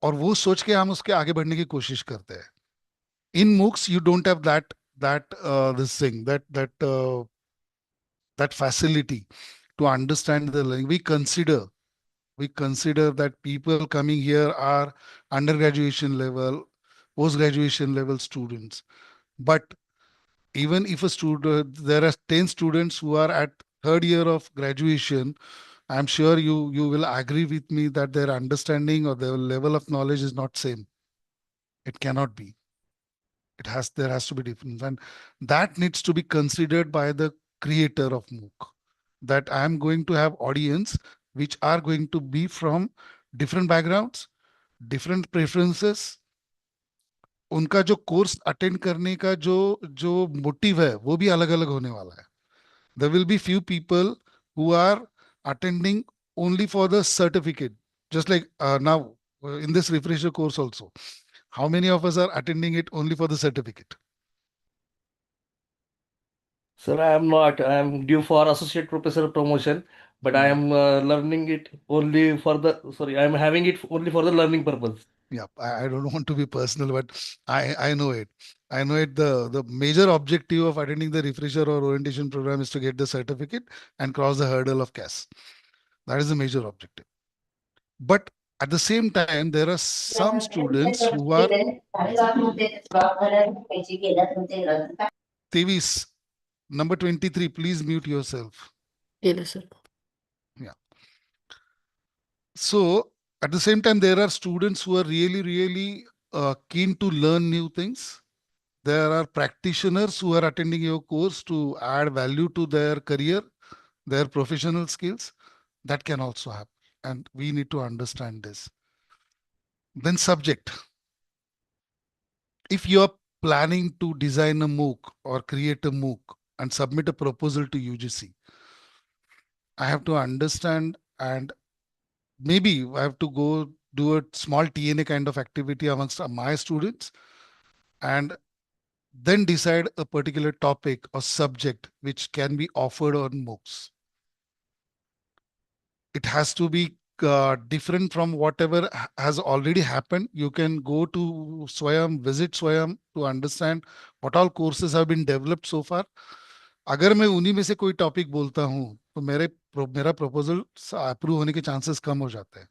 Speaker 19: और वो सोच के हम उसके आगे बढ़ने की कोशिश करते हैं. In MOOCs, you don't have this thing, that facility to understand the learning. We consider that people coming here are undergraduation level, post-graduation level students. But even if a student, there are 10 students who are at third year of graduation, I'm sure you will agree with me that their understanding or their level of knowledge is not same. It cannot be. There has to be difference, and that needs to be considered by the creator of MOOC, that I am going to have audience which are going to be from different backgrounds, different preferences. उनका जो course attend करने का जो motive है वो भी अलग अलग होने वाला है. There will be few people who are attending only for the certificate, just like now in this refresher course also. How many of us are attending it only for the certificate?
Speaker 14: Sir, I am not. I am due for associate professor promotion, but I am learning it only for the, sorry, I am having it only for the learning purpose.
Speaker 19: Yeah, I don't want to be personal, but I know it. I know it. The major objective of attending the refresher or orientation program is to get the certificate and cross the hurdle of CAS. That is the major objective. But at the same time, there are some students who are Tevis, number 23, please mute yourself.
Speaker 2: Yes, sir.
Speaker 19: Yeah. So at the same time, there are students who are really keen to learn new things. There are practitioners who are attending your course to add value to their career, their professional skills. That can also happen. And we need to understand this. Then subject. If you are planning to design a MOOC or create a MOOC and submit a proposal to UGC, I have to understand and maybe I have to go do a small TNA kind of activity amongst my students, and then decide a particular topic or subject which can be offered on MOOCs. It has to be different from whatever has already happened. You can go to Swayam, visit Swayam to understand what all courses have been developed so far. अगर मैं उन्हीं में से कोई topic बोलता हूं तो मेरा प्रपोजल अप्रूव होने के चांसेस कम हो जाते हैं.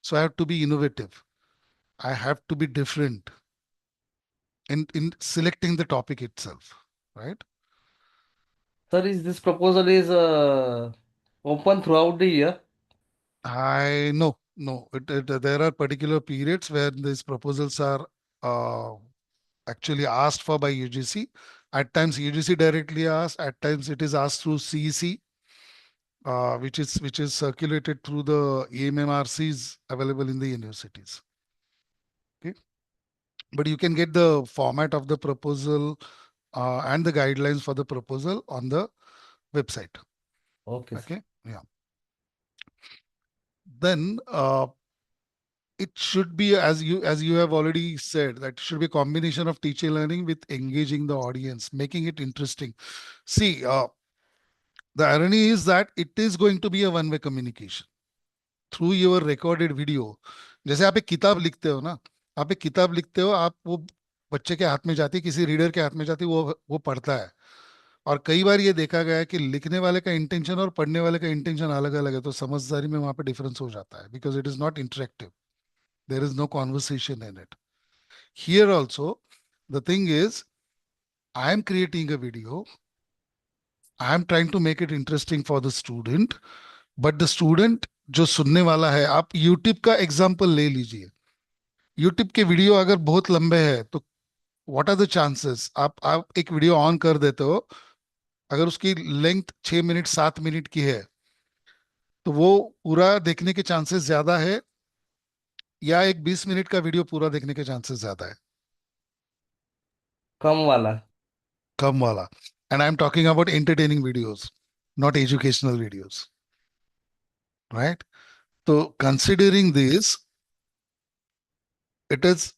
Speaker 19: So I have to be innovative. I have to be different in selecting the topic itself, right?
Speaker 14: Sir, is this proposal is open throughout the year?
Speaker 19: No. There are particular periods where these proposals are actually asked for by UGC. At times UGC directly asks. At times it is asked through CEC, which is circulated through the EMMRCs available in the universities. Okay, but you can get the format of the proposal and the guidelines for the proposal on the website.
Speaker 14: Okay.
Speaker 19: Okay. Yeah. Then it should be, as you have already said, that it should be a combination of teacher learning with engaging the audience, making it interesting. See, the irony is that it is going to be a one-way communication through your recorded video. जैसे आप एक किताब लिखते हो ना, आप एक किताब लिखते हो, आप वो बच्चे के हाथ में जाती है, किसी रीडर के हाथ में जाती है, वो पढ़ता है. और कई बार ये देखा गया है कि लिखने वाले का इंटेंशन और पढ़ने वाले का इंटेंशन अलग अलग है, तो समझदारी में वहां पे डिफरेंस हो जाता है, because it is not interactive. There is no conversation in it. Here also, the thing is, I am creating a video. I am trying to make it interesting for the student, but the student जो सुनने वाला है, आप YouTube का example ले लीजिए. YouTube के video अगर बहुत लंबे हैं तो what are the chances? आप एक वीडियो ऑन कर देते हो, अगर उसकी लेंथ 6 मिनट 7 मिनट की है तो वो पूरा देखने के चांसेस ज्यादा है, या एक 20 मिनट का वीडियो पूरा देखने के चांसेस ज्यादा है?
Speaker 14: कम वाला.
Speaker 19: Come wala. And I'm talking about entertaining videos, not educational videos. Right? So considering this, it is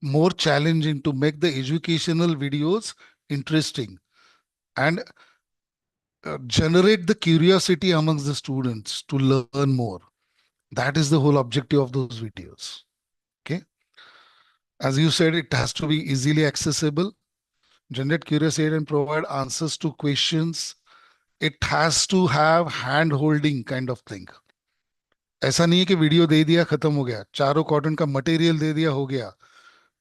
Speaker 19: more challenging to make the educational videos interesting and generate the curiosity amongst the students to learn more. That is the whole objective of those videos. Okay. As you said, it has to be easily accessible, generate curiosity and provide answers to questions. It has to have hand holding kind of thing. ऐसा नहीं है कि video दे दिया खत्म हो गया, चारों quadrant का मटेरियल दे दिया हो गया.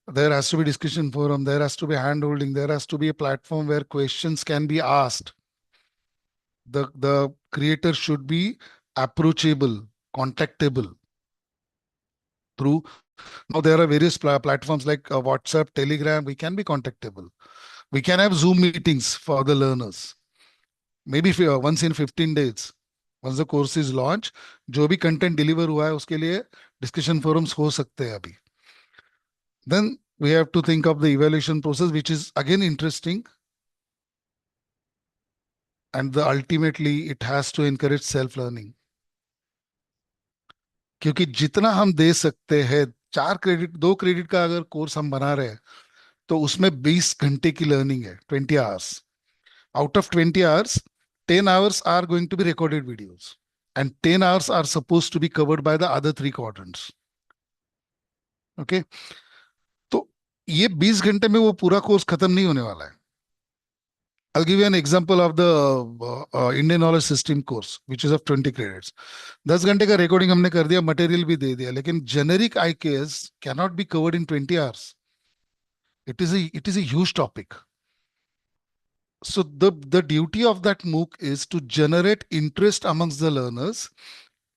Speaker 19: There has to be discussion forum, there has to be hand holding, there has to be a platform where questions can be asked. The creator should be approachable, contactable through. Now there are various platforms like WhatsApp, Telegram. We can be contactable. We can have Zoom meetings for the learners. Maybe once in 15 days. Once the course is launched, जो भी content deliver हुआ है उसके लिए discussion forums हो सकते हैं अभी. Then we have to think of the evaluation process, which is again interesting. And ultimately it has to encourage self-learning. क्योंकि जितना हम दे सकते हैं, 4 क्रेडिट 2 क्रेडिट का अगर कोर्स हम बना रहे हैं तो उसमें 20 घंटे की लर्निंग है, 20 hours. Out of 20 hours, 10 hours are going to be recorded videos. And 10 hours are supposed to be covered by the other 3 quadrants. Okay. तो ये 20 घंटे में वो पूरा कोर्स खत्म नहीं होने वाला है. I'll give you an example of the Indian Knowledge System course, which is of 20 credits. 10 घंटे का recording हमने कर दिया, material भी दे दिया, लेकिन generic IKS cannot be covered in 20 hours. It is a huge topic. So the duty of that MOOC is to generate interest amongst the learners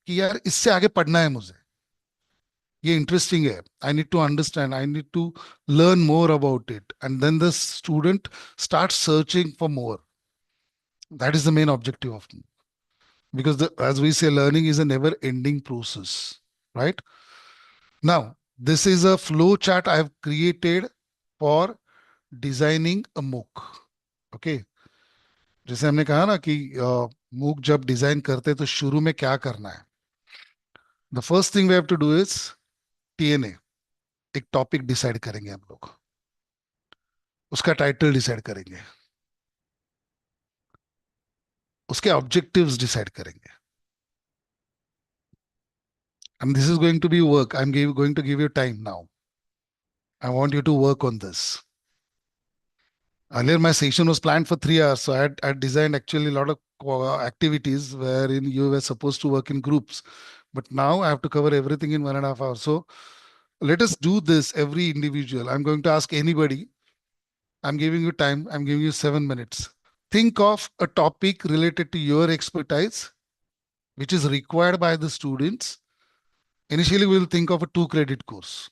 Speaker 19: कि यार इससे आगे पढ़ना है मुझे, ये interesting है, I need to understand, I need to learn more about it, and then the student starts searching for more. That is the main objective of MOOC, because as we say, learning is a never-ending process, right? Now, this is a flow chart I have created for designing a MOOC. Okay. जैसे हमने कहा ना कि MOOC जब design करते हैं तो शुरू में क्या करना है. The first thing we have to do is TNA. एक टॉपिक डिसाइड करेंगे हम लोग, उसका टाइटल डिसाइड करेंगे, उसके ऑब्जेक्टिव्स डिसाइड करेंगे. And this is going to be work. I'm going to give you time now. I want you to work on this. Earlier, my session was planned for 3 hours, so I had designed actually a lot of activities wherein you were supposed to work in groups. But now I have to cover everything in 1.5 hours. So let us do this, every individual. I'm going to ask anybody. I'm giving you time. I'm giving you 7 minutes. Think of a topic related to your expertise, which is required by the students. Initially, we'll think of a 2-credit course,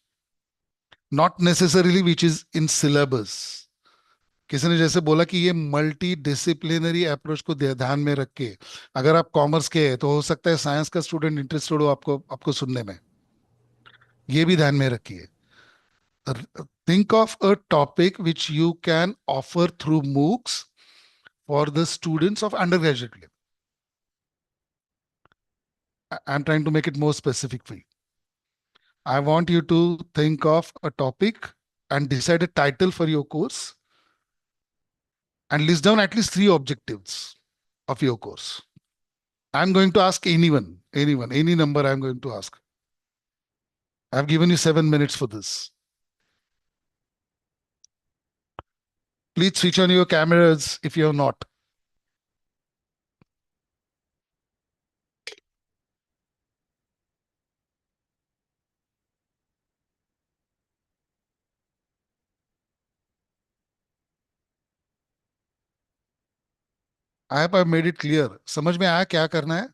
Speaker 19: not necessarily which is in syllabus. किसी ने जैसे बोला कि ये multi disciplinary approach को ध्यान में रख के, अगर आप कॉमर्स के हैं तो हो सकता है साइंस का स्टूडेंट इंटरेस्टेड हो आपको सुनने में, ये भी ध्यान में रखिए. Think of a topic which you can offer through MOOCs for the students of undergraduate level. I'm trying to make it more specific for you. I want you to think of a topic and decide a title for your course and list down at least 3 objectives of your course. I'm going to ask anyone, any number I'm going to ask. I've given you 7 minutes for this. Please switch on your cameras if you're not. I hope I've made it clear. समझ में आया क्या करना है?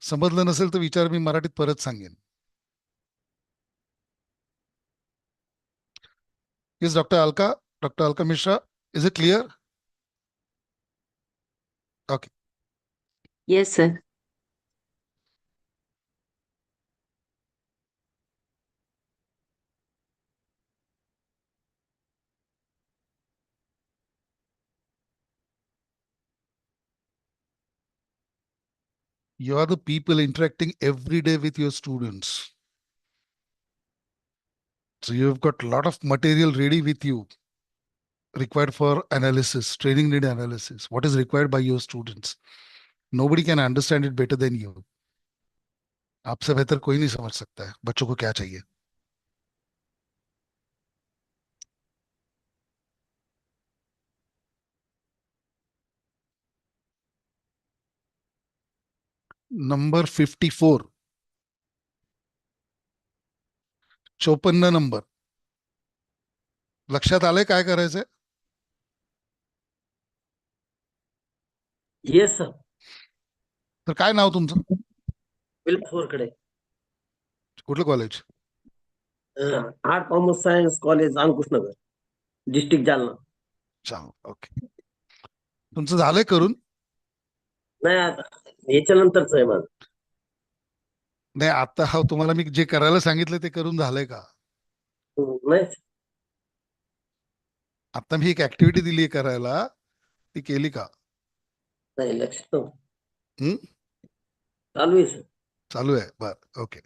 Speaker 19: समजलं नसेल तर विचार, मी मराठीत परत सांगेन. Yes, Dr. Alka Mishra, is it clear? Okay.
Speaker 20: Yes, sir.
Speaker 19: You are the people interacting every day with your students. So you've got a lot of material ready with you, required for analysis, training need analysis, what is required by your students. Nobody can understand it better than you. आपसे बेहतर कोई नहीं समझ सकता है बच्चों को क्या चाहिए. Number 54, 54 number. लक्षात आलंय काय करायचंय?
Speaker 18: Yes sir.
Speaker 19: तर काय नाव तुमचं?
Speaker 18: विल्फोरकडे.
Speaker 19: कुठलं college?
Speaker 18: Art commerce science college Ankushnagar, district Jalna.
Speaker 19: चांगलं, ओके. तुमचं झालंय करून?
Speaker 18: नाही आता याच्यानंतरच आहे माझं.
Speaker 19: नाही, आता हा तुम्हाला मी जे करायला सांगितलं ते करून झालंय का?
Speaker 18: नाही
Speaker 19: आता मी एक ऍक्टिव्हिटी दिली करायला, ती केली का?
Speaker 18: नाही लक्षात नव्हतं.
Speaker 19: हम्म,
Speaker 18: चालू आहे सर.
Speaker 19: चालू आहे. बर, okay.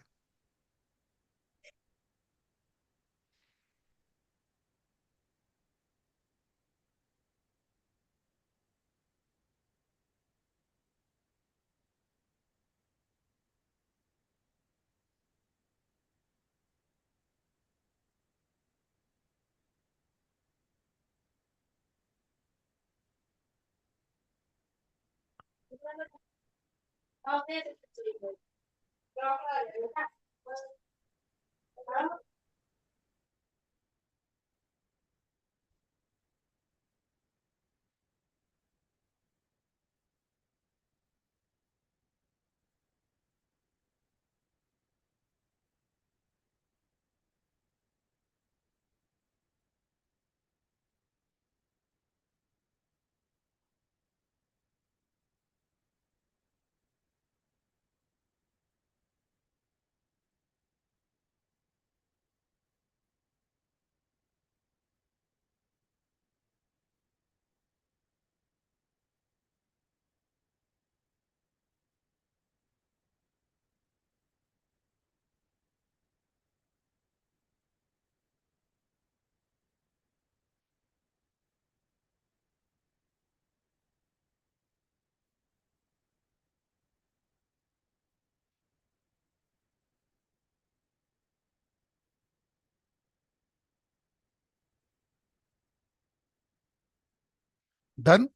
Speaker 19: Done?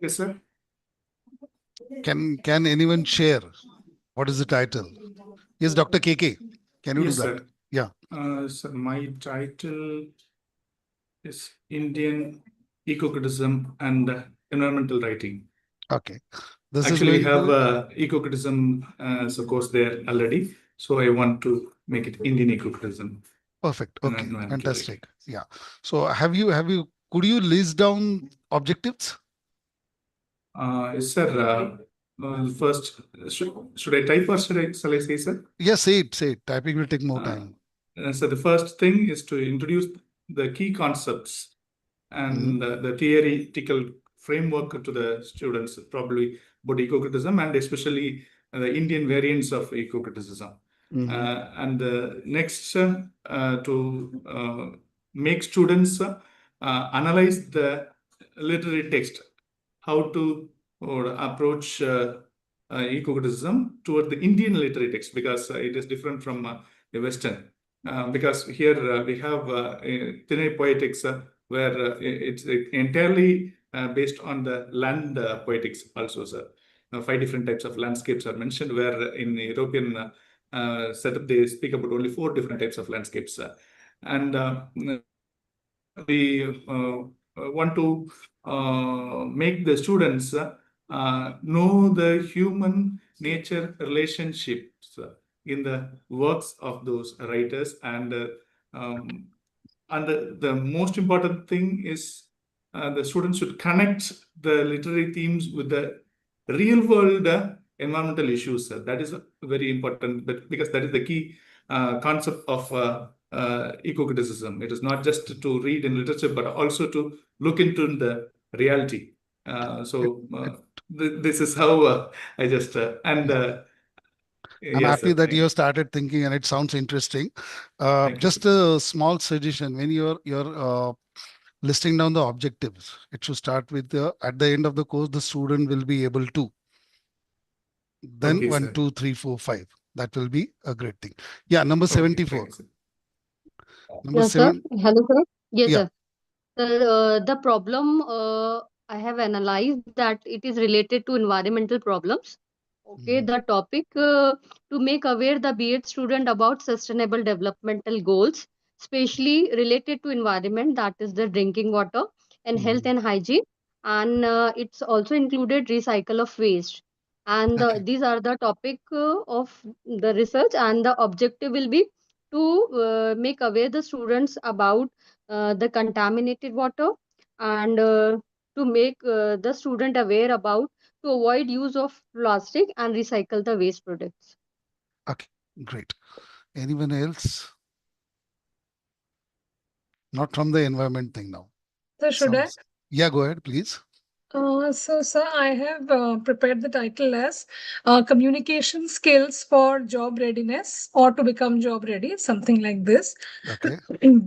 Speaker 7: Yes, sir.
Speaker 19: Can anyone share what is the title? Yes, Dr. KK. Can you
Speaker 7: Yes,
Speaker 19: do that?
Speaker 7: sir.
Speaker 19: Yeah.
Speaker 7: Sir, my title is Indian Eco-Criticism and Environmental Writing.
Speaker 19: Okay. This
Speaker 7: Actually,
Speaker 19: is
Speaker 7: we have eco-criticism as a course there already. So I want to make it Indian eco-criticism.
Speaker 19: Perfect. Okay. Fantastic. Yeah. So could you list down objectives?
Speaker 7: Yes, sir. First, should I type or shall I say, sir?
Speaker 19: Yes, say it. Typing will take more time.
Speaker 7: So the first thing is to introduce the key concepts and the theoretical framework to the students, probably about eco-criticism and especially the Indian variants of eco-criticism. And next, to make students analyze the literary text, how to approach eco-criticism toward the Indian literary text, because it is different from the Western. Because here we have Tinay poetics, where it's entirely based on the land poetics also, sir. 5 different types of landscapes are mentioned, where in the European setup they speak about only 4 different types of landscapes. And we want to make the students know the human nature relationships in the works of those writers, and the most important thing is the students should connect the literary themes with the real world environmental issues. That is very important, but because that is the key concept of eco-criticism. It is not just to read in literature, but also to look into the reality. This is how I just
Speaker 19: I'm happy that you have started thinking, and it sounds interesting. Just a small suggestion: when you're listing down the objectives, it should start with at the end of the course, the student will be able to. Then
Speaker 7: Okay,
Speaker 19: 1,
Speaker 7: sir.
Speaker 19: 2, 3, 4, 5. That will be a great thing. Yeah, number 74. Number
Speaker 21: Yes,
Speaker 19: 7.
Speaker 21: sir. Hello, sir. Yes,
Speaker 19: Yeah.
Speaker 21: sir. The problem I have analyzed that it is related to environmental problems. Okay, the topic to make aware the B.Ed student about sustainable developmental goals, especially related to environment, that is the drinking water and health and hygiene, and it's also included recycle of waste. And these are the topic of the research, and the objective will be to make aware the students about the contaminated water, and to make the student aware about to avoid use of plastic and recycle the waste products.
Speaker 19: Okay, great. Anyone else? Not from the environment thing now.
Speaker 5: So should I?
Speaker 19: Yeah, go ahead, please.
Speaker 5: So, sir, I have prepared the title as Communication Skills for Job Readiness or to Become Job Ready, something like this.
Speaker 19: Okay.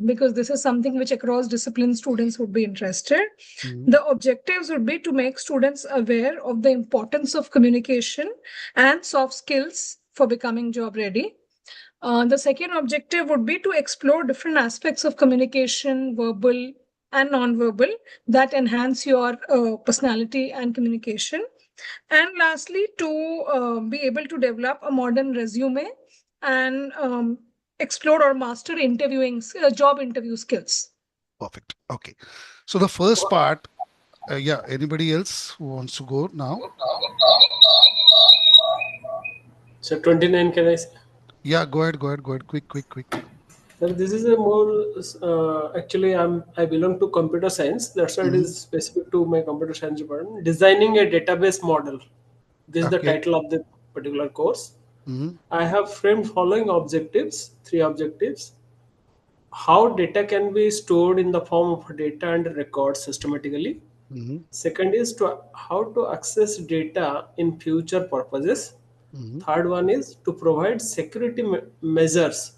Speaker 5: Because this is something which across discipline students would be interested. The objectives would be to make students aware of the importance of communication and soft skills for becoming job ready. The second objective would be to explore different aspects of communication, verbal and non-verbal, that enhance your personality and communication. And lastly, to be able to develop a modern resume and explore or master interviewing, job interview skills.
Speaker 19: Perfect. Okay. So the first part, yeah, anybody else who wants to go now?
Speaker 15: So 29, can I say?
Speaker 19: Yeah, go ahead. Quick.
Speaker 15: Sir, this is a more actually I belong to computer science. That's why it is specific to my computer science department. Designing a database model. This is the title of the particular course. I have framed following objectives, 3 objectives. How data can be stored in the form of data and records systematically. Second is how to access data in future purposes. Third one is to provide security measures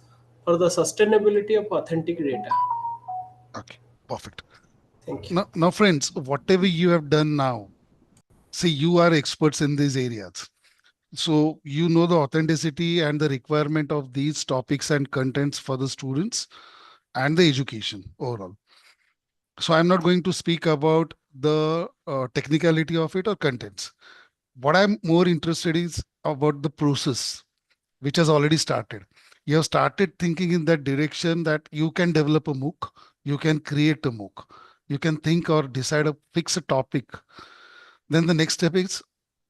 Speaker 15: for the sustainability of authentic data.
Speaker 19: Okay, perfect.
Speaker 15: Thank you.
Speaker 19: Now, friends, whatever you have done now, see, you are experts in these areas. So you know the authenticity and the requirement of these topics and contents for the students and the education overall. So I'm not going to speak about the technicality of it or contents. What I'm more interested is about the process, which has already started. You have started thinking in that direction that you can develop a MOOC, you can create a MOOC, you can think or decide a fix a topic. Then the next step is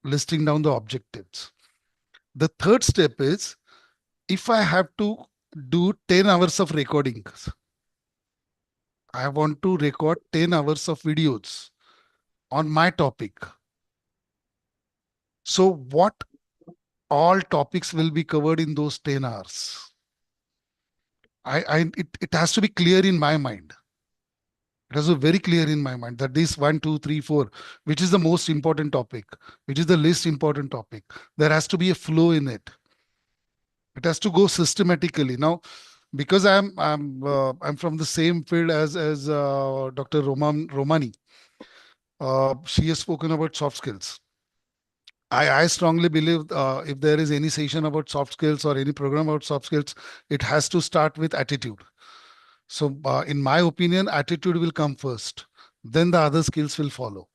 Speaker 19: listing down the objectives. The third step is, if I have to do 10 hours of recordings, I want to record 10 hours of videos on my topic. So what all topics will be covered in those 10 hours? It has to be clear in my mind. It has to be very clear in my mind that this 1, 2, 3, 4, which is the most important topic, which is the least important topic. There has to be a flow in it. It has to go systematically. Now, because I'm from the same field as Dr. Romani. She has spoken about soft skills. I strongly believe if there is any session about soft skills or any program about soft skills, it has to start with attitude. So in my opinion, attitude will come first. Then the other skills will follow.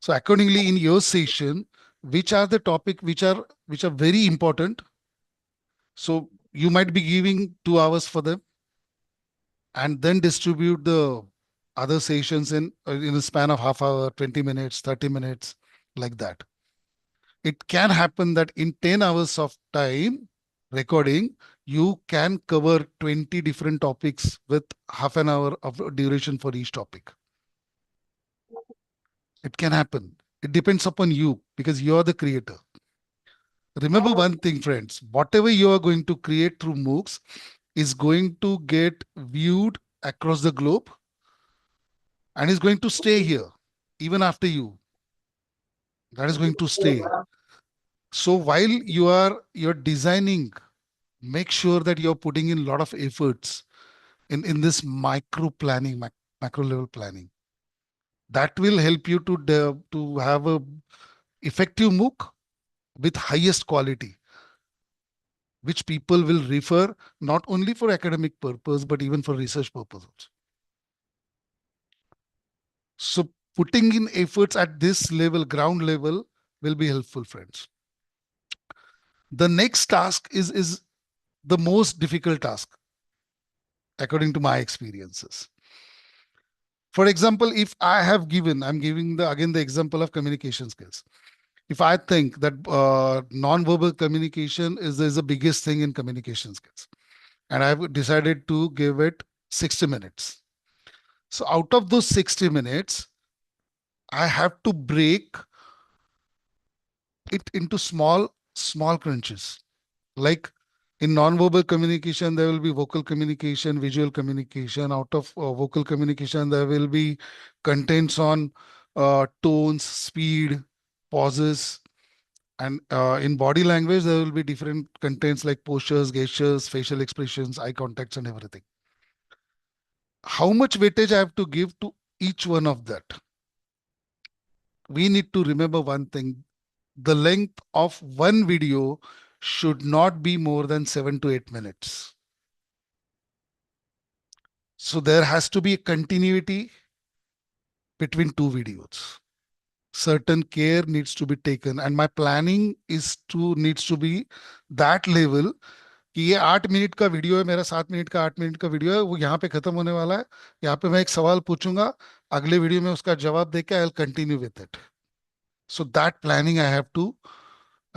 Speaker 19: So accordingly, in your session, which are the topic which are very important? So you might be giving 2 hours for them, and then distribute the other sessions in a span of half hour, 20 minutes, 30 minutes, like that. It can happen that in 10 hours of time recording, you can cover 20 different topics with half an hour of duration for each topic. It can happen. It depends upon you because you are the creator. Remember one thing, friends, whatever you are going to create through MOOCs is going to get viewed across the globe and is going to stay here even after you. That is going to stay. So while you're designing, make sure that you're putting in a lot of efforts in this micro planning, macro level planning. That will help you to have a effective MOOC with highest quality, which people will refer not only for academic purpose, but even for research purposes. So putting in efforts at this level, ground level, will be helpful, friends. The next task is the most difficult task, according to my experiences. For example, if I'm giving again the example of communication skills. If I think that non-verbal communication is the biggest thing in communication skills, and I've decided to give it 60 minutes. So out of those 60 minutes, I have to break it into small crunches. Like in non-verbal communication, there will be vocal communication, visual communication. Out of vocal communication, there will be contents on tones, speed, pauses. And in body language, there will be different contents like postures, gestures, facial expressions, eye contacts, and everything. How much weightage I have to give to each one of that? We need to remember one thing. The length of one video should not be more than 7 to 8 minutes. So there has to be a continuity between two videos. Certain care needs to be taken, and my planning needs to be that level कि ये 8 minute का video है, मेरा 7 minute का 8 minute का video है, वो यहाँ पे खत्म होने वाला है. यहाँ पे मैं एक सवाल पूछूंगा, अगले वीडियो में उसका जवाब देके I will continue with it. So that planning I have to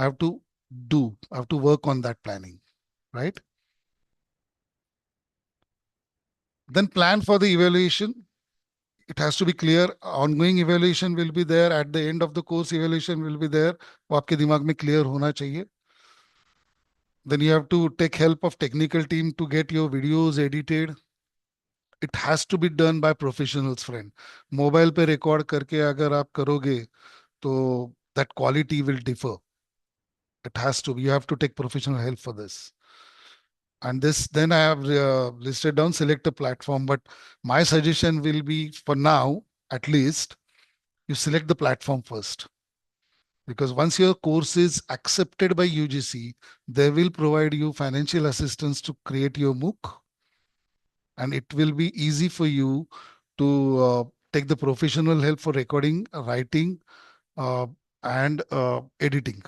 Speaker 19: do. I have to work on that planning, right? Then plan for the evaluation. It has to be clear. Ongoing evaluation will be there. At the end of the course, evaluation will be there. वो आपके दिमाग में clear होना चाहिए. Then you have to take help of technical team to get your videos edited. It has to be done by professionals, friend. Mobile पे record करके अगर आप करोगे, तो that quality will differ. It has to be. You have to take professional help for this. And this, then I have listed down, select a platform. But my suggestion will be, for now, at least, you select the platform first. Because once your course is accepted by UGC, they will provide you financial assistance to create your MOOC. And it will be easy for you to take the professional help for recording, writing, and editing.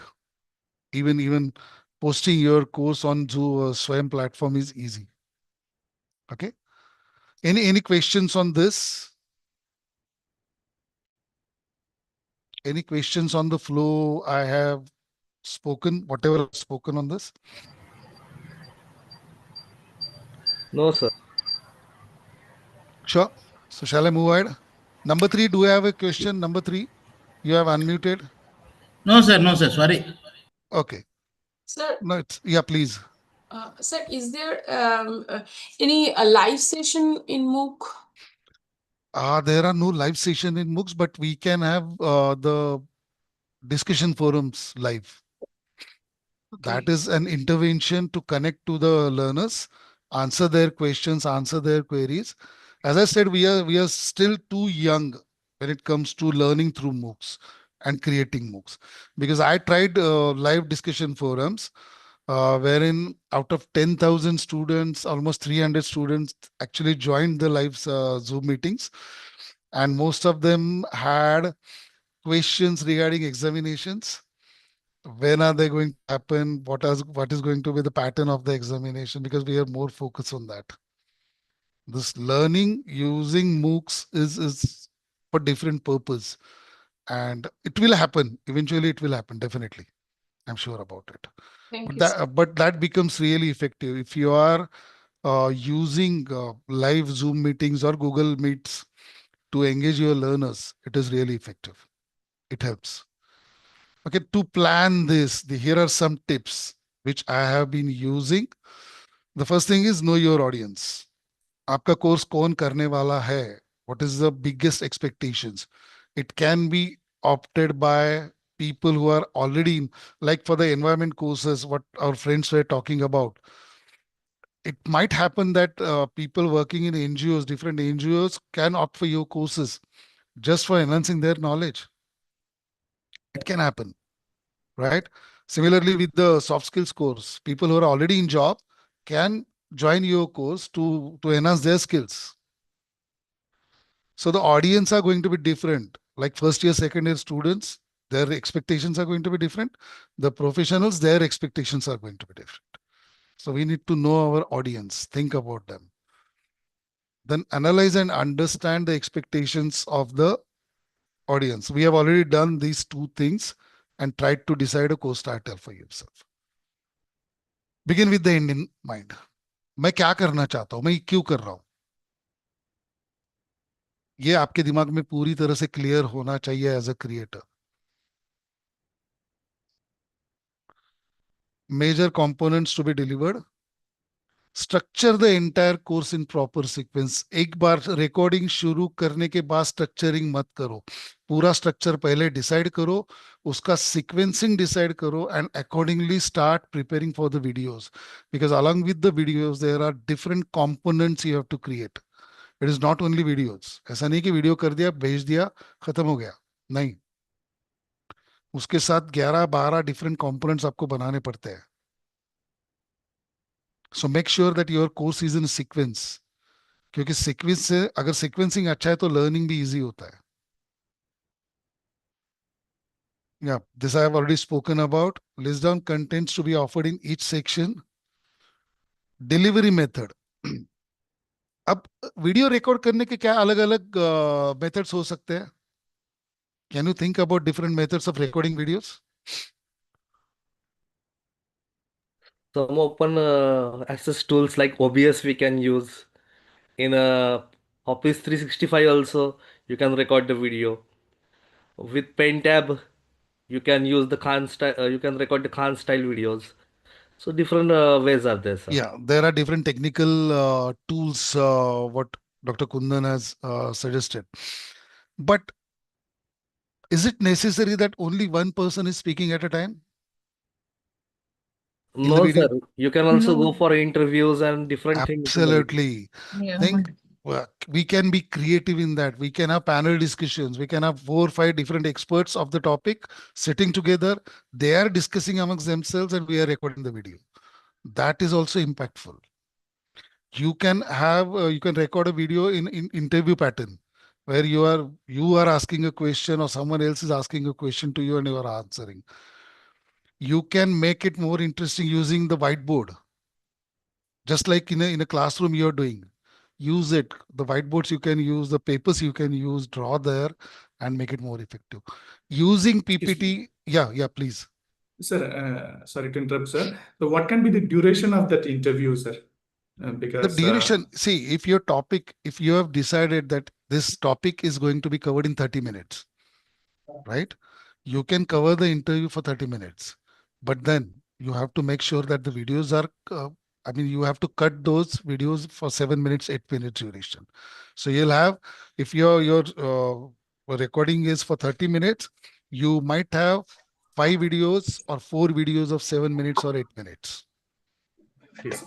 Speaker 19: Even posting your course on Swayam platform is easy. Okay. Any questions on this? Any questions on the flow I have spoken, whatever I've spoken on this?
Speaker 14: No, sir.
Speaker 19: Sure. So shall I move ahead? Number 3, do I have a question? Number 3, you have unmuted.
Speaker 12: No, sir, sorry.
Speaker 19: Okay.
Speaker 8: Sir,
Speaker 19: No, yeah, please.
Speaker 8: Sir, is there any live session in MOOC?
Speaker 19: There are no live session in MOOCs, but we can have the discussion forums live.
Speaker 8: Okay.
Speaker 19: That is an intervention to connect to the learners, answer their questions, answer their queries. As I said, we are still too young when it comes to learning through MOOCs and creating MOOCs. Because I tried live discussion forums, wherein out of 10,000 students, almost 300 students actually joined the live Zoom meetings. And most of them had questions regarding examinations. When are they going to happen? What is going to be the pattern of the examination? Because we are more focused on that. This learning using MOOCs is for different purpose, and it will happen. Eventually, it will happen. Definitely, I'm sure about it.
Speaker 8: Thank you, sir.
Speaker 19: But that becomes really effective if you are using live Zoom meetings or Google Meets to engage your learners. It is really effective. It helps. Okay, to plan this, here are some tips which I have been using. The first thing is know your audience. आपका course कौन करने वाला है? What is the biggest expectations? It can be opted by people who are already in, like for the environment courses, what our friends were talking about. It might happen that people working in NGOs, different NGOs can opt for your courses just for enhancing their knowledge. It can happen. Right? Similarly, with the soft skills course, people who are already in job can join your course to enhance their skills. So the audience are going to be different. Like first year, second year students, their expectations are going to be different. The professionals, their expectations are going to be different. So we need to know our audience, think about them. Then analyze and understand the expectations of the audience. We have already done these 2 things and tried to decide a course title for yourself. Begin with the end in mind. मैं क्या करना चाहता हूं, मैं क्यों कर रहा हूं, ये आपके दिमाग में पूरी तरह से क्लियर होना चाहिए as a creator. Major components to be delivered. Structure the entire course in proper sequence. एक बार रिकॉर्डिंग शुरू करने के बाद स्ट्रक्चरिंग मत करो. पूरा स्ट्रक्चर पहले डिसाइड करो, उसका सीक्वेंसिंग डिसाइड करो and accordingly start preparing for the videos. Because along with the videos there are different components you have to create. It is not only videos. ऐसा नहीं कि वीडियो कर दिया, भेज दिया, खत्म हो गया. नहीं, उसके साथ 11-12 डिफरेंट कंपोनेंट्स आपको बनाने पड़ते हैं. So make sure that your course is in sequence. क्योंकि सीक्वेंस से अगर सीक्वेंसिंग अच्छा है तो लर्निंग भी इजी होता है. Yeah, this I have already spoken about. List down contents to be offered in each section. Delivery method. अब वीडियो रिकॉर्ड करने के क्या अलग अलग मेथड्स हो सकते हैं? Can you think about different methods of recording videos?
Speaker 14: Some open access tools like OBS we can use. In Office 365 also, you can record the video. With Pen tab, you can use the Khan style. You can record the Khan style videos. So different ways are there, sir.
Speaker 19: Yeah, there are different technical tools, what Dr. Kundan has suggested. But is it necessary that only one person is speaking at a time in the
Speaker 14: No,
Speaker 19: video?
Speaker 14: sir. You can also
Speaker 5: No.
Speaker 14: go for interviews and different things in the video.
Speaker 19: Absolutely.
Speaker 5: Yeah.
Speaker 19: Think we can be creative in that. We can have panel discussions. We can have 4 or 5 different experts of the topic sitting together. They are discussing amongst themselves and we are recording the video. That is also impactful. You can have you can record a video in interview pattern where you are asking a question or someone else is asking a question to you and you are answering. You can make it more interesting using the whiteboard, just like in a classroom you're doing. Use it. The whiteboards you can use, the papers you can use, draw there and make it more effective. Using PPT. Yeah, please.
Speaker 7: Sir, sorry to interrupt, sir. So what can be the duration of that interview, sir?
Speaker 19: The
Speaker 7: Because
Speaker 19: duration, see, if you have decided that this topic is going to be covered in 30 minutes, right? You can cover the interview for 30 minutes, but then you have to make sure that the videos are, you have to cut those videos for 7 minutes, 8 minutes duration. So you'll have, if your recording is for 30 minutes, you might have 5 videos or 4 videos of 7 minutes or 8 minutes.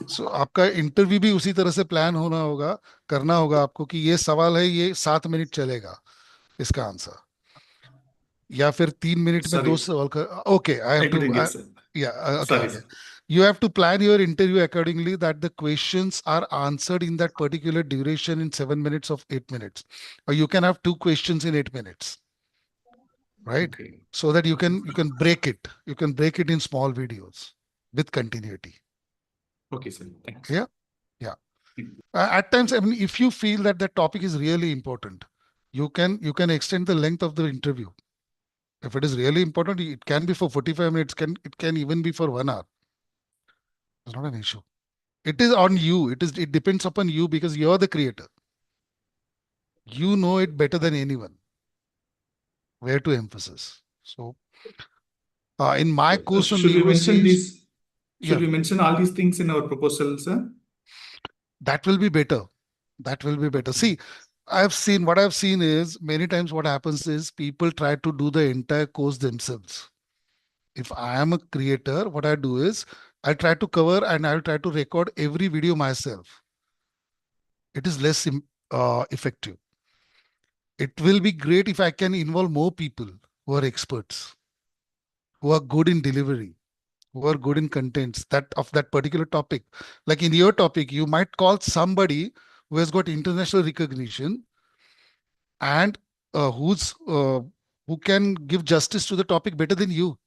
Speaker 19: So आपका interview भी उसी तरह से plan होना होगा, करना होगा आपको कि ये सवाल है, ये 7 मिनट चलेगा इसका आंसर, या फिर 3 मिनट में 2 सवाल का. ओके, आई हैव टू, या okay, you have to plan your interview accordingly that the questions are answered in that particular duration in 7 minutes of 8 minutes, or you can have 2 questions in 8 minutes, right? So that you can break it in small videos with continuity.
Speaker 7: Okay, sir. Thanks.
Speaker 19: Yeah. At times, if you feel that the topic is really important, you can extend the length of the interview. If it is really important, it can be for 45 minutes. It can even be for 1 hour. It's not an issue. It is on you. It depends upon you because you're the creator. You know it better than anyone where to emphasize. So, in my course on
Speaker 7: should we mention
Speaker 19: negotiation,
Speaker 7: these? Should we mention all these things in our proposal, sir?
Speaker 19: That will be better. That will be better. See, what I've seen is many times what happens is people try to do the entire course themselves. If I am a creator, what I do is I try to cover and I'll try to record every video myself. It is less effective. It will be great if I can involve more people who are experts, who are good in delivery, who are good in contents of that particular topic. Like in your topic, you might call somebody who has got international recognition and who can give justice to the topic better than you.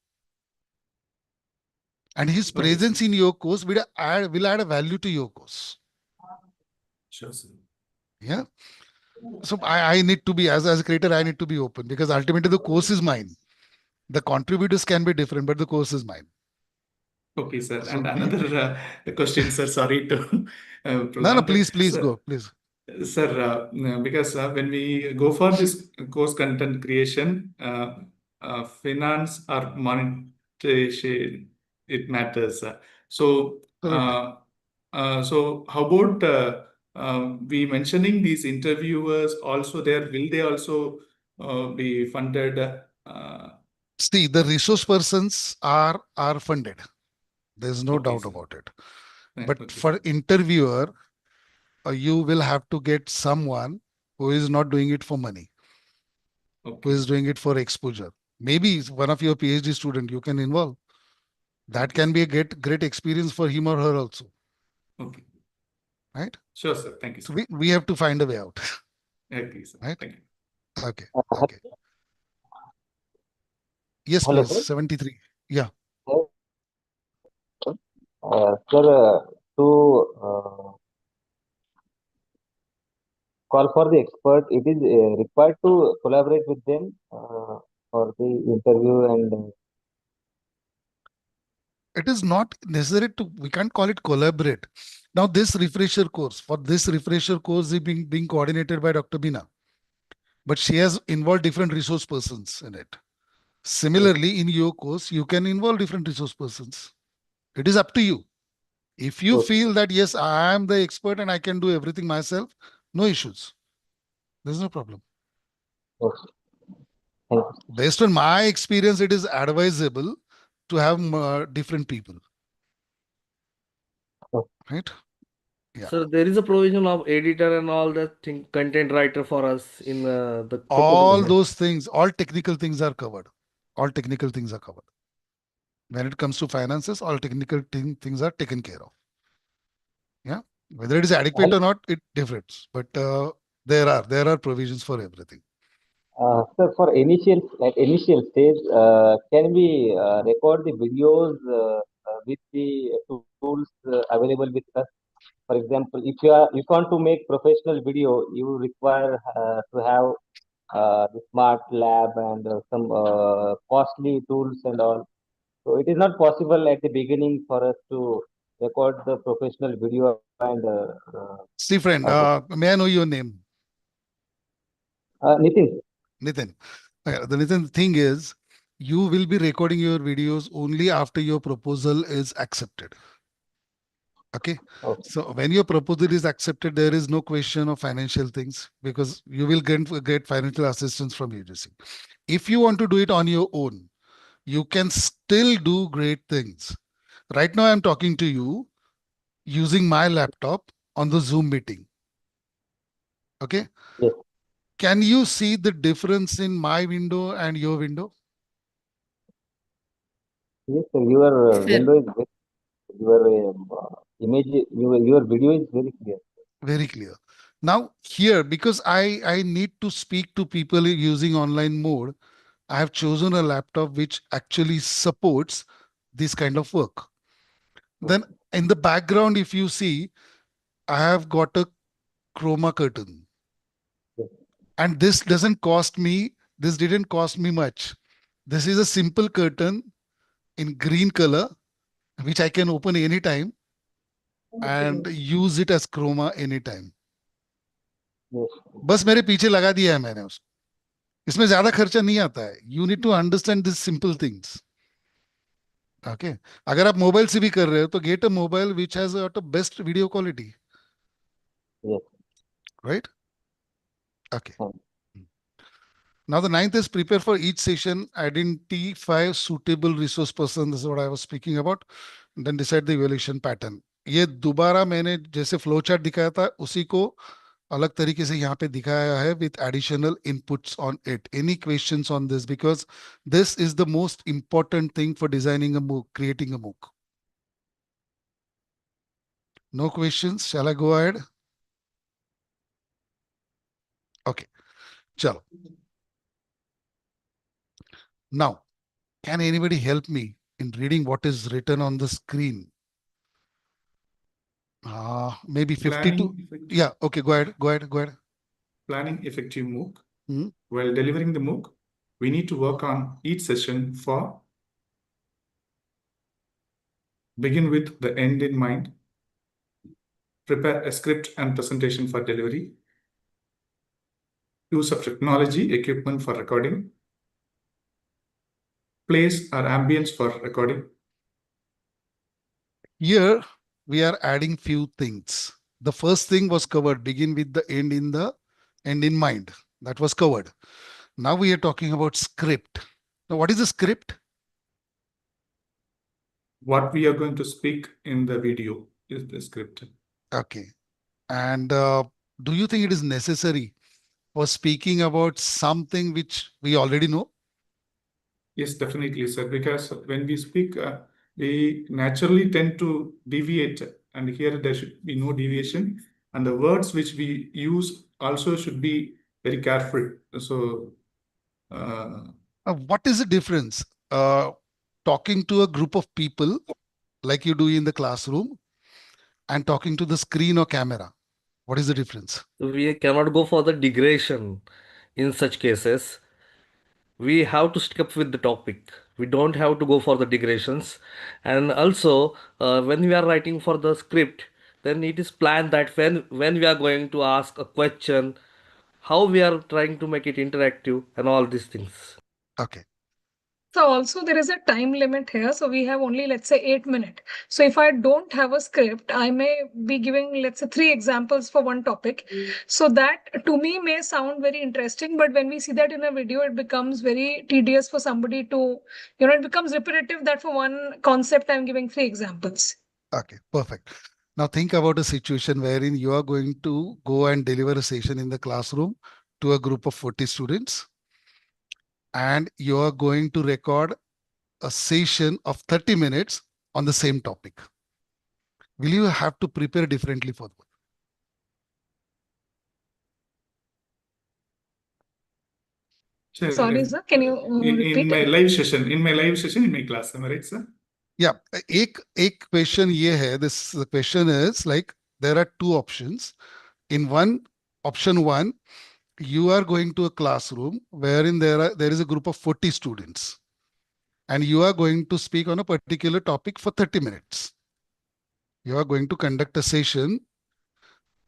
Speaker 19: And his presence in your course will add a value to your course.
Speaker 7: Sure, sir.
Speaker 19: Yeah. So I need to be, as a creator, I need to be open because ultimately the course is mine. The contributors can be different, but the course is mine.
Speaker 7: Okay, sir. So, and another question, sir. Sorry to
Speaker 19: prolong. No, please sir, go, please.
Speaker 7: Sir, because when we go for this course content creation, finance or monetization, it matters. So, so how about we mentioning these interviewers also there? Will they also be funded?
Speaker 19: See, the resource persons are funded. There's no doubt about it. But for interviewer, you will have to get someone who is not doing it for money, who is doing it for exposure. Maybe one of your PhD student you can involve. That can be a great experience for him or her also.
Speaker 7: Okay.
Speaker 19: Right?
Speaker 7: Sure, sir. Thank you, sir.
Speaker 19: So we have to find a way out.
Speaker 7: Okay, sir.
Speaker 19: Right?
Speaker 7: Thank you.
Speaker 19: Okay. Okay. Yes,
Speaker 9: Hello,
Speaker 19: please.
Speaker 9: sir.
Speaker 19: 73. Yeah.
Speaker 9: Sir, to call for the expert, it is required to collaborate with them for the interview and.
Speaker 19: It is not necessary we can't call it collaborate. Now, this refresher course is being coordinated by Dr. Bina, but she has involved different resource persons in it. Similarly, in your course, you can involve different resource persons. It is up to you. If you feel that, yes, I am the expert and I can do everything myself, no issues. There's no problem. Based on my experience, it is advisable to have different people. Right?
Speaker 14: Yeah. So there is a provision of editor and all that thing, content writer for us in the
Speaker 19: all those things, all technical things are covered. All technical things are covered. When it comes to finances, all technical things are taken care of. Yeah. Whether it is adequate or not, it differs. But there are provisions for everything.
Speaker 9: Sir, for initial stage, can we record the videos with the tools available with us? For example, if you want to make professional video, you require to have the smart lab and some costly tools and all. So it is not possible at the beginning for us to record the professional video and.
Speaker 19: See, friend, may I know your name?
Speaker 9: Nitin.
Speaker 19: Nitin. The Nitin thing is, you will be recording your videos only after your proposal is accepted. Okay. So when your proposal is accepted, there is no question of financial things because you will get financial assistance from UGC. If you want to do it on your own, you can still do great things. Right now, I'm talking to you using my laptop on the Zoom meeting. Okay.
Speaker 9: Yes.
Speaker 19: Can you see the difference in my window and your window?
Speaker 9: Yes, sir. Your window is very, your image, your video is very clear.
Speaker 19: Very clear. Now here, because I need to speak to people using online mode, I have chosen a laptop which actually supports this kind of work. Then in the background, if you see, I have got a chroma curtain. And this didn't cost me much. This is a simple curtain in green color, which I can open anytime and use it as chroma anytime. बस मेरे पीछे लगा दिया है मैंने उसको. इसमें ज्यादा खर्चा नहीं आता है. You need to understand these simple things. Okay. अगर आप मोबाइल से भी कर रहे हो तो get a mobile which has got a best video quality.
Speaker 9: Yes.
Speaker 19: Right? Okay. Now the ninth is prepare for each session, identify suitable resource person. This is what I was speaking about. And then decide the evaluation pattern. ये दोबारा मैंने जैसे flow chart दिखाया था उसी को अलग तरीके से यहाँ पे दिखाया है with additional inputs on it. Any questions on this? Because this is the most important thing for designing a MOOC, creating a MOOC. No questions? Shall I go ahead? Okay. Chalo. Now, can anybody help me in reading what is written on the screen? Maybe 52. Yeah. Okay. Go ahead.
Speaker 7: Planning effective MOOC. While delivering the MOOC, we need to work on each session for begin with the end in mind, prepare a script and presentation for delivery, use of technology equipment for recording, place or ambience for recording.
Speaker 19: Here we are adding few things. The first thing was covered, begin with the end in mind. That was covered. Now we are talking about script. Now what is the script?
Speaker 7: What we are going to speak in the video is the script.
Speaker 19: Okay. And do you think it is necessary for speaking about something which we already know?
Speaker 7: Yes, definitely, sir. Because when we speak, we naturally tend to deviate, and here there should be no deviation. And the words which we use also should be very careful. So,
Speaker 19: what is the difference? Talking to a group of people like you do in the classroom and talking to the screen or camera. What is the difference?
Speaker 14: We cannot go for the digression in such cases. We have to stick up with the topic. We don't have to go for the digressions. And also, when we are writing for the script, then it is planned that when we are going to ask a question, how we are trying to make it interactive and all these things.
Speaker 19: Okay.
Speaker 5: So also there is a time limit here. So we have only, let's say 8 minutes. So if I don't have a script, I may be giving, let's say 3 examples for one topic. So that to me may sound very interesting, but when we see that in a video, it becomes very tedious for somebody to, it becomes repetitive that for one concept, I'm giving 3 examples.
Speaker 19: Okay, perfect. Now think about a situation wherein you are going to go and deliver a session in the classroom to a group of 40 students. And you are going to record a session of 30 minutes on the same topic.
Speaker 1: will you have to prepare differently for both?
Speaker 5: Sorry, sir. Can you repeat?
Speaker 7: In my live session, in my class, am I right, sir?
Speaker 1: Yeah, एक question ये है. This question is like there are two options. In option one, you are going to a classroom wherein there is a group of 40 students, and you are going to speak on a particular topic for 30 minutes. You are going to conduct a session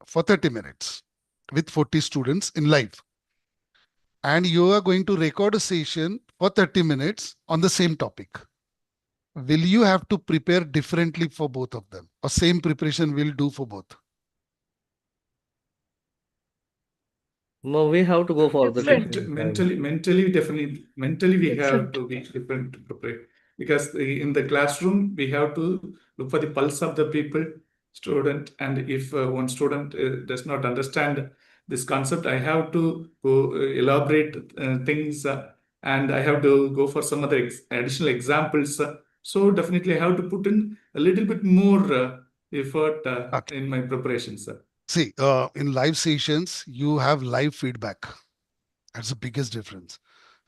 Speaker 1: for 30 minutes with 40 students in live. And you are going to record a session for 30 minutes on the same topic. Will you have to prepare differently for both of them, or same preparation will do for both?
Speaker 14: No, we have to go for the
Speaker 7: mentally, definitely. Mentally, we have to be different to prepare. Because in the classroom, we have to look for the pulse of the people, student. And if one student does not understand this concept, I have to go elaborate things and I have to go for some other additional examples. So definitely I have to put in a little bit more effort in my preparation, sir.
Speaker 1: See, in live sessions, you have live feedback. That's the biggest difference.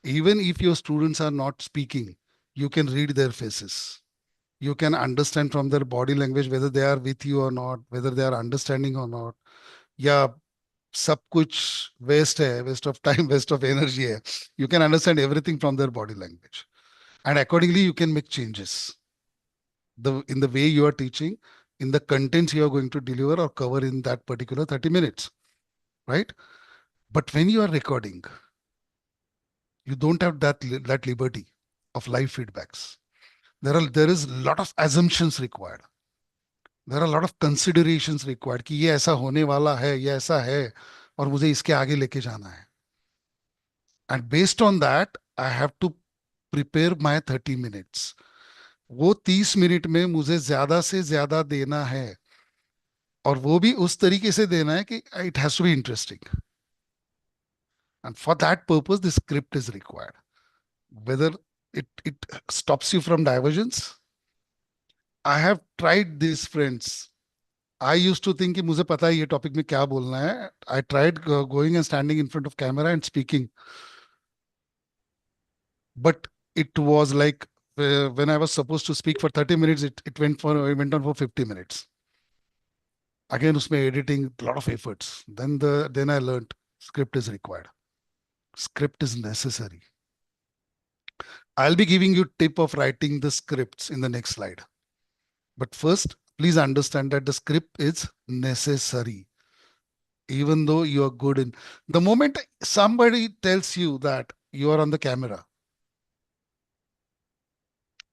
Speaker 1: Even if your students are not speaking, you can read their faces. You can understand from their body language whether they are with you or not, whether they are understanding or not. Yeah, सब कुछ waste है, waste of time, waste of energy है. You can understand everything from their body language. And accordingly, you can make changes. In the way you are teaching, in the contents you are going to deliver or cover in that particular 30 minutes, right? But when you are recording, you don't have that liberty of live feedbacks. There is a lot of assumptions required. There are a lot of considerations required कि ये ऐसा होने वाला है, ये ऐसा है, और मुझे इसके आगे लेके जाना है. And based on that, I have to prepare my 30 minutes. वो 30 मिनट में मुझे ज्यादा से ज्यादा देना है, और वो भी उस तरीके से देना है कि it has to be interesting. And for that purpose, the script is required. Whether it stops you from divergence. I have tried this, friends. I used to think कि मुझे पता है ये टॉपिक में क्या बोलना है. I tried going and standing in front of camera and speaking. But it was like when I was supposed to speak for 30 minutes, it went on for 50 minutes. Again, उसमें editing, a lot of efforts. Then I learned script is required. Script is necessary. I'll be giving you tip of writing the scripts in the next slide. But first, please understand that the script is necessary. Even though you are good in the moment somebody tells you that you are on the camera,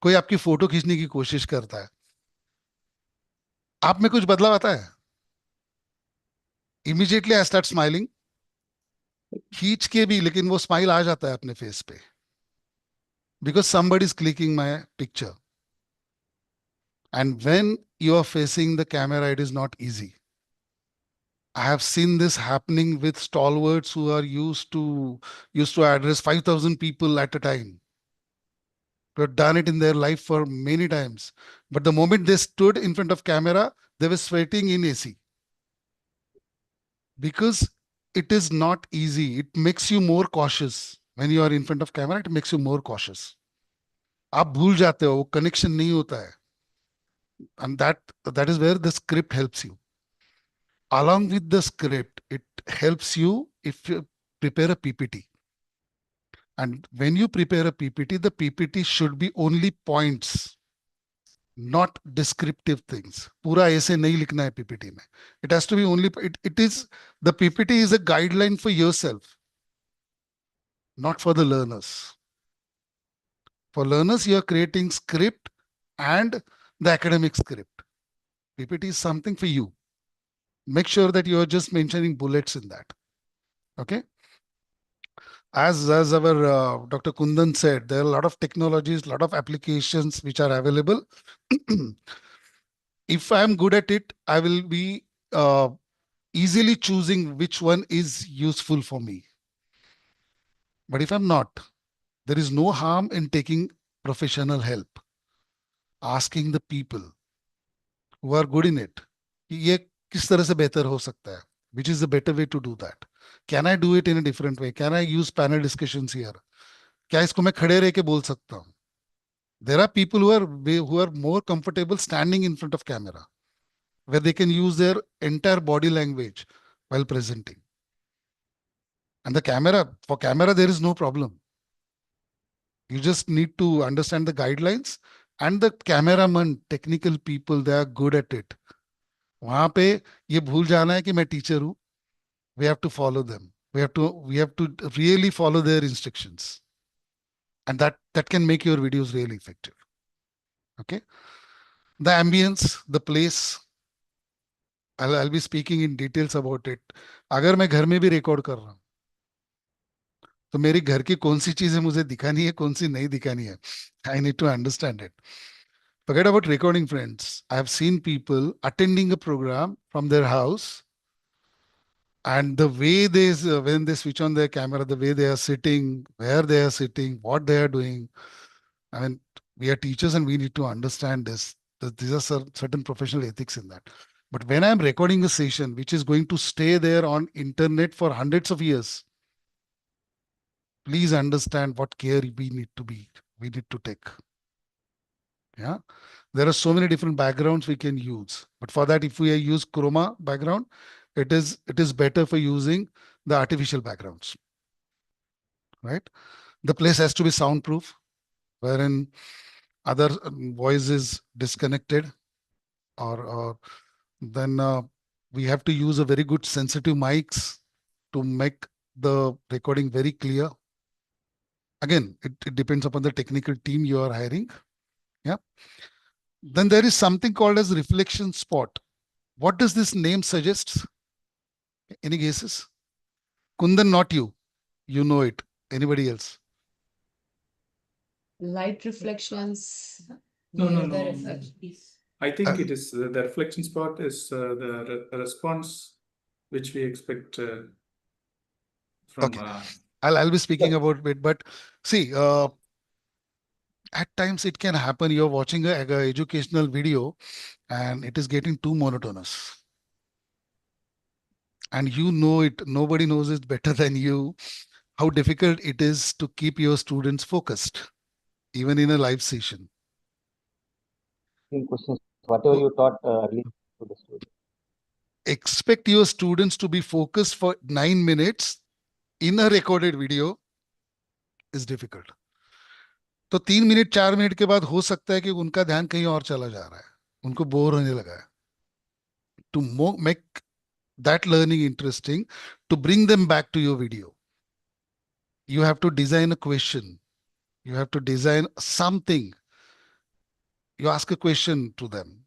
Speaker 1: कोई आपकी photo खींचने की कोशिश करता है, आप में कुछ बदलाव आता है? Immediately I start smiling. खींच के भी लेकिन वो स्माइल आ जाता है अपने फेस पे, because somebody is clicking my picture. And when you are facing the camera, it is not easy. I have seen this happening with stalwarts who are used to address 5,000 people at a time. Who have done it in their life for many times. But the moment they stood in front of camera, they were sweating in AC. Because it is not easy. It makes you more cautious. When you are in front of camera, it makes you more cautious. आप भूल जाते हो, वो connection नहीं होता है. And that is where the script helps you. Along with the script, it helps you if you prepare a PPT. And when you prepare a PPT, the PPT should be only points, not descriptive things. पूरा ऐसे नहीं लिखना है PPT में. It has to be only, the PPT is a guideline for yourself, not for the learners. For learners, you are creating script and the academic script. PPT is something for you. Make sure that you are just mentioning bullets in that. Okay. As our Dr. Kundan said, there are a lot of technologies, a lot of applications which are available. If I'm good at it, I will be easily choosing which one is useful for me. But if I'm not, there is no harm in taking professional help, asking the people who are good in it, कि ये किस तरह से बेहतर हो सकता है, which is the better way to do that. Can I do it in a different way? Can I use panel discussions here? क्या इसको मैं खड़े रह के बोल सकता हूँ? There are people who are more comfortable standing in front of camera, where they can use their entire body language while presenting. And for camera, there is no problem. You just need to understand the guidelines, and the cameraman, technical people, they are good at it. वहां पे ये भूल जाना है कि मैं teacher हूं. We have to follow them. We have to really follow their instructions, and that can make your videos really effective. Okay. The ambience, the place, I'll be speaking in details about it. अगर मैं घर में भी record कर रहा हूँ तो मेरी घर की कौन सी चीजें मुझे दिखानी है, कौन सी नहीं दिखानी है, I need to understand it. Forget about recording, friends. I have seen people attending a program from their house, and the way when they switch on their camera, the way they are sitting, where they are sitting, what they are doing. I mean, we are teachers and we need to understand this. These are certain professional ethics in that. But when I'm recording a session which is going to stay there on internet for hundreds of years, please understand what care we need to take. Yeah. There are so many different backgrounds we can use. But for that, if we use chroma background, it is better for using the artificial backgrounds. Right? The place has to be soundproof, wherein other voice is disconnected, or then we have to use a very good sensitive mics to make the recording very clear. Again, it depends upon the technical team you are hiring. Yeah. Then there is something called as reflection spot. What does this name suggest? Any guesses? Kundan, not you. You know it. Anybody else?
Speaker 8: Light reflections.
Speaker 7: No.
Speaker 8: The reflections.
Speaker 7: I think it is the reflection spot is the response which we expect from.
Speaker 1: Okay. I'll be speaking about it, but see, at times it can happen. You're watching a educational video and it is getting too monotonous. And you know it, nobody knows it better than you, how difficult it is to keep your students focused, even in a live session.
Speaker 9: Questions, whatever you taught earlier to the students.
Speaker 1: Expect your students to be focused for 9 minutes in a recorded video is difficult. तो 3 minute 4 minute के बाद हो सकता है कि उनका ध्यान कहीं और चला जा रहा है, उनको बोर होने लगा है. To make that learning interesting, to bring them back to your video, you have to design a question. You have to design something. You ask a question to them.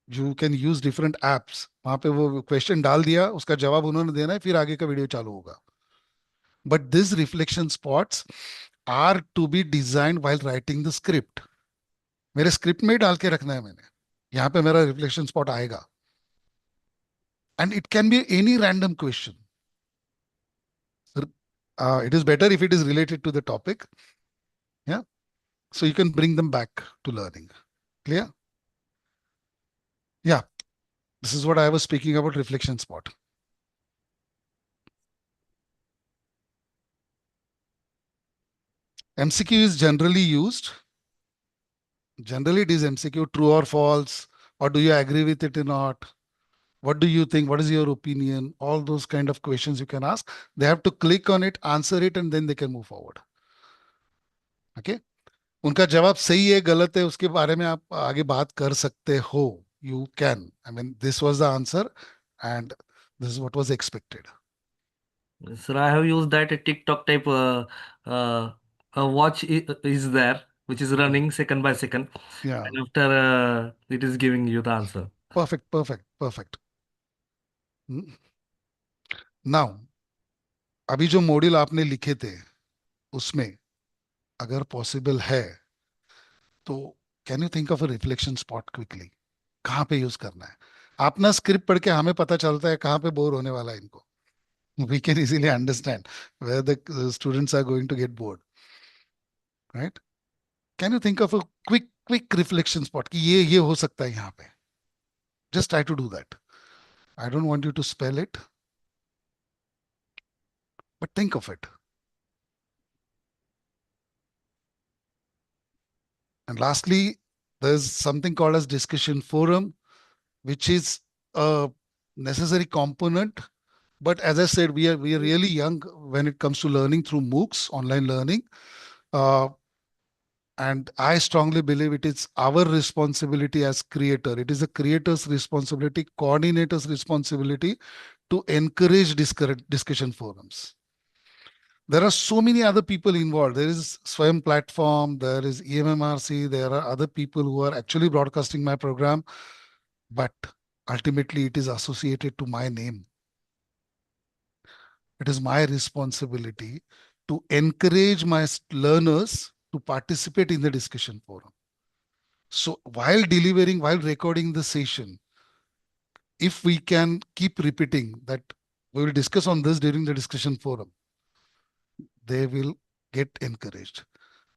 Speaker 1: You can use different apps. वहां पे वो question डाल दिया, उसका जवाब उन्होंने देना है, फिर आगे का वीडियो चालू होगा. But these reflection spots are to be designed while writing the script. मेरे स्क्रिप्ट में डाल के रखना है मैंने, यहाँ पे मेरा रिफ्लेक्शन स्पॉट आएगा. And it can be any random question. It is better if it is related to the topic. Yeah. So you can bring them back to learning. Clear? Yeah. This is what I was speaking about, reflection spot. MCQ is generally used. Generally it is MCQ, true or false, or do you agree with it or not? What do you think? What is your opinion? All those kind of questions you can ask. They have to click on it, answer it, and then they can move forward. Okay? उनका जवाब सही है गलत है उसके बारे में आप आगे बात कर सकते हो. You can. I mean, this was the answer and this is what was expected.
Speaker 14: Sir, I have used that TikTok type a watch is there, which is running second by second.
Speaker 1: Yeah.
Speaker 14: And after it is giving you the answer.
Speaker 1: Perfect. Now, अभी जो module आपने लिखे थे उसमें अगर possible है तो can you think of a reflection spot quickly. कहाँ पे यूज करना है? आप ना स्क्रिप्ट पढ़ के हमें पता चलता है कहाँ पे बोर होने वाला है इनको. We can easily understand where the students are going to get bored. Right? Can you think of a quick reflection spot कि ये हो सकता है यहाँ पे? Just try to do that. I don't want you to spell it, but think of it. And lastly, there's something called as discussion forum, which is a necessary component. But as I said, we are really young when it comes to learning through MOOCs, online learning. And I strongly believe it is our responsibility as creator. It is a creator's responsibility, coordinator's responsibility to encourage discussion forums. There are so many other people involved. There is Swayam platform, there is EMMRC, there are other people who are actually broadcasting my program, but ultimately it is associated to my name. It is my responsibility to encourage my learners to participate in the discussion forum. So while delivering, while recording the session, if we can keep repeating that we will discuss on this during the discussion forum, they will get encouraged.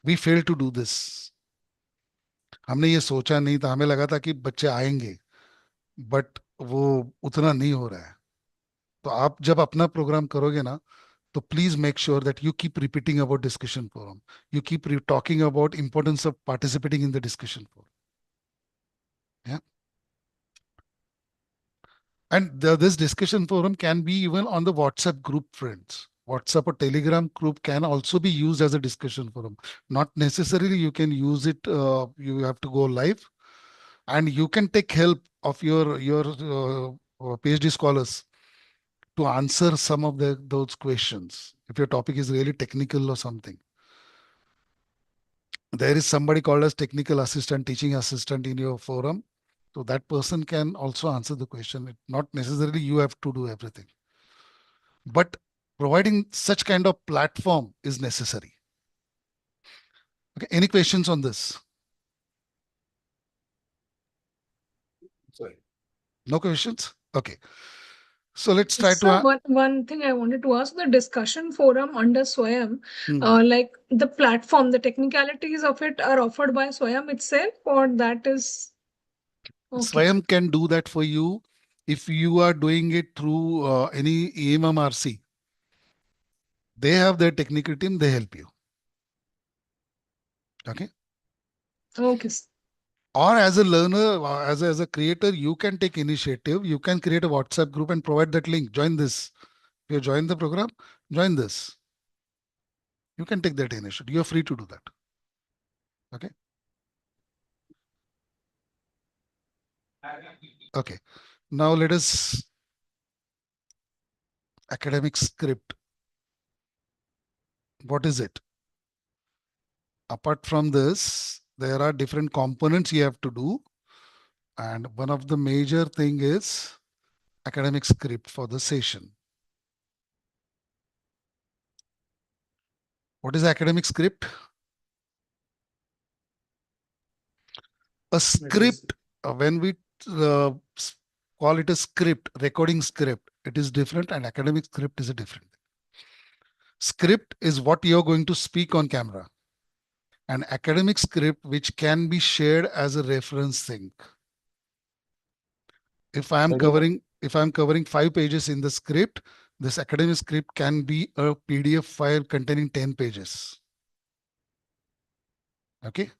Speaker 1: We fail to do this. हमने ये सोचा नहीं था, हमें लगा था कि बच्चे आएंगे, बट वो उतना नहीं हो रहा है. तो आप जब अपना प्रोग्राम करोगे ना, तो please make sure that you keep repeating about discussion forum. You keep talking about importance of participating in the discussion forum. Yeah. And this discussion forum can be even on the WhatsApp group, friends. WhatsApp or Telegram group can also be used as a discussion forum. Not necessarily you can use it, you have to go live. And you can take help of your PhD scholars to answer some of those questions. If your topic is really technical or something. There is somebody called as technical assistant, teaching assistant in your forum. So that person can also answer the question. Not necessarily you have to do everything. But providing such kind of platform is necessary. Okay, any questions on this? Sorry. No questions? Okay. So let's try
Speaker 5: So
Speaker 1: to...
Speaker 5: one thing I wanted to ask, the discussion forum under Swayam, like the platform, the technicalities of it are offered by Swayam itself, or that is... Okay.
Speaker 1: Swayam can do that for you if you are doing it through any EMMRC. They have their technical team, they help you. Okay.
Speaker 5: Okay.
Speaker 1: Or as a learner, as a creator, you can take initiative. You can create a WhatsApp group and provide that link. Join this. If you join the program, join this. You can take that initiative. You're free to do that. Okay. Okay. Now let us academic script. What is it? Apart from this, there are different components you have to do. And one of the major thing is academic script for the session. What is academic script? A script, when we call it a script, recording script, it is different, and academic script is a different. Script is what you're going to speak on camera. An academic script which can be shared as a reference thing. If I'm covering 5 pages in the script, this academic script can be a PDF file containing 10 pages. Okay.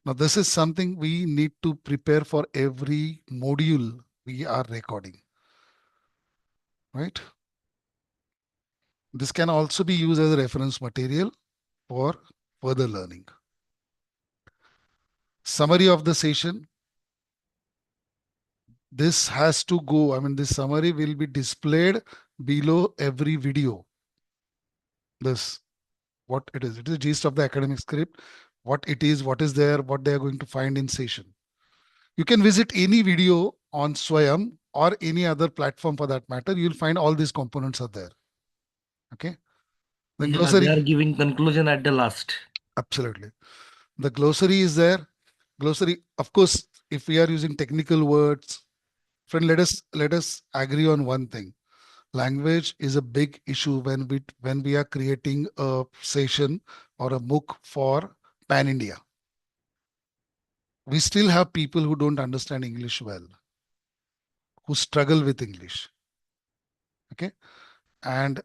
Speaker 1: Now this is something we need to prepare for every module we are recording. Right? This can also be used as a reference material for further learning. Summary of the session. This has to go, I mean, this summary will be displayed below every video. This, what it is. It is the gist of the academic script, what it is, what is there, what they are going to find in session. You can visit any video on Swayam or any other platform for that matter. You'll find all these components are there. Okay. The glossary.
Speaker 14: They are giving conclusion at the last.
Speaker 1: Absolutely. The glossary is there. Glossary, of course, if we are using technical words, friend, let us agree on one thing. Language is a big issue when we are creating a session or a MOOC for Pan India. We still have people who don't understand English well. who struggle with English. Okay. And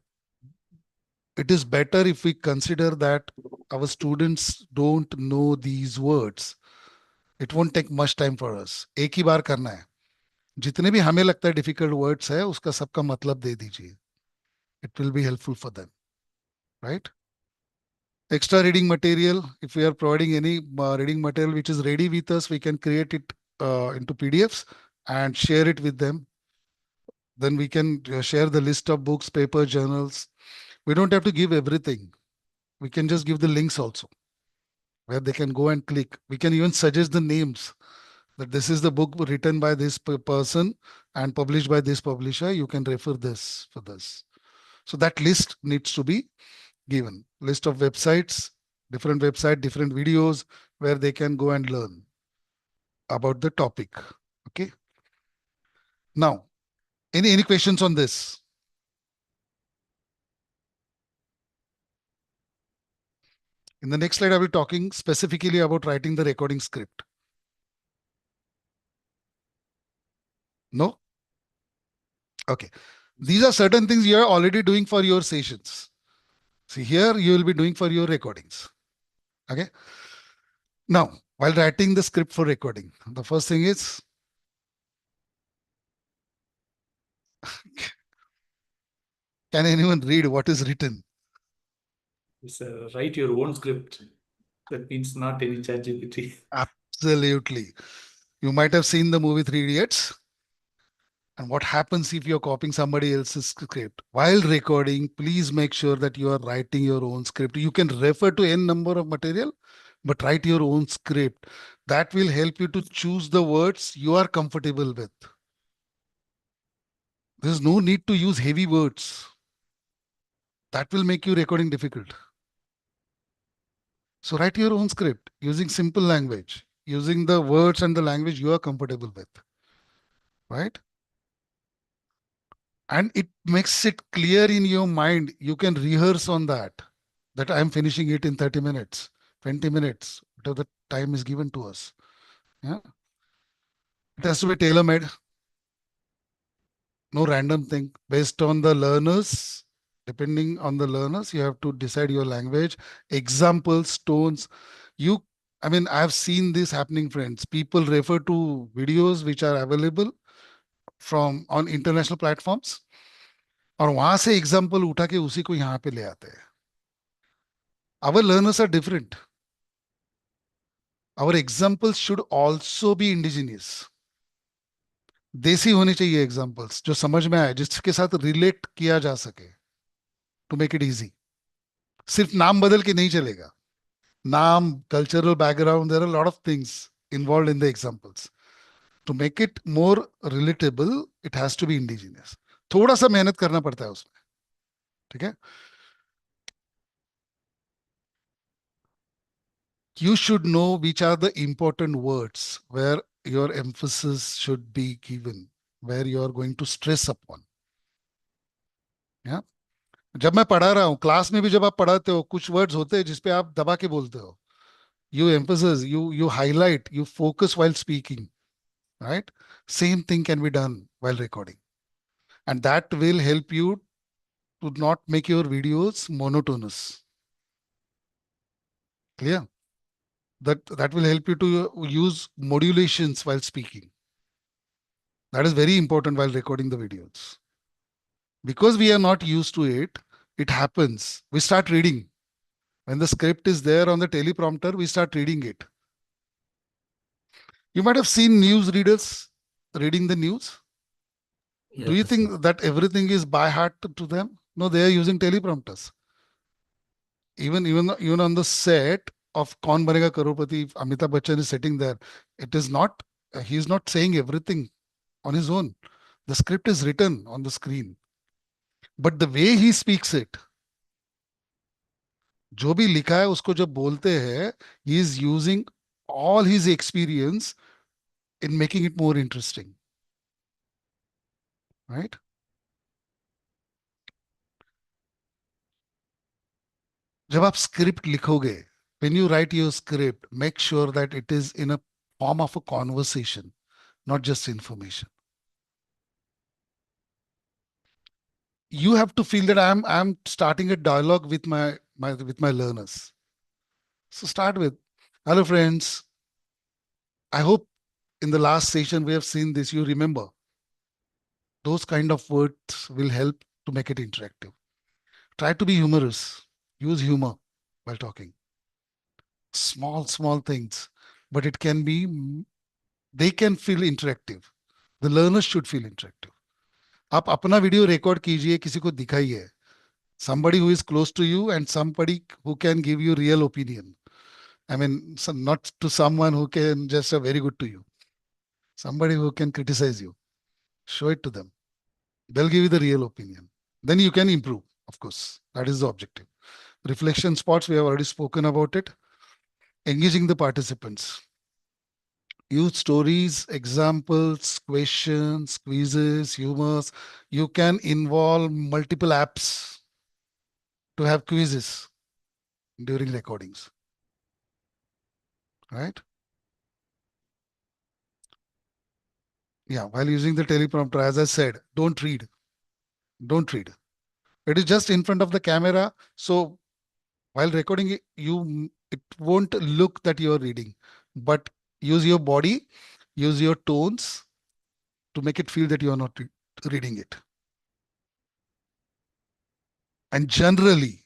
Speaker 1: it is better if we consider that our students don't know these words. It won't take much time for us. एक ही बार करना है. जितने भी हमें लगता है difficult words है, उसका सबका मतलब दे दीजिए. It will be helpful for them. Right? Extra reading material. If we are providing any reading material which is ready with us, we can create it into PDFs and share it with them. Then we can share the list of books, paper, journals. We don't have to give everything. We can just give the links also, where they can go and click. We can even suggest the names, that this is the book written by this person and published by this publisher. You can refer this for this. So that list needs to be given. List of websites, different videos where they can go and learn about the topic. Okay. Now, any questions on this? In the next slide, I will be talking specifically about writing the recording script. No? Okay. These are certain things you are already doing for your sessions. See, here you will be doing for your recordings. Okay. Now, while writing the script for recording, the first thing is can anyone read what is written?
Speaker 7: It's write your own script. That means not any ChatGPT.
Speaker 1: Absolutely. You might have seen the movie Three Idiots. And what happens if you're copying somebody else's script? While recording, please make sure that you are writing your own script. You can refer to n number of material, but write your own script. That will help you to choose the words you are comfortable with. There's no need to use heavy words. That will make your recording difficult. So write your own script using simple language, using the words and the language you are comfortable with. Right? And it makes it clear in your mind. You can rehearse on that I'm finishing it in 30 minutes, 20 minutes, whatever the time is given to us. Yeah. It has to be tailor-made. No random thing. Based on the learners, depending on the learners, you have to decide your language, examples, tones. I've seen this happening, friends. People refer to videos which are available on international platforms. और वहां से example उठा के उसी को यहाँ पे ले आते हैं. Our learners are different. Our examples should also be indigenous. देसी होने चाहिए एग्जाम्पल्स जो समझ में आए, जिसके साथ रिलेट किया जा सके, टू मेक इट इजी. सिर्फ नाम बदल के नहीं चलेगा. नाम, cultural background, there are lot of things involved in the examples. To make it more relatable, it has to be indigenous. थोड़ा सा मेहनत करना पड़ता है उसमें. ठीक है. You should know which are the important words where your emphasis should be given, where you are going to stress upon. Yeah? जब मैं पढ़ा रहा हूँ क्लास में भी, जब आप पढ़ाते हो, कुछ वर्ड्स होते हैं जिसपे आप दबा के बोलते हो. You emphasize, you highlight, you focus while speaking. Right? Same thing can be done while recording. And that will help you to not make your videos monotonous. Clear? That will help you to use modulations while speaking. That is very important while recording the videos. Because we are not used to it, it happens. We start reading. When the script is there on the teleprompter, we start reading it. You might have seen news readers reading the news. Yes. Do you think that everything is by heart to them? No, they are using teleprompters. Even on the set of Kaun Banega Crorepati, if Amitabh Bachchan is sitting there, he is not saying everything on his own. The script is written on the screen. But the way he speaks it, जो भी लिखा है उसको जब बोलते हैं, he is using all his experience in making it more interesting. Right? जब आप स्क्रिप्ट लिखोगे, when you write your script, make sure that it is in a form of a conversation, not just information. you have to feel that I'm starting a dialogue with my learners. So start with, hello friends. I hope in the last session we have seen this. You remember those kind of words will help to make it interactive. Try to be humorous. Use humor while talking. Small things, but it can be. They can feel interactive. The learners should feel interactive. आप अपना video record कीजिए, किसी को दिखाइए. Somebody who is close to you and somebody who can give you real opinion. I mean, not to someone who can just very good to you. Somebody who can criticize you. Show it to them. They'll give you the real opinion. Then you can improve, of course. That is the objective. Reflection spots, we have already spoken about it. Engaging the participants. Use stories, examples, questions, quizzes, humors. You can involve multiple apps to have quizzes during recordings. Right? Yeah, while using the teleprompter, as I said, don't read. Don't read. It is just in front of the camera. So while recording it, it won't look that you are reading. But use your body, use your tones to make it feel that you are not reading it. And generally,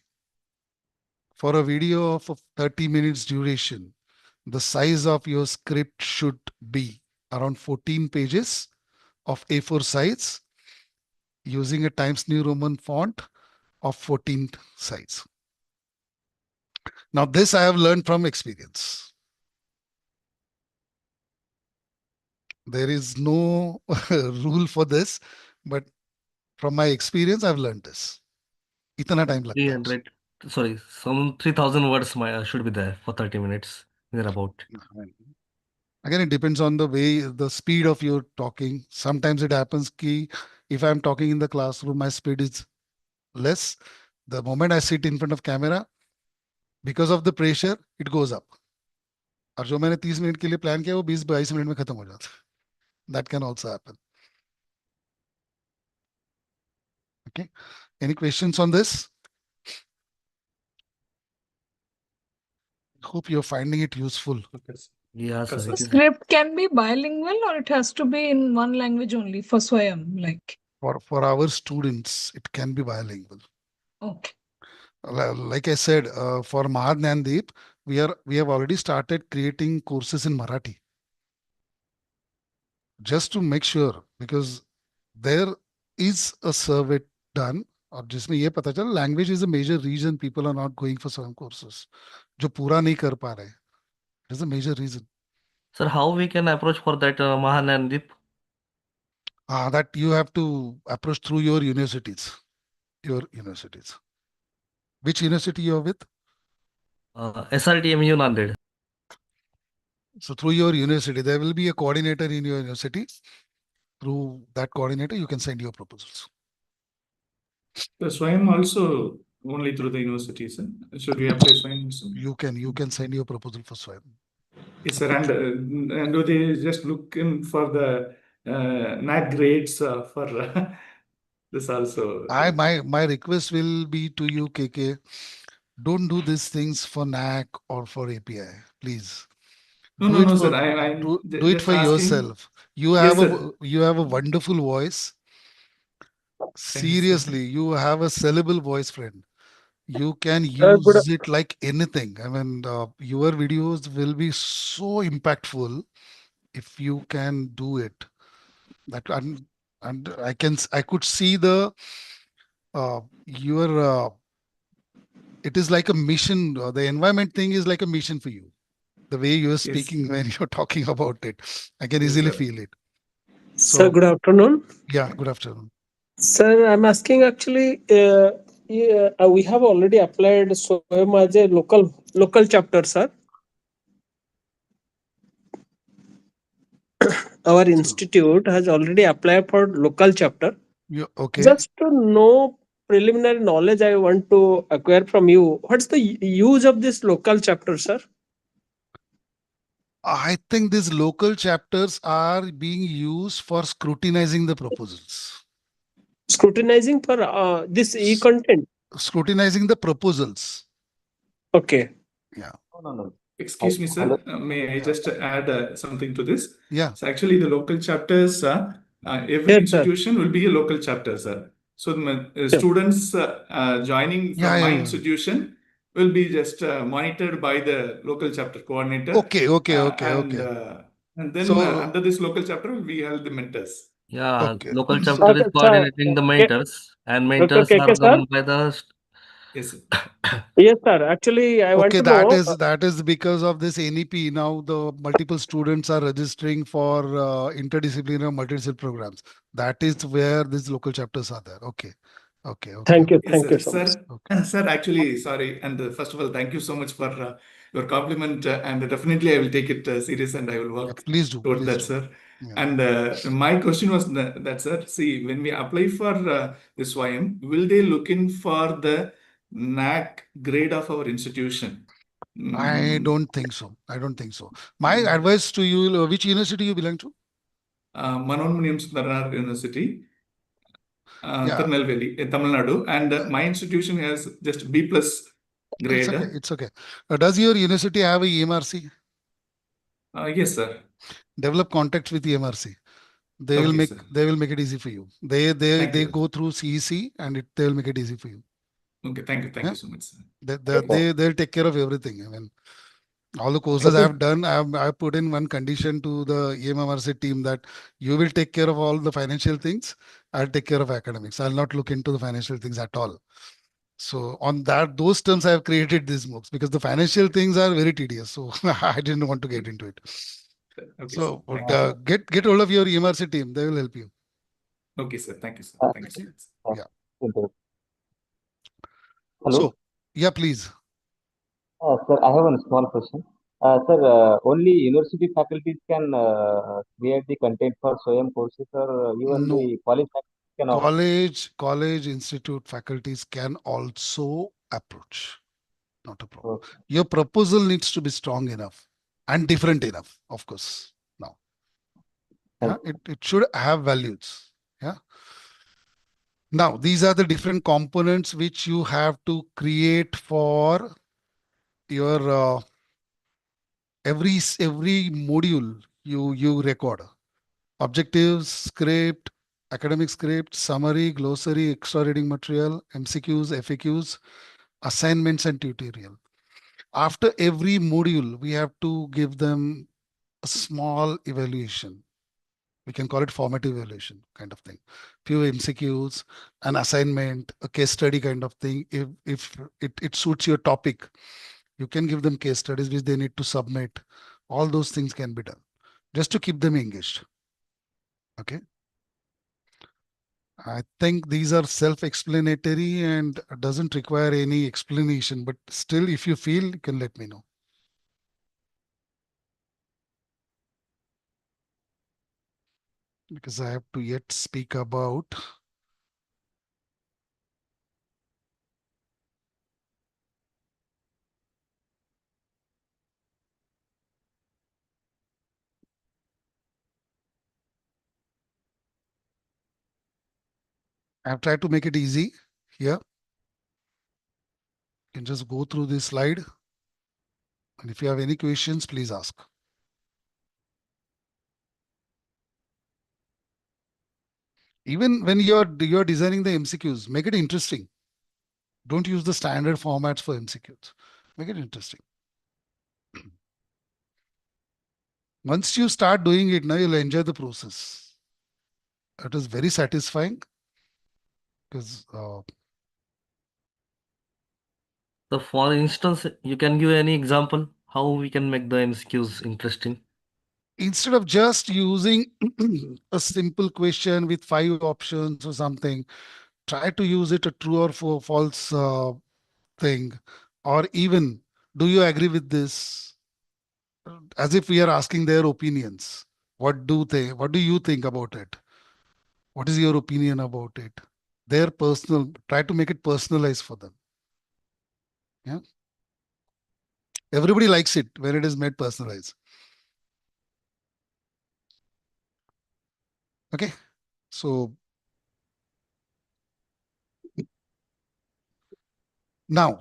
Speaker 1: for a video of 30 minutes duration, the size of your script should be around 14 pages of A4 size using a Times New Roman font of 14 size. Now, this I have learned from experience. There is no rule for this, but from my experience, I've learned this. Itana time lagta hai.
Speaker 14: 300, sorry, some 3000 words should be there for 30 minutes, thereabout.
Speaker 1: Again, it depends on the way, the speed of your talking. Sometimes it happens ki if I'm talking in the classroom, my speed is less. The moment I sit in front of camera, because of the pressure, it goes up. और जो मैंने 30 minute के लिए plan किया वो 20-22 minute में खत्म हो जाता है. That can also happen. Okay. Any questions on this? Hope you're finding it useful.
Speaker 14: Yeah, sir.
Speaker 5: The script can be bilingual or it has to be in one language only for Swayam, like.
Speaker 1: For our students, it can be bilingual.
Speaker 5: Okay.
Speaker 1: Like I said, for Mahadnyandeep, we have already started creating courses in Marathi. Just to make sure, because there is a survey done, और जिसमें ये पता चला language is a major reason people are not going for some courses. जो पूरा नहीं कर पा रहे. It is a major reason.
Speaker 14: Sir, how we can approach for that Mahanandip?
Speaker 1: That you have to approach through your universities. Which university you are with?
Speaker 14: SRTMU Nanded.
Speaker 1: So through your university, there will be a coordinator in your university. Through that coordinator, you can send your proposals.
Speaker 7: So Swayam also only through the universities. Should we apply Swayam also?
Speaker 1: You can send your proposal for Swayam.
Speaker 7: Yes, sir. And do they just look in for the NAC grades for this also?
Speaker 1: My request will be to you, KK. Don't do these things for NAC or for API, please.
Speaker 7: No, sir.
Speaker 1: Do it for yourself. You have a wonderful voice. Seriously, you have a sellable voice, friend. You can use it like anything. I mean, your videos will be so impactful if you can do it. That and I could see the your it is like a mission. The environment thing is like a mission for you. The way you're speaking when you're talking about it, I can easily feel it. So,
Speaker 15: sir, good afternoon.
Speaker 1: Yeah, good afternoon.
Speaker 15: Sir, I'm asking actually, we have already applied Swayam as a local chapter, sir. Our institute has already applied for local chapter.
Speaker 1: Okay.
Speaker 15: Just to know preliminary knowledge, I want to acquire from you. What's the use of this local chapter, sir?
Speaker 1: I think these local chapters are being used for scrutinizing the proposals.
Speaker 15: Scrutinizing for this e-content.
Speaker 1: Scrutinizing the proposals.
Speaker 15: Okay.
Speaker 1: Yeah.
Speaker 9: No.
Speaker 7: Excuse me, sir. May I just add something to this?
Speaker 1: Yeah.
Speaker 7: So actually, the local chapters, every institution will be a local chapter, sir. So the students joining from my institution will be just monitored by the local chapter coordinator.
Speaker 1: Okay.
Speaker 7: And then
Speaker 1: So,
Speaker 7: under this local chapter, we have the mentors.
Speaker 14: Yeah,
Speaker 1: Okay.
Speaker 14: local chapter is coordinating the mentors, and mentors
Speaker 15: KK,
Speaker 14: are
Speaker 15: sir?
Speaker 14: governed by the.
Speaker 7: Yes, sir.
Speaker 15: Yes, sir. Actually, I want
Speaker 1: Okay,
Speaker 15: to know.
Speaker 1: that is because of this NEP. Now the multiple students are registering for interdisciplinary multidisciplinary programs. That is where these local chapters are there. Okay.
Speaker 15: Thank you.
Speaker 7: Yes,
Speaker 15: Thank you so much.
Speaker 7: sir. Sir, actually, sorry. And first of all, thank you so much for your compliment. And definitely, I will take it serious and I will work
Speaker 1: Please do.
Speaker 7: toward that, sir. And my question was that, sir, see, when we apply for this YM, will they look in for the NAC grade of our institution?
Speaker 1: I don't think so. My advice to you, which university you belong to?
Speaker 7: Manoன்மணியம் Sundaranath University, Tirunelveli, Tamil Nadu. And my institution has just B+ grade.
Speaker 1: It's okay. Does your university have a EMRC?
Speaker 7: Yes, sir.
Speaker 1: Develop contacts with EMRC. They will make it easy for you. They go through CEC and they will make it easy for you.
Speaker 7: Okay, thank you so much, sir.
Speaker 1: They'll take care of everything. I mean, all the courses I've done, I've put in one condition to the EMRC team that you will take care of all the financial things. I'll take care of academics. I'll not look into the financial things at all. So on those terms, I have created these MOOCs because the financial things are very tedious. So I didn't want to get into it.
Speaker 7: Okay,
Speaker 1: so get hold of your EMRC team. They will help you.
Speaker 7: Okay, sir. Thank you, sir. Thank you so much.
Speaker 1: Yeah.
Speaker 9: Hello.
Speaker 1: So, yeah, please.
Speaker 9: Sir, I have a small question. Sir, only university faculties can create the content for SWAYAM courses, or even the college faculties can also?
Speaker 1: College institute faculties can also approach. Not a problem. Your proposal needs to be strong enough and different enough, of course. Now, it should have values. Yeah. Now, these are the different components which you have to create for your every module you record. Objectives, script, academic script, summary, glossary, extra reading material, MCQs, FAQs, assignments, and tutorial. After every module, we have to give them a small evaluation. We can call it formative evaluation kind of thing. Few MCQs, an assignment, a case study kind of thing. If it suits your topic, you can give them case studies which they need to submit. All those things can be done just to keep them engaged. Okay. I think these are self-explanatory and doesn't require any explanation, but still, if you feel, you can let me know. Because I have to yet speak about I've tried to make it easy here. You can just go through this slide. And if you have any questions, please ask. Even when you're designing the MCQs, make it interesting. Don't use the standard formats for MCQs. Make it interesting. Once you start doing it, now you'll enjoy the process. It is very satisfying because
Speaker 14: So for instance, you can give any example how we can make the MCQs interesting.
Speaker 1: Instead of just using a simple question with 5 options or something, try to use it a true or false thing, or even do you agree with this, as if we are asking their opinions. What do you think about it? What is your opinion about it? Their personal, try to make it personalized for them. Yeah. Everybody likes it when it is made personalized. Okay. So Now,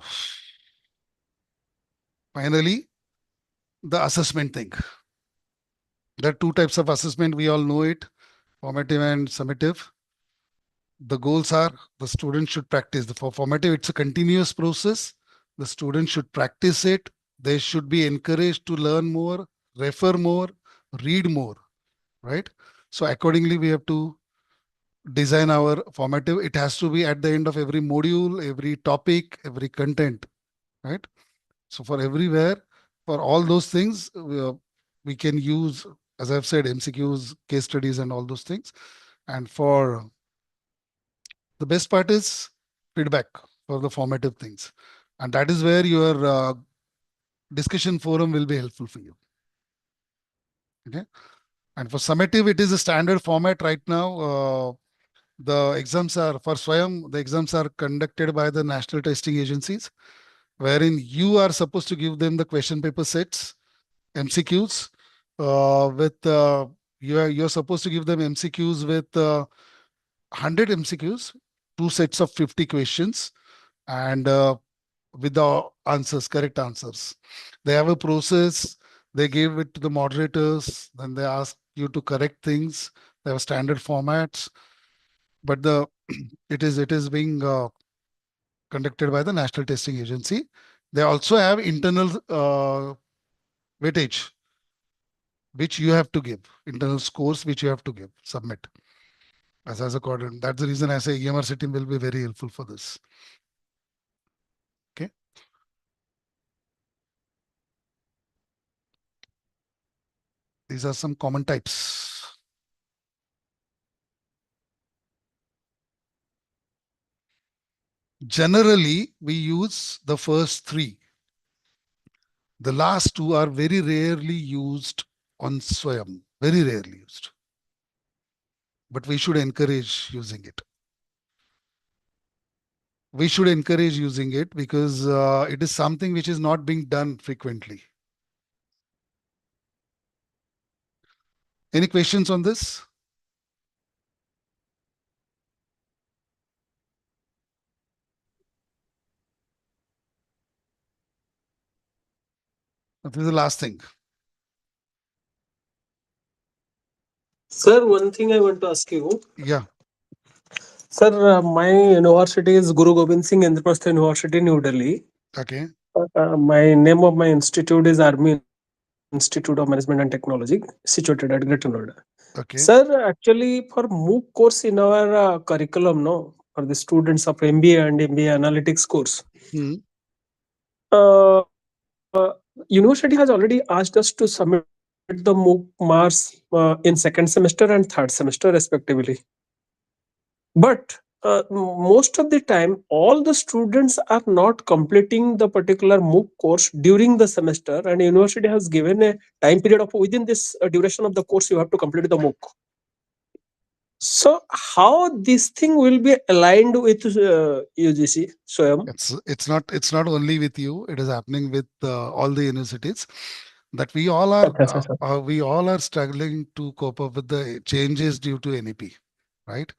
Speaker 1: finally, the assessment thing. There are two types of assessment. We all know it, formative and summative. The goals are the student should practice. For formative, it's a continuous process. The student should practice it. They should be encouraged to learn more, refer more, read more, right? So accordingly, we have to design our formative. It has to be at the end of every module, every topic, every content, right? So for everywhere, for all those things, we can use, as I've said, MCQs, case studies, and all those things. And for the best part is feedback for the formative things. And that is where your discussion forum will be helpful for you. Okay. And for summative, it is a standard format right now. The exams are for Swayam, the exams are conducted by the national testing agencies, wherein you are supposed to give them the question paper sets, MCQs, you're supposed to give them MCQs with 100 MCQs, two sets of 50 questions, and with the answers, correct answers. They have a process. They give it to the moderators. Then they ask you to correct things. They have standard formats, but it is being conducted by the National Testing Agency. They also have internal weightage, which you have to give, internal scores which you have to give, submit as a coordinator. That's the reason I say EMRC team will be very helpful for this. Okay. These are some common types. Generally, we use the first three. The last two are very rarely used on Swayam, very rarely used. But we should encourage using it. We should encourage using it because it is something which is not being done frequently. Any questions on this? This is the last thing.
Speaker 15: Sir, one thing I want to ask you.
Speaker 1: Yeah.
Speaker 15: Sir, my university is Guru Gobind Singh Indraprastha University, New Delhi.
Speaker 1: Okay.
Speaker 15: My name of my institute is Army Institute of Management and Technology, situated at Greater Noida.
Speaker 1: Okay.
Speaker 15: Sir, actually, for MOOC course in our curriculum, no, for the students of MBA and MBA Analytics course, university has already asked us to submit the MOOC marks in second semester and third semester respectively. But most of the time, all the students are not completing the particular MOOC course during the semester, and university has given a time period of within this duration of the course you have to complete the MOOC. So how this thing will be aligned with UGC? Swayam?
Speaker 1: It's not only with you. It is happening with all the universities. That we all are struggling to cope up with the changes due to NEP, right?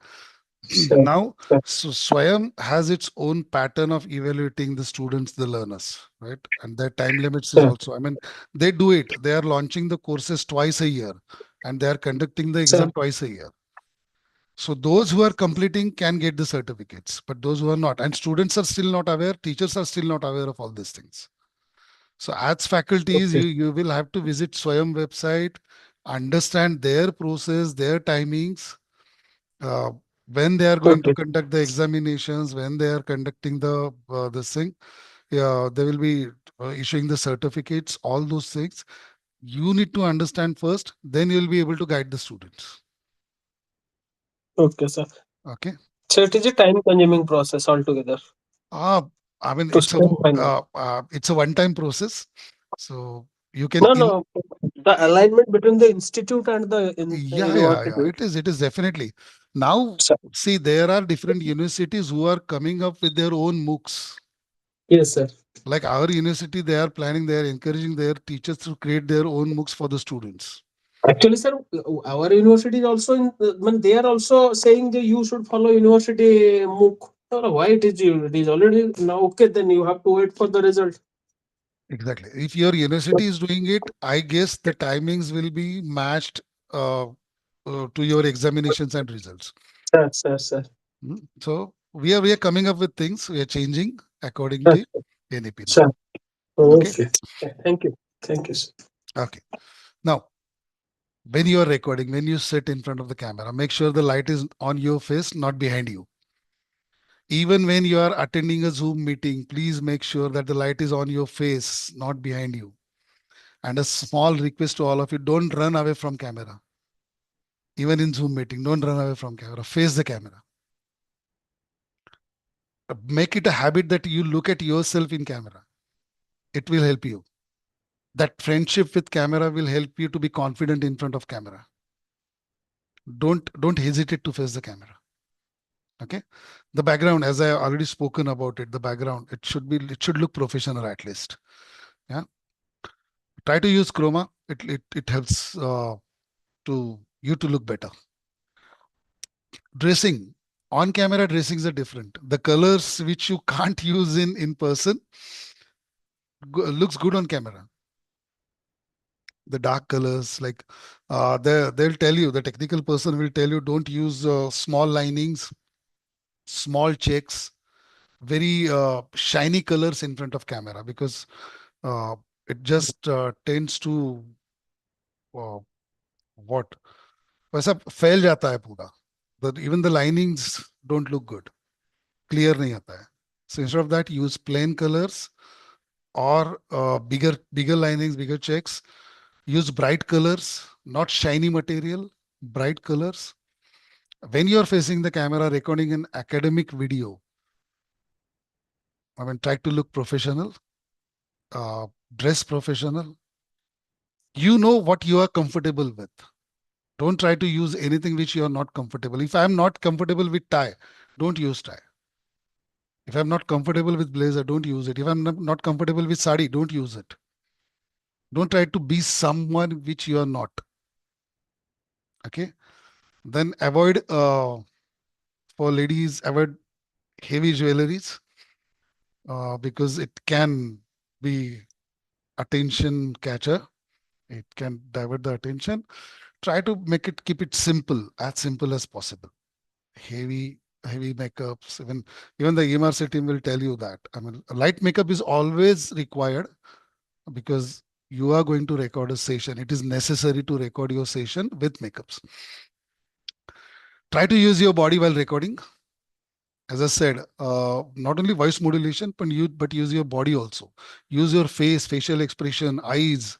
Speaker 1: Now, so Swayam has its own pattern of evaluating the students, the learners, right? And their time limits is also, I mean, they do it. They are launching the courses twice a year and they are conducting the exam twice a year. So those who are completing can get the certificates, but those who are not, and students are still not aware, teachers are still not aware of all these things. So as faculties, you will have to visit Swayam website, understand their process, their timings, when they are going to conduct the examinations, when they are conducting the this thing. Yeah, they will be issuing the certificates, all those things. You need to understand first, then you'll be able to guide the students.
Speaker 15: Okay, sir.
Speaker 1: Okay.
Speaker 15: So it is a time-consuming process altogether.
Speaker 1: I mean, it's a one-time process. So you can
Speaker 15: no, the alignment between the institute and the university.
Speaker 1: It is definitely. Now, see, there are different universities who are coming up with their own MOOCs.
Speaker 15: Yes, sir.
Speaker 1: Like our university, they are encouraging their teachers to create their own MOOCs for the students.
Speaker 15: Actually, sir, our university is also they are also saying that you should follow university MOOC. No, why it is already now okay, then you have to wait for the result.
Speaker 1: Exactly. If your university is doing it, I guess the timings will be matched to your examinations and results.
Speaker 15: Sir.
Speaker 1: So we are coming up with things. We are changing according to NAP now.
Speaker 15: Sure.
Speaker 1: Okay.
Speaker 15: Thank you. Thank you, sir.
Speaker 1: Okay. Now, when you are recording, when you sit in front of the camera, make sure the light is on your face, not behind you. Even when you are attending a Zoom meeting, please make sure that the light is on your face, not behind you. And a small request to all of you, don't run away from camera. Even in Zoom meeting, don't run away from camera. Face the camera. Make it a habit that you look at yourself in camera. It will help you. That friendship with camera will help you to be confident in front of camera. Don't hesitate to face the camera. Okay. The background, as I already spoken about it, the background, it should look professional at least. Yeah. Try to use chroma. It helps to you to look better. Dressing. On camera dressings are different. The colors which you can't use in person looks good on camera. The dark colors, like they'll tell you, the technical person will tell you, don't use small linings, small checks, very shiny colors in front of camera, because it just tends to what वैसा फैल जाता है पूरा. Even the linings don't look good, clear नहीं आता है. So instead of that, use plain colors or bigger linings, bigger checks. Use bright colors, not shiny material, bright colors. When you're facing the camera recording an academic video, I mean, try to look professional, dress professional. You know what you are comfortable with. Don't try to use anything which you are not comfortable. If I'm not comfortable with tie, don't use tie. If I'm not comfortable with blazer, don't use it. If I'm not comfortable with sari, don't use it. Don't try to be someone which you are not. Okay. Then avoid, for ladies, avoid heavy jewelries because it can be attention catcher. It can divert the attention. Try to keep it simple, as simple as possible. Heavy makeups, even the EMRC team will tell you that. I mean, light makeup is always required because you are going to record a session. It is necessary to record your session with makeups. Try to use your body while recording. As I said, not only voice modulation, but use your body also. Use your face, facial expression, eyes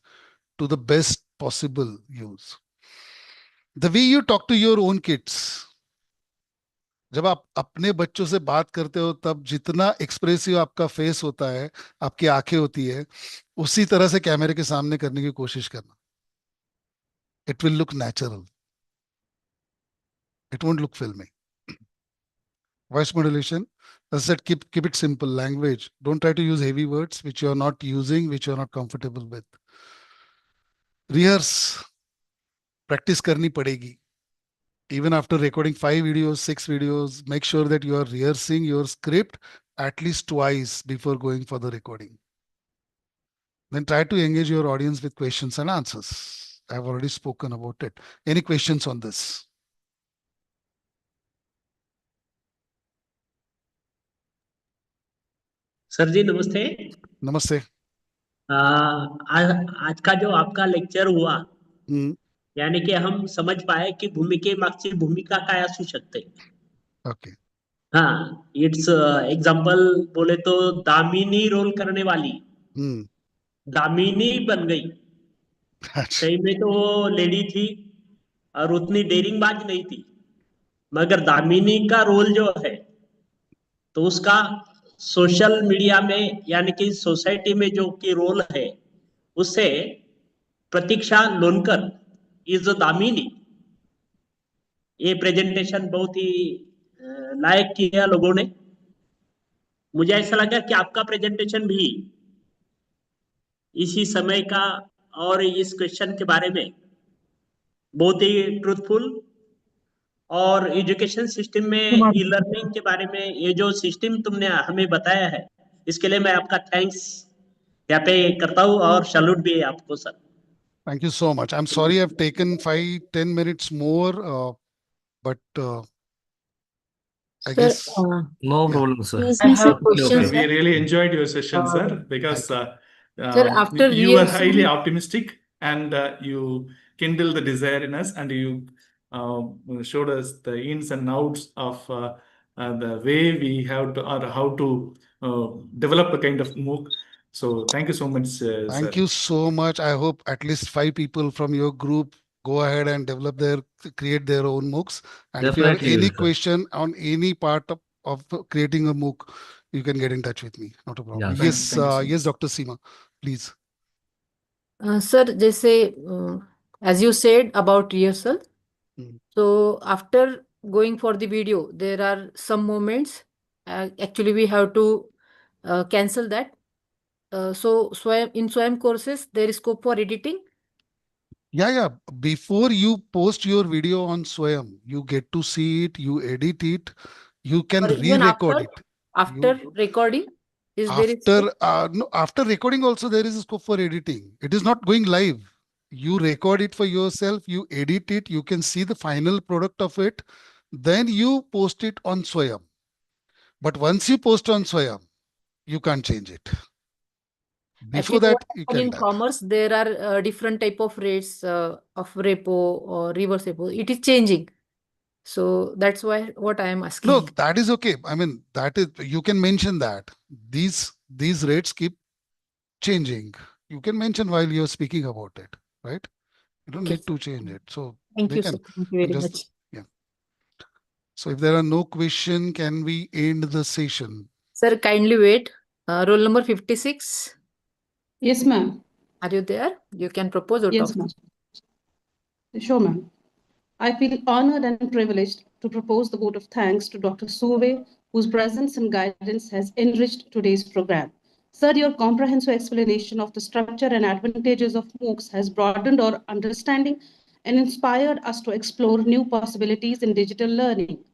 Speaker 1: to the best possible use. The way you talk to your own kids. जब आप अपने बच्चों से बात करते हो, तब जितना एक्सप्रेसिव आपका फेस होता है, आपकी आंखें होती है, उसी तरह से कैमरे के सामने करने की कोशिश करना. It will look natural. It won't look filmy. Voice modulation, as I said, keep it simple. Language, don't try to use heavy words which you are not using, which you are not comfortable with. Rehearse, practice करनी पड़ेगी. Even after recording 5 videos, 6 videos, make sure that you are rehearsing your script at least twice before going for the recording. Then try to engage your audience with questions and answers. I've already spoken about it. Any questions on this?
Speaker 18: Sir ji नमस्ते.
Speaker 1: नमस्ते.
Speaker 18: आज का जो आपका lecture हुआ, यानी कि हम समझ पाए की भूमिकेमागची भूमिका काय असू शकते.
Speaker 1: ओके.
Speaker 18: हाँ, इट्स एग्जांपल बोले तो दामिनी रोल करने वाली दामिनी बन गई. सही में तो वो लेडी थी और उतनी डेरिंगबाज नहीं थी, मगर दामिनी का रोल जो है तो उसका सोशल मीडिया में यानी कि सोसाइटी में जो कि रोल है, उससे प्रतीक्षा लोनकर इज दामिनी. ये प्रेजेंटेशन बहुत ही लायक किया लोगों ने. मुझे ऐसा लगा कि आपका प्रेजेंटेशन भी इसी समय का और इस क्वेश्चन के बारे में बहुत ही ट्रूथफुल और एजुकेशन सिस्टम में ई लर्निंग के बारे में ये जो सिस्टम तुमने हमें बताया है, इसके लिए मैं आपका थैंक्स यहाँ पे करता हूँ और सैल्यूट भी है आपको sir.
Speaker 1: Thank you so much. I'm sorry I've taken 5-10 minutes more, but I
Speaker 2: Sir,
Speaker 1: guess
Speaker 4: No
Speaker 1: yeah.
Speaker 4: problem, sir.
Speaker 2: I have a question,
Speaker 7: We
Speaker 2: sir.
Speaker 7: really enjoyed your session,
Speaker 2: Uh,
Speaker 7: sir, because
Speaker 2: Sir, after
Speaker 7: you were
Speaker 2: rehearsal,
Speaker 7: highly optimistic and you kindled the desire in us, and you showed us the ins and outs of the way we have to, or how to develop a kind of MOOC. So thank you so much, sir.
Speaker 1: Thank you so much. I hope at least 5 people from your group go ahead and create their own MOOCs. And if you have
Speaker 4: Definitely,
Speaker 1: any
Speaker 4: sir.
Speaker 1: question on any part of creating a MOOC, you can get in touch with me. Not a problem.
Speaker 4: Yeah,
Speaker 1: Yes,
Speaker 7: thank you so
Speaker 1: yes, Dr. Seema, please.
Speaker 2: sir, जैसे as you said about rehearsal, so after going for the video, there are some moments. Actually, we have to cancel that. So in Swayam courses, there is scope for editing.
Speaker 1: Yeah. Before you post your video on Swayam, you get to see it, you edit it, you can
Speaker 2: Or even
Speaker 1: re-record it.
Speaker 2: after recording, is there a scope?
Speaker 1: No, after recording also there is a scope for editing. It is not going live. You record it for yourself, you edit it, you can see the final product of it, then you post it on Swayam. But once you post on Swayam, you can't change it. Before
Speaker 2: Actually,
Speaker 1: that,
Speaker 2: what
Speaker 1: you
Speaker 2: happen
Speaker 1: can
Speaker 2: in
Speaker 1: do.
Speaker 2: commerce, there are different type of rates of repo or reverse repo. It is changing. So that's why what I am asking.
Speaker 1: No, that is okay. I mean, that is, you can mention that. These rates keep changing. You can mention while you're speaking about it, right? You don't need to change it. So
Speaker 2: Thank
Speaker 1: they
Speaker 2: you,
Speaker 1: can
Speaker 2: sir. Thank you very
Speaker 1: just,
Speaker 2: much.
Speaker 1: yeah. So if there are no question, can we end the session?
Speaker 2: Sir, kindly wait. Roll number 56.
Speaker 11: Yes, ma'am.
Speaker 2: Are you there? You can propose or
Speaker 11: Yes,
Speaker 2: talk.
Speaker 11: ma'am. Sure, ma'am. I feel honored and privileged to propose the vote of thanks to Dr. Surve, whose presence and guidance has enriched today's program. Sir, your comprehensive explanation of the structure and advantages of MOOCs has broadened our understanding and inspired us to explore new possibilities in digital learning.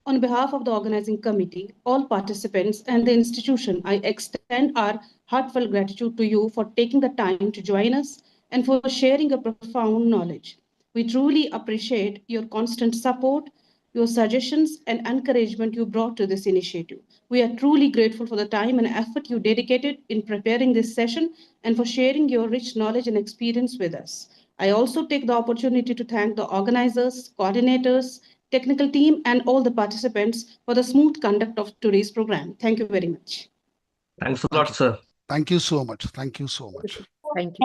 Speaker 11: On behalf of the organizing committee, all participants, and the institution, I extend our heartfelt gratitude to you for taking the time to join us and for sharing a profound knowledge. We truly appreciate your constant support, your suggestions, and encouragement you brought to this initiative. We are truly grateful for the time and effort you dedicated in preparing this session and for sharing your rich knowledge and experience with us. I also take the opportunity to thank the organizers, coordinators, technical team, and all the participants for the smooth conduct of today's program. Thank you very much.
Speaker 4: Thanks a lot, sir.
Speaker 1: Thank you so much. Thank you so much.
Speaker 2: Thank you.